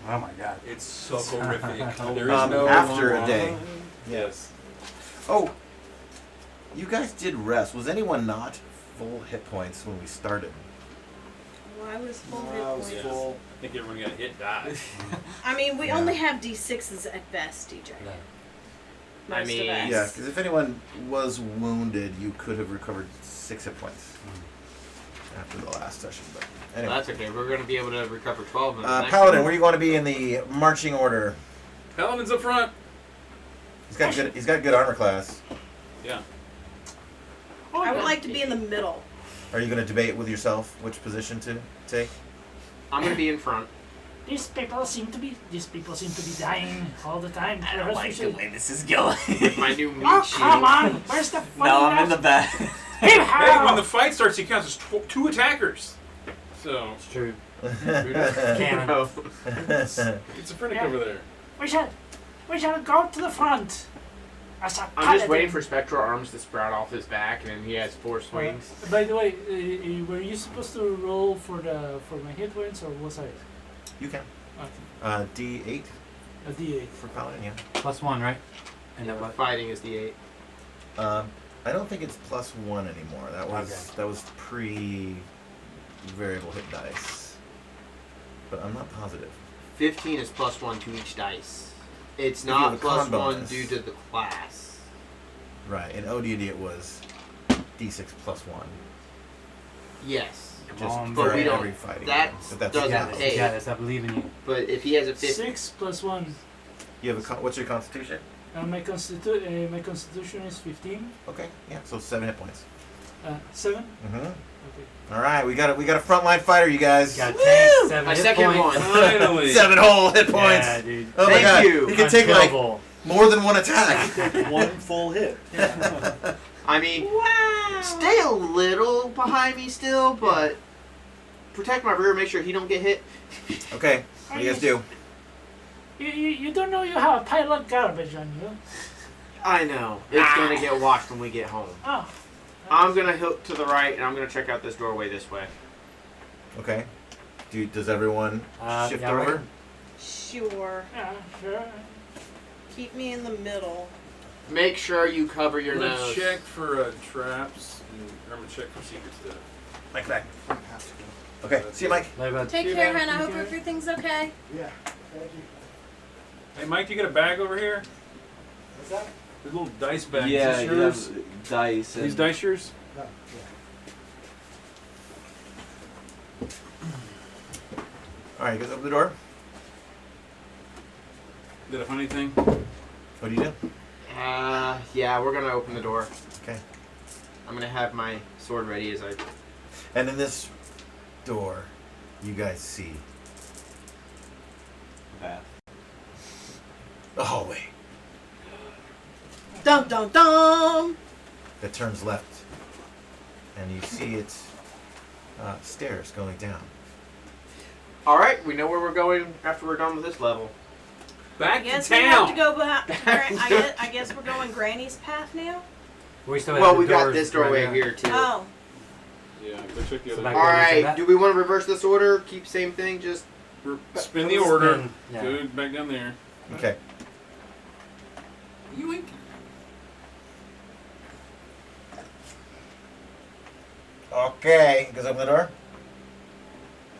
Oh my god. it's so horrific. There is no after long a day. rest. Yes. Oh, you guys did rest. Was anyone not full hit points when we started? Well, I was full hit I was points. full. I think everyone got hit, died. I mean, we Yeah. only have D6s at best, DJ. Most I mean- of us. Yeah, because if anyone was wounded, you could have recovered 6 hit points after the last session. But anyway, Well, that's okay. We're going to be able to recover 12 in the next Paladin, one. where are you going to be in the marching order? Paladin's up front. He's got good armor class. Yeah. I would like to be in the middle. Are you going to debate with yourself which position to take? I'm going to be in front. These people seem to be dying all the time. I don't Perhaps we like the should- way this is going. With my new meat Oh, shield. come on! Where's the funny No, I'm in the back. Hey, Hey, when the fight starts, he counts as 2 attackers. So It's true. Cannon. No. schizophrenic over there. We shall go to the front. As a I'm just paladin. waiting for spectral arms to sprout off his back, and then he has 4 swings. By the way, were you supposed to roll for my hit points, or was I? You can. Okay. D8 A D8. for Paladin, yeah. +1, right? And then Yeah, what? fighting is D8. I don't think it's +1 anymore. That was pre variable hit dice. But I'm not positive. 15 is +1 to each dice. It's If you have not a con +1 bonus. due to the class. Right. In OD&D it was D6 +1. Yes. Just on, but for we don't- every fighting. that roll. But that's doesn't You got this. pay. You got this. I believe in you. But if he has a 15, 6 + 1. You have what's your constitution? My constitution is 15. Okay. Yeah. So 7 hit points. 7. Mm-hmm. Okay. All right. We got a frontline fighter, you guys. Got tank, 7 my hit second points. one. Finally. 7 whole hit points. Yeah, dude. Oh my Thank god. you. He can take like Unkillable. more than one attack. One full hit. I mean, Wow. stay a little behind me still, but protect my rear, make sure he don't get hit. Okay. What do you guys do? You don't know you have a pile of garbage on you. I know. It's gonna get washed when we get home. Oh. I'm gonna hook to the right, and I'm gonna check out this doorway this way. Okay. Does everyone shift yeah, over? right. Sure. Yeah, sure. Keep me in the middle. Make sure you cover your Let's nose. check for traps, and I'm gonna check for secret stuff. Mike back. Okay. See you, Mike. Later, bud. Take See care, you, hon. I take hope care. everything's okay. Yeah. Thank you. Hey, Mike, you got a bag over here? What's that? The little dice bag. Yeah, Is you this yours? have dice. These And dice yours? No. All right. You guys open the door. Did I find anything? What do you do? Yeah, we're gonna open the door. Okay. I'm gonna have my sword ready as I. And in this door, you guys see Bath. a hallway Dum dum dum. that turns left, and you see its stairs going down. All right, we know where we're going after we're done with this level. I Back to guess we have to town. go behind. I guess we're going Granny's path now. We still have Well, the we got doors this right doorway now. here too. Oh. Yeah, go check the So other. back All over to right, that. do we want to reverse this order? Keep same thing, just Spin the order. Spin, yeah. Go back down there. Okay. Yoink. Okay. You guys open the door.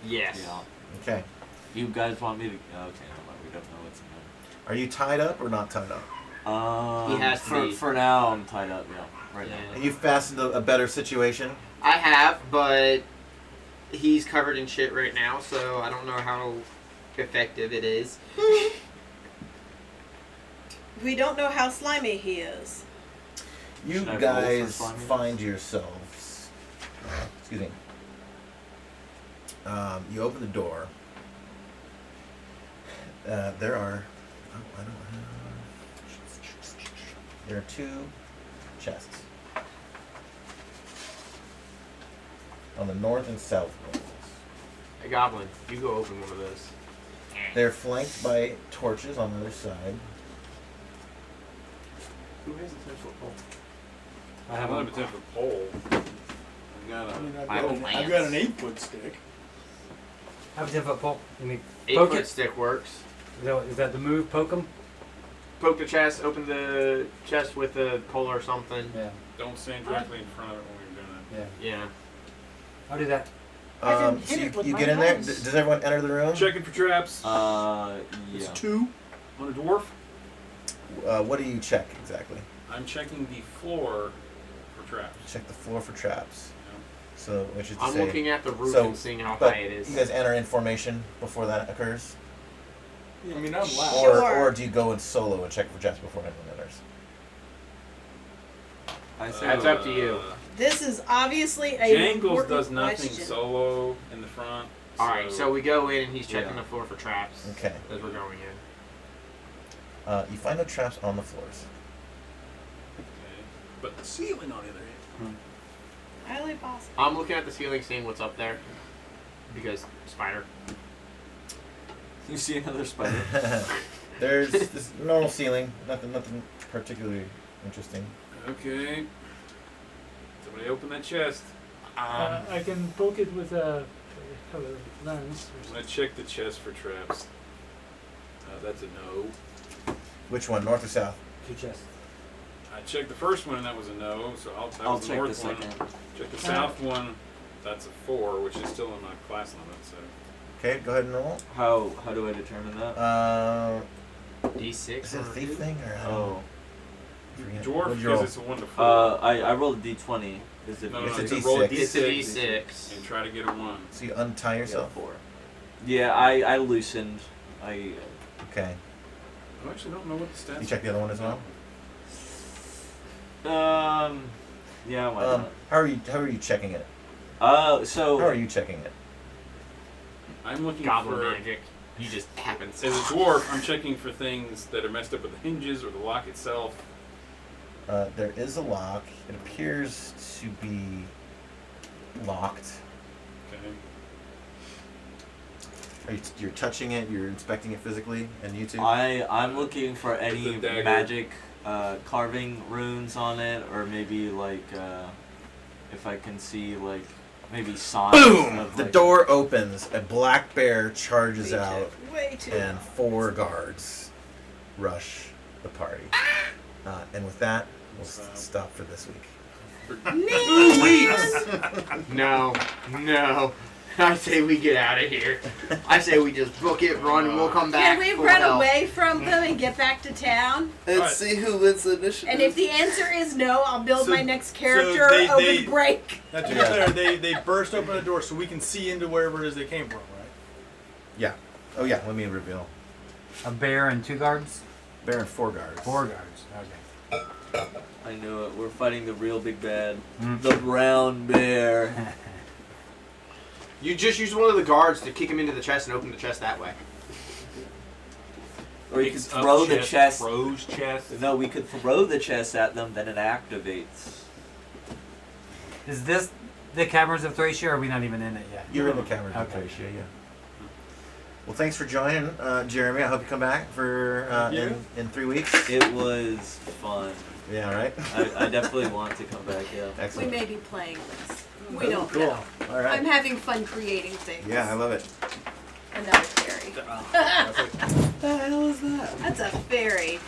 yes. Yeah. Okay. You guys want me to? Okay, never mind. We don't know what's in there. Are you tied up or not tied up? He has to for, be. for now, I'm tied up. Yeah, right Yeah. And you fastened a better situation. I have, but he's covered in shit right now, so I don't know how effective it is. We don't know how slimy he is. You Should I roll guys for slimy? find yourselves. Excuse me. You open the door. There are. Oh, I don't have. There are 2 chests on the north and south walls. Hey, Goblin, you go open one of those. They're flanked by torches on the other side. Who has a 10-foot pole? I I have don't one. have a 10-foot pole. I got I a. mean, I have I've got an 8-foot stick. I have a 10-foot pole. You mean 8-foot poke it? stick works. Is that the move? Poke them? Poke the chest, open the chest with a pole or something. Yeah. Don't stand directly in front of it when you're doing it. Yeah. Yeah. I'll do that. I can So hit it with you my get in there. hands. Does everyone enter the room? Checking for traps. Yeah. It's 2 on a dwarf. What do you check exactly? I'm checking the floor for traps. Check the floor for traps. So, which is to I'm say, looking at the roof so, and seeing how but high it is. you guys enter in formation before that occurs, I mean, I'm loud. Sure. or do you go in solo and check for traps before anyone enters? I say That's up to you. This is obviously a Jangles important does nothing question. solo in the front. Alright, so we go in and he's checking Yeah. the floor for traps Okay. as we're going in. You find no traps on the floors. Okay. But the ceiling, on the other hand. Highly possible. I'm looking at the ceiling, seeing what's up there. Because spider. You see another spider? There's this normal ceiling. Nothing particularly interesting. Okay. Somebody open that chest. I can poke it with a lens. I'm gonna check the chest for traps. That's a no. Which one, north or south? Two chests. I checked the first one and that was a no, so that I'll was the check north the one. second. Check the south one. That's a 4, which is still in my class limit. So Okay, go ahead and roll. How do I determine that? D6. Is it a thief thing or how? Oh. dwarf What'd you roll? because it's a 1 to 4. I rolled a d20. Is it? No, It's no, a roll a D6. It's a D6 D6. and try to get a 1. So you untie yourself. 4. Yeah, I loosened. I Okay. I actually don't know what the stats. You check the other one as well. yeah, why not? How are you checking it? So How are you checking it? I'm looking Goblin for. magic. You just happens. As a dwarf, I'm checking for things that are messed up with the hinges or the lock itself. There is a lock. It appears to be locked. Okay. You're touching it. You're inspecting it physically, and you too. I'm looking for With any the dagger. magic carving runes on it, or maybe like if I can see like maybe signs. Boom! Of, The like, door opens. A black bear charges Way out, Way too and long. 4 guards rush the party. And with that, we'll stop for this week. 2 weeks! No. I say we get out of here. I say we just book it, run, and we'll come back. Can we full run health. away from them and get back to town? And Right. see who wins the initiative. And if the answer is no, I'll build So- my next so character they- over they- the break. Now, to be Yeah. clear, they burst open the door so we can see into wherever it is they came from, right? Yeah. Oh yeah. Let me reveal. A bear and 2 guards? Bear and 4 guards. 4 guards. Okay. I knew it. We're fighting the real big bad, Mm. the brown bear. You just use one of the guards to kick him into the chest and open the chest that way. Or you could Picks up throw the chest. Throws chest. No, we could throw the chest at them, then it activates. Is this the Caverns of Thracia, or are we not even in it yet? You're in the Caverns of Okay. Thracia, yeah. Well, thanks for joining, Jeremy. I hope you come back for in 3 weeks. It was fun. Yeah, right. I definitely want to come back. Yeah. We Excellent. may be playing this. We don't Cool. know. All right. I'm having fun creating things. Yeah, I love it. Another fairy. What the hell is that? That's a fairy.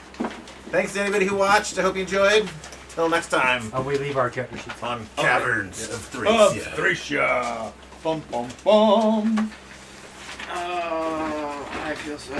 Thanks to anybody who watched. I hope you enjoyed. Till next time Oh, we leave our character sheets. on Caverns of Of Thracia. Thracia. Bum bum bum. I feel so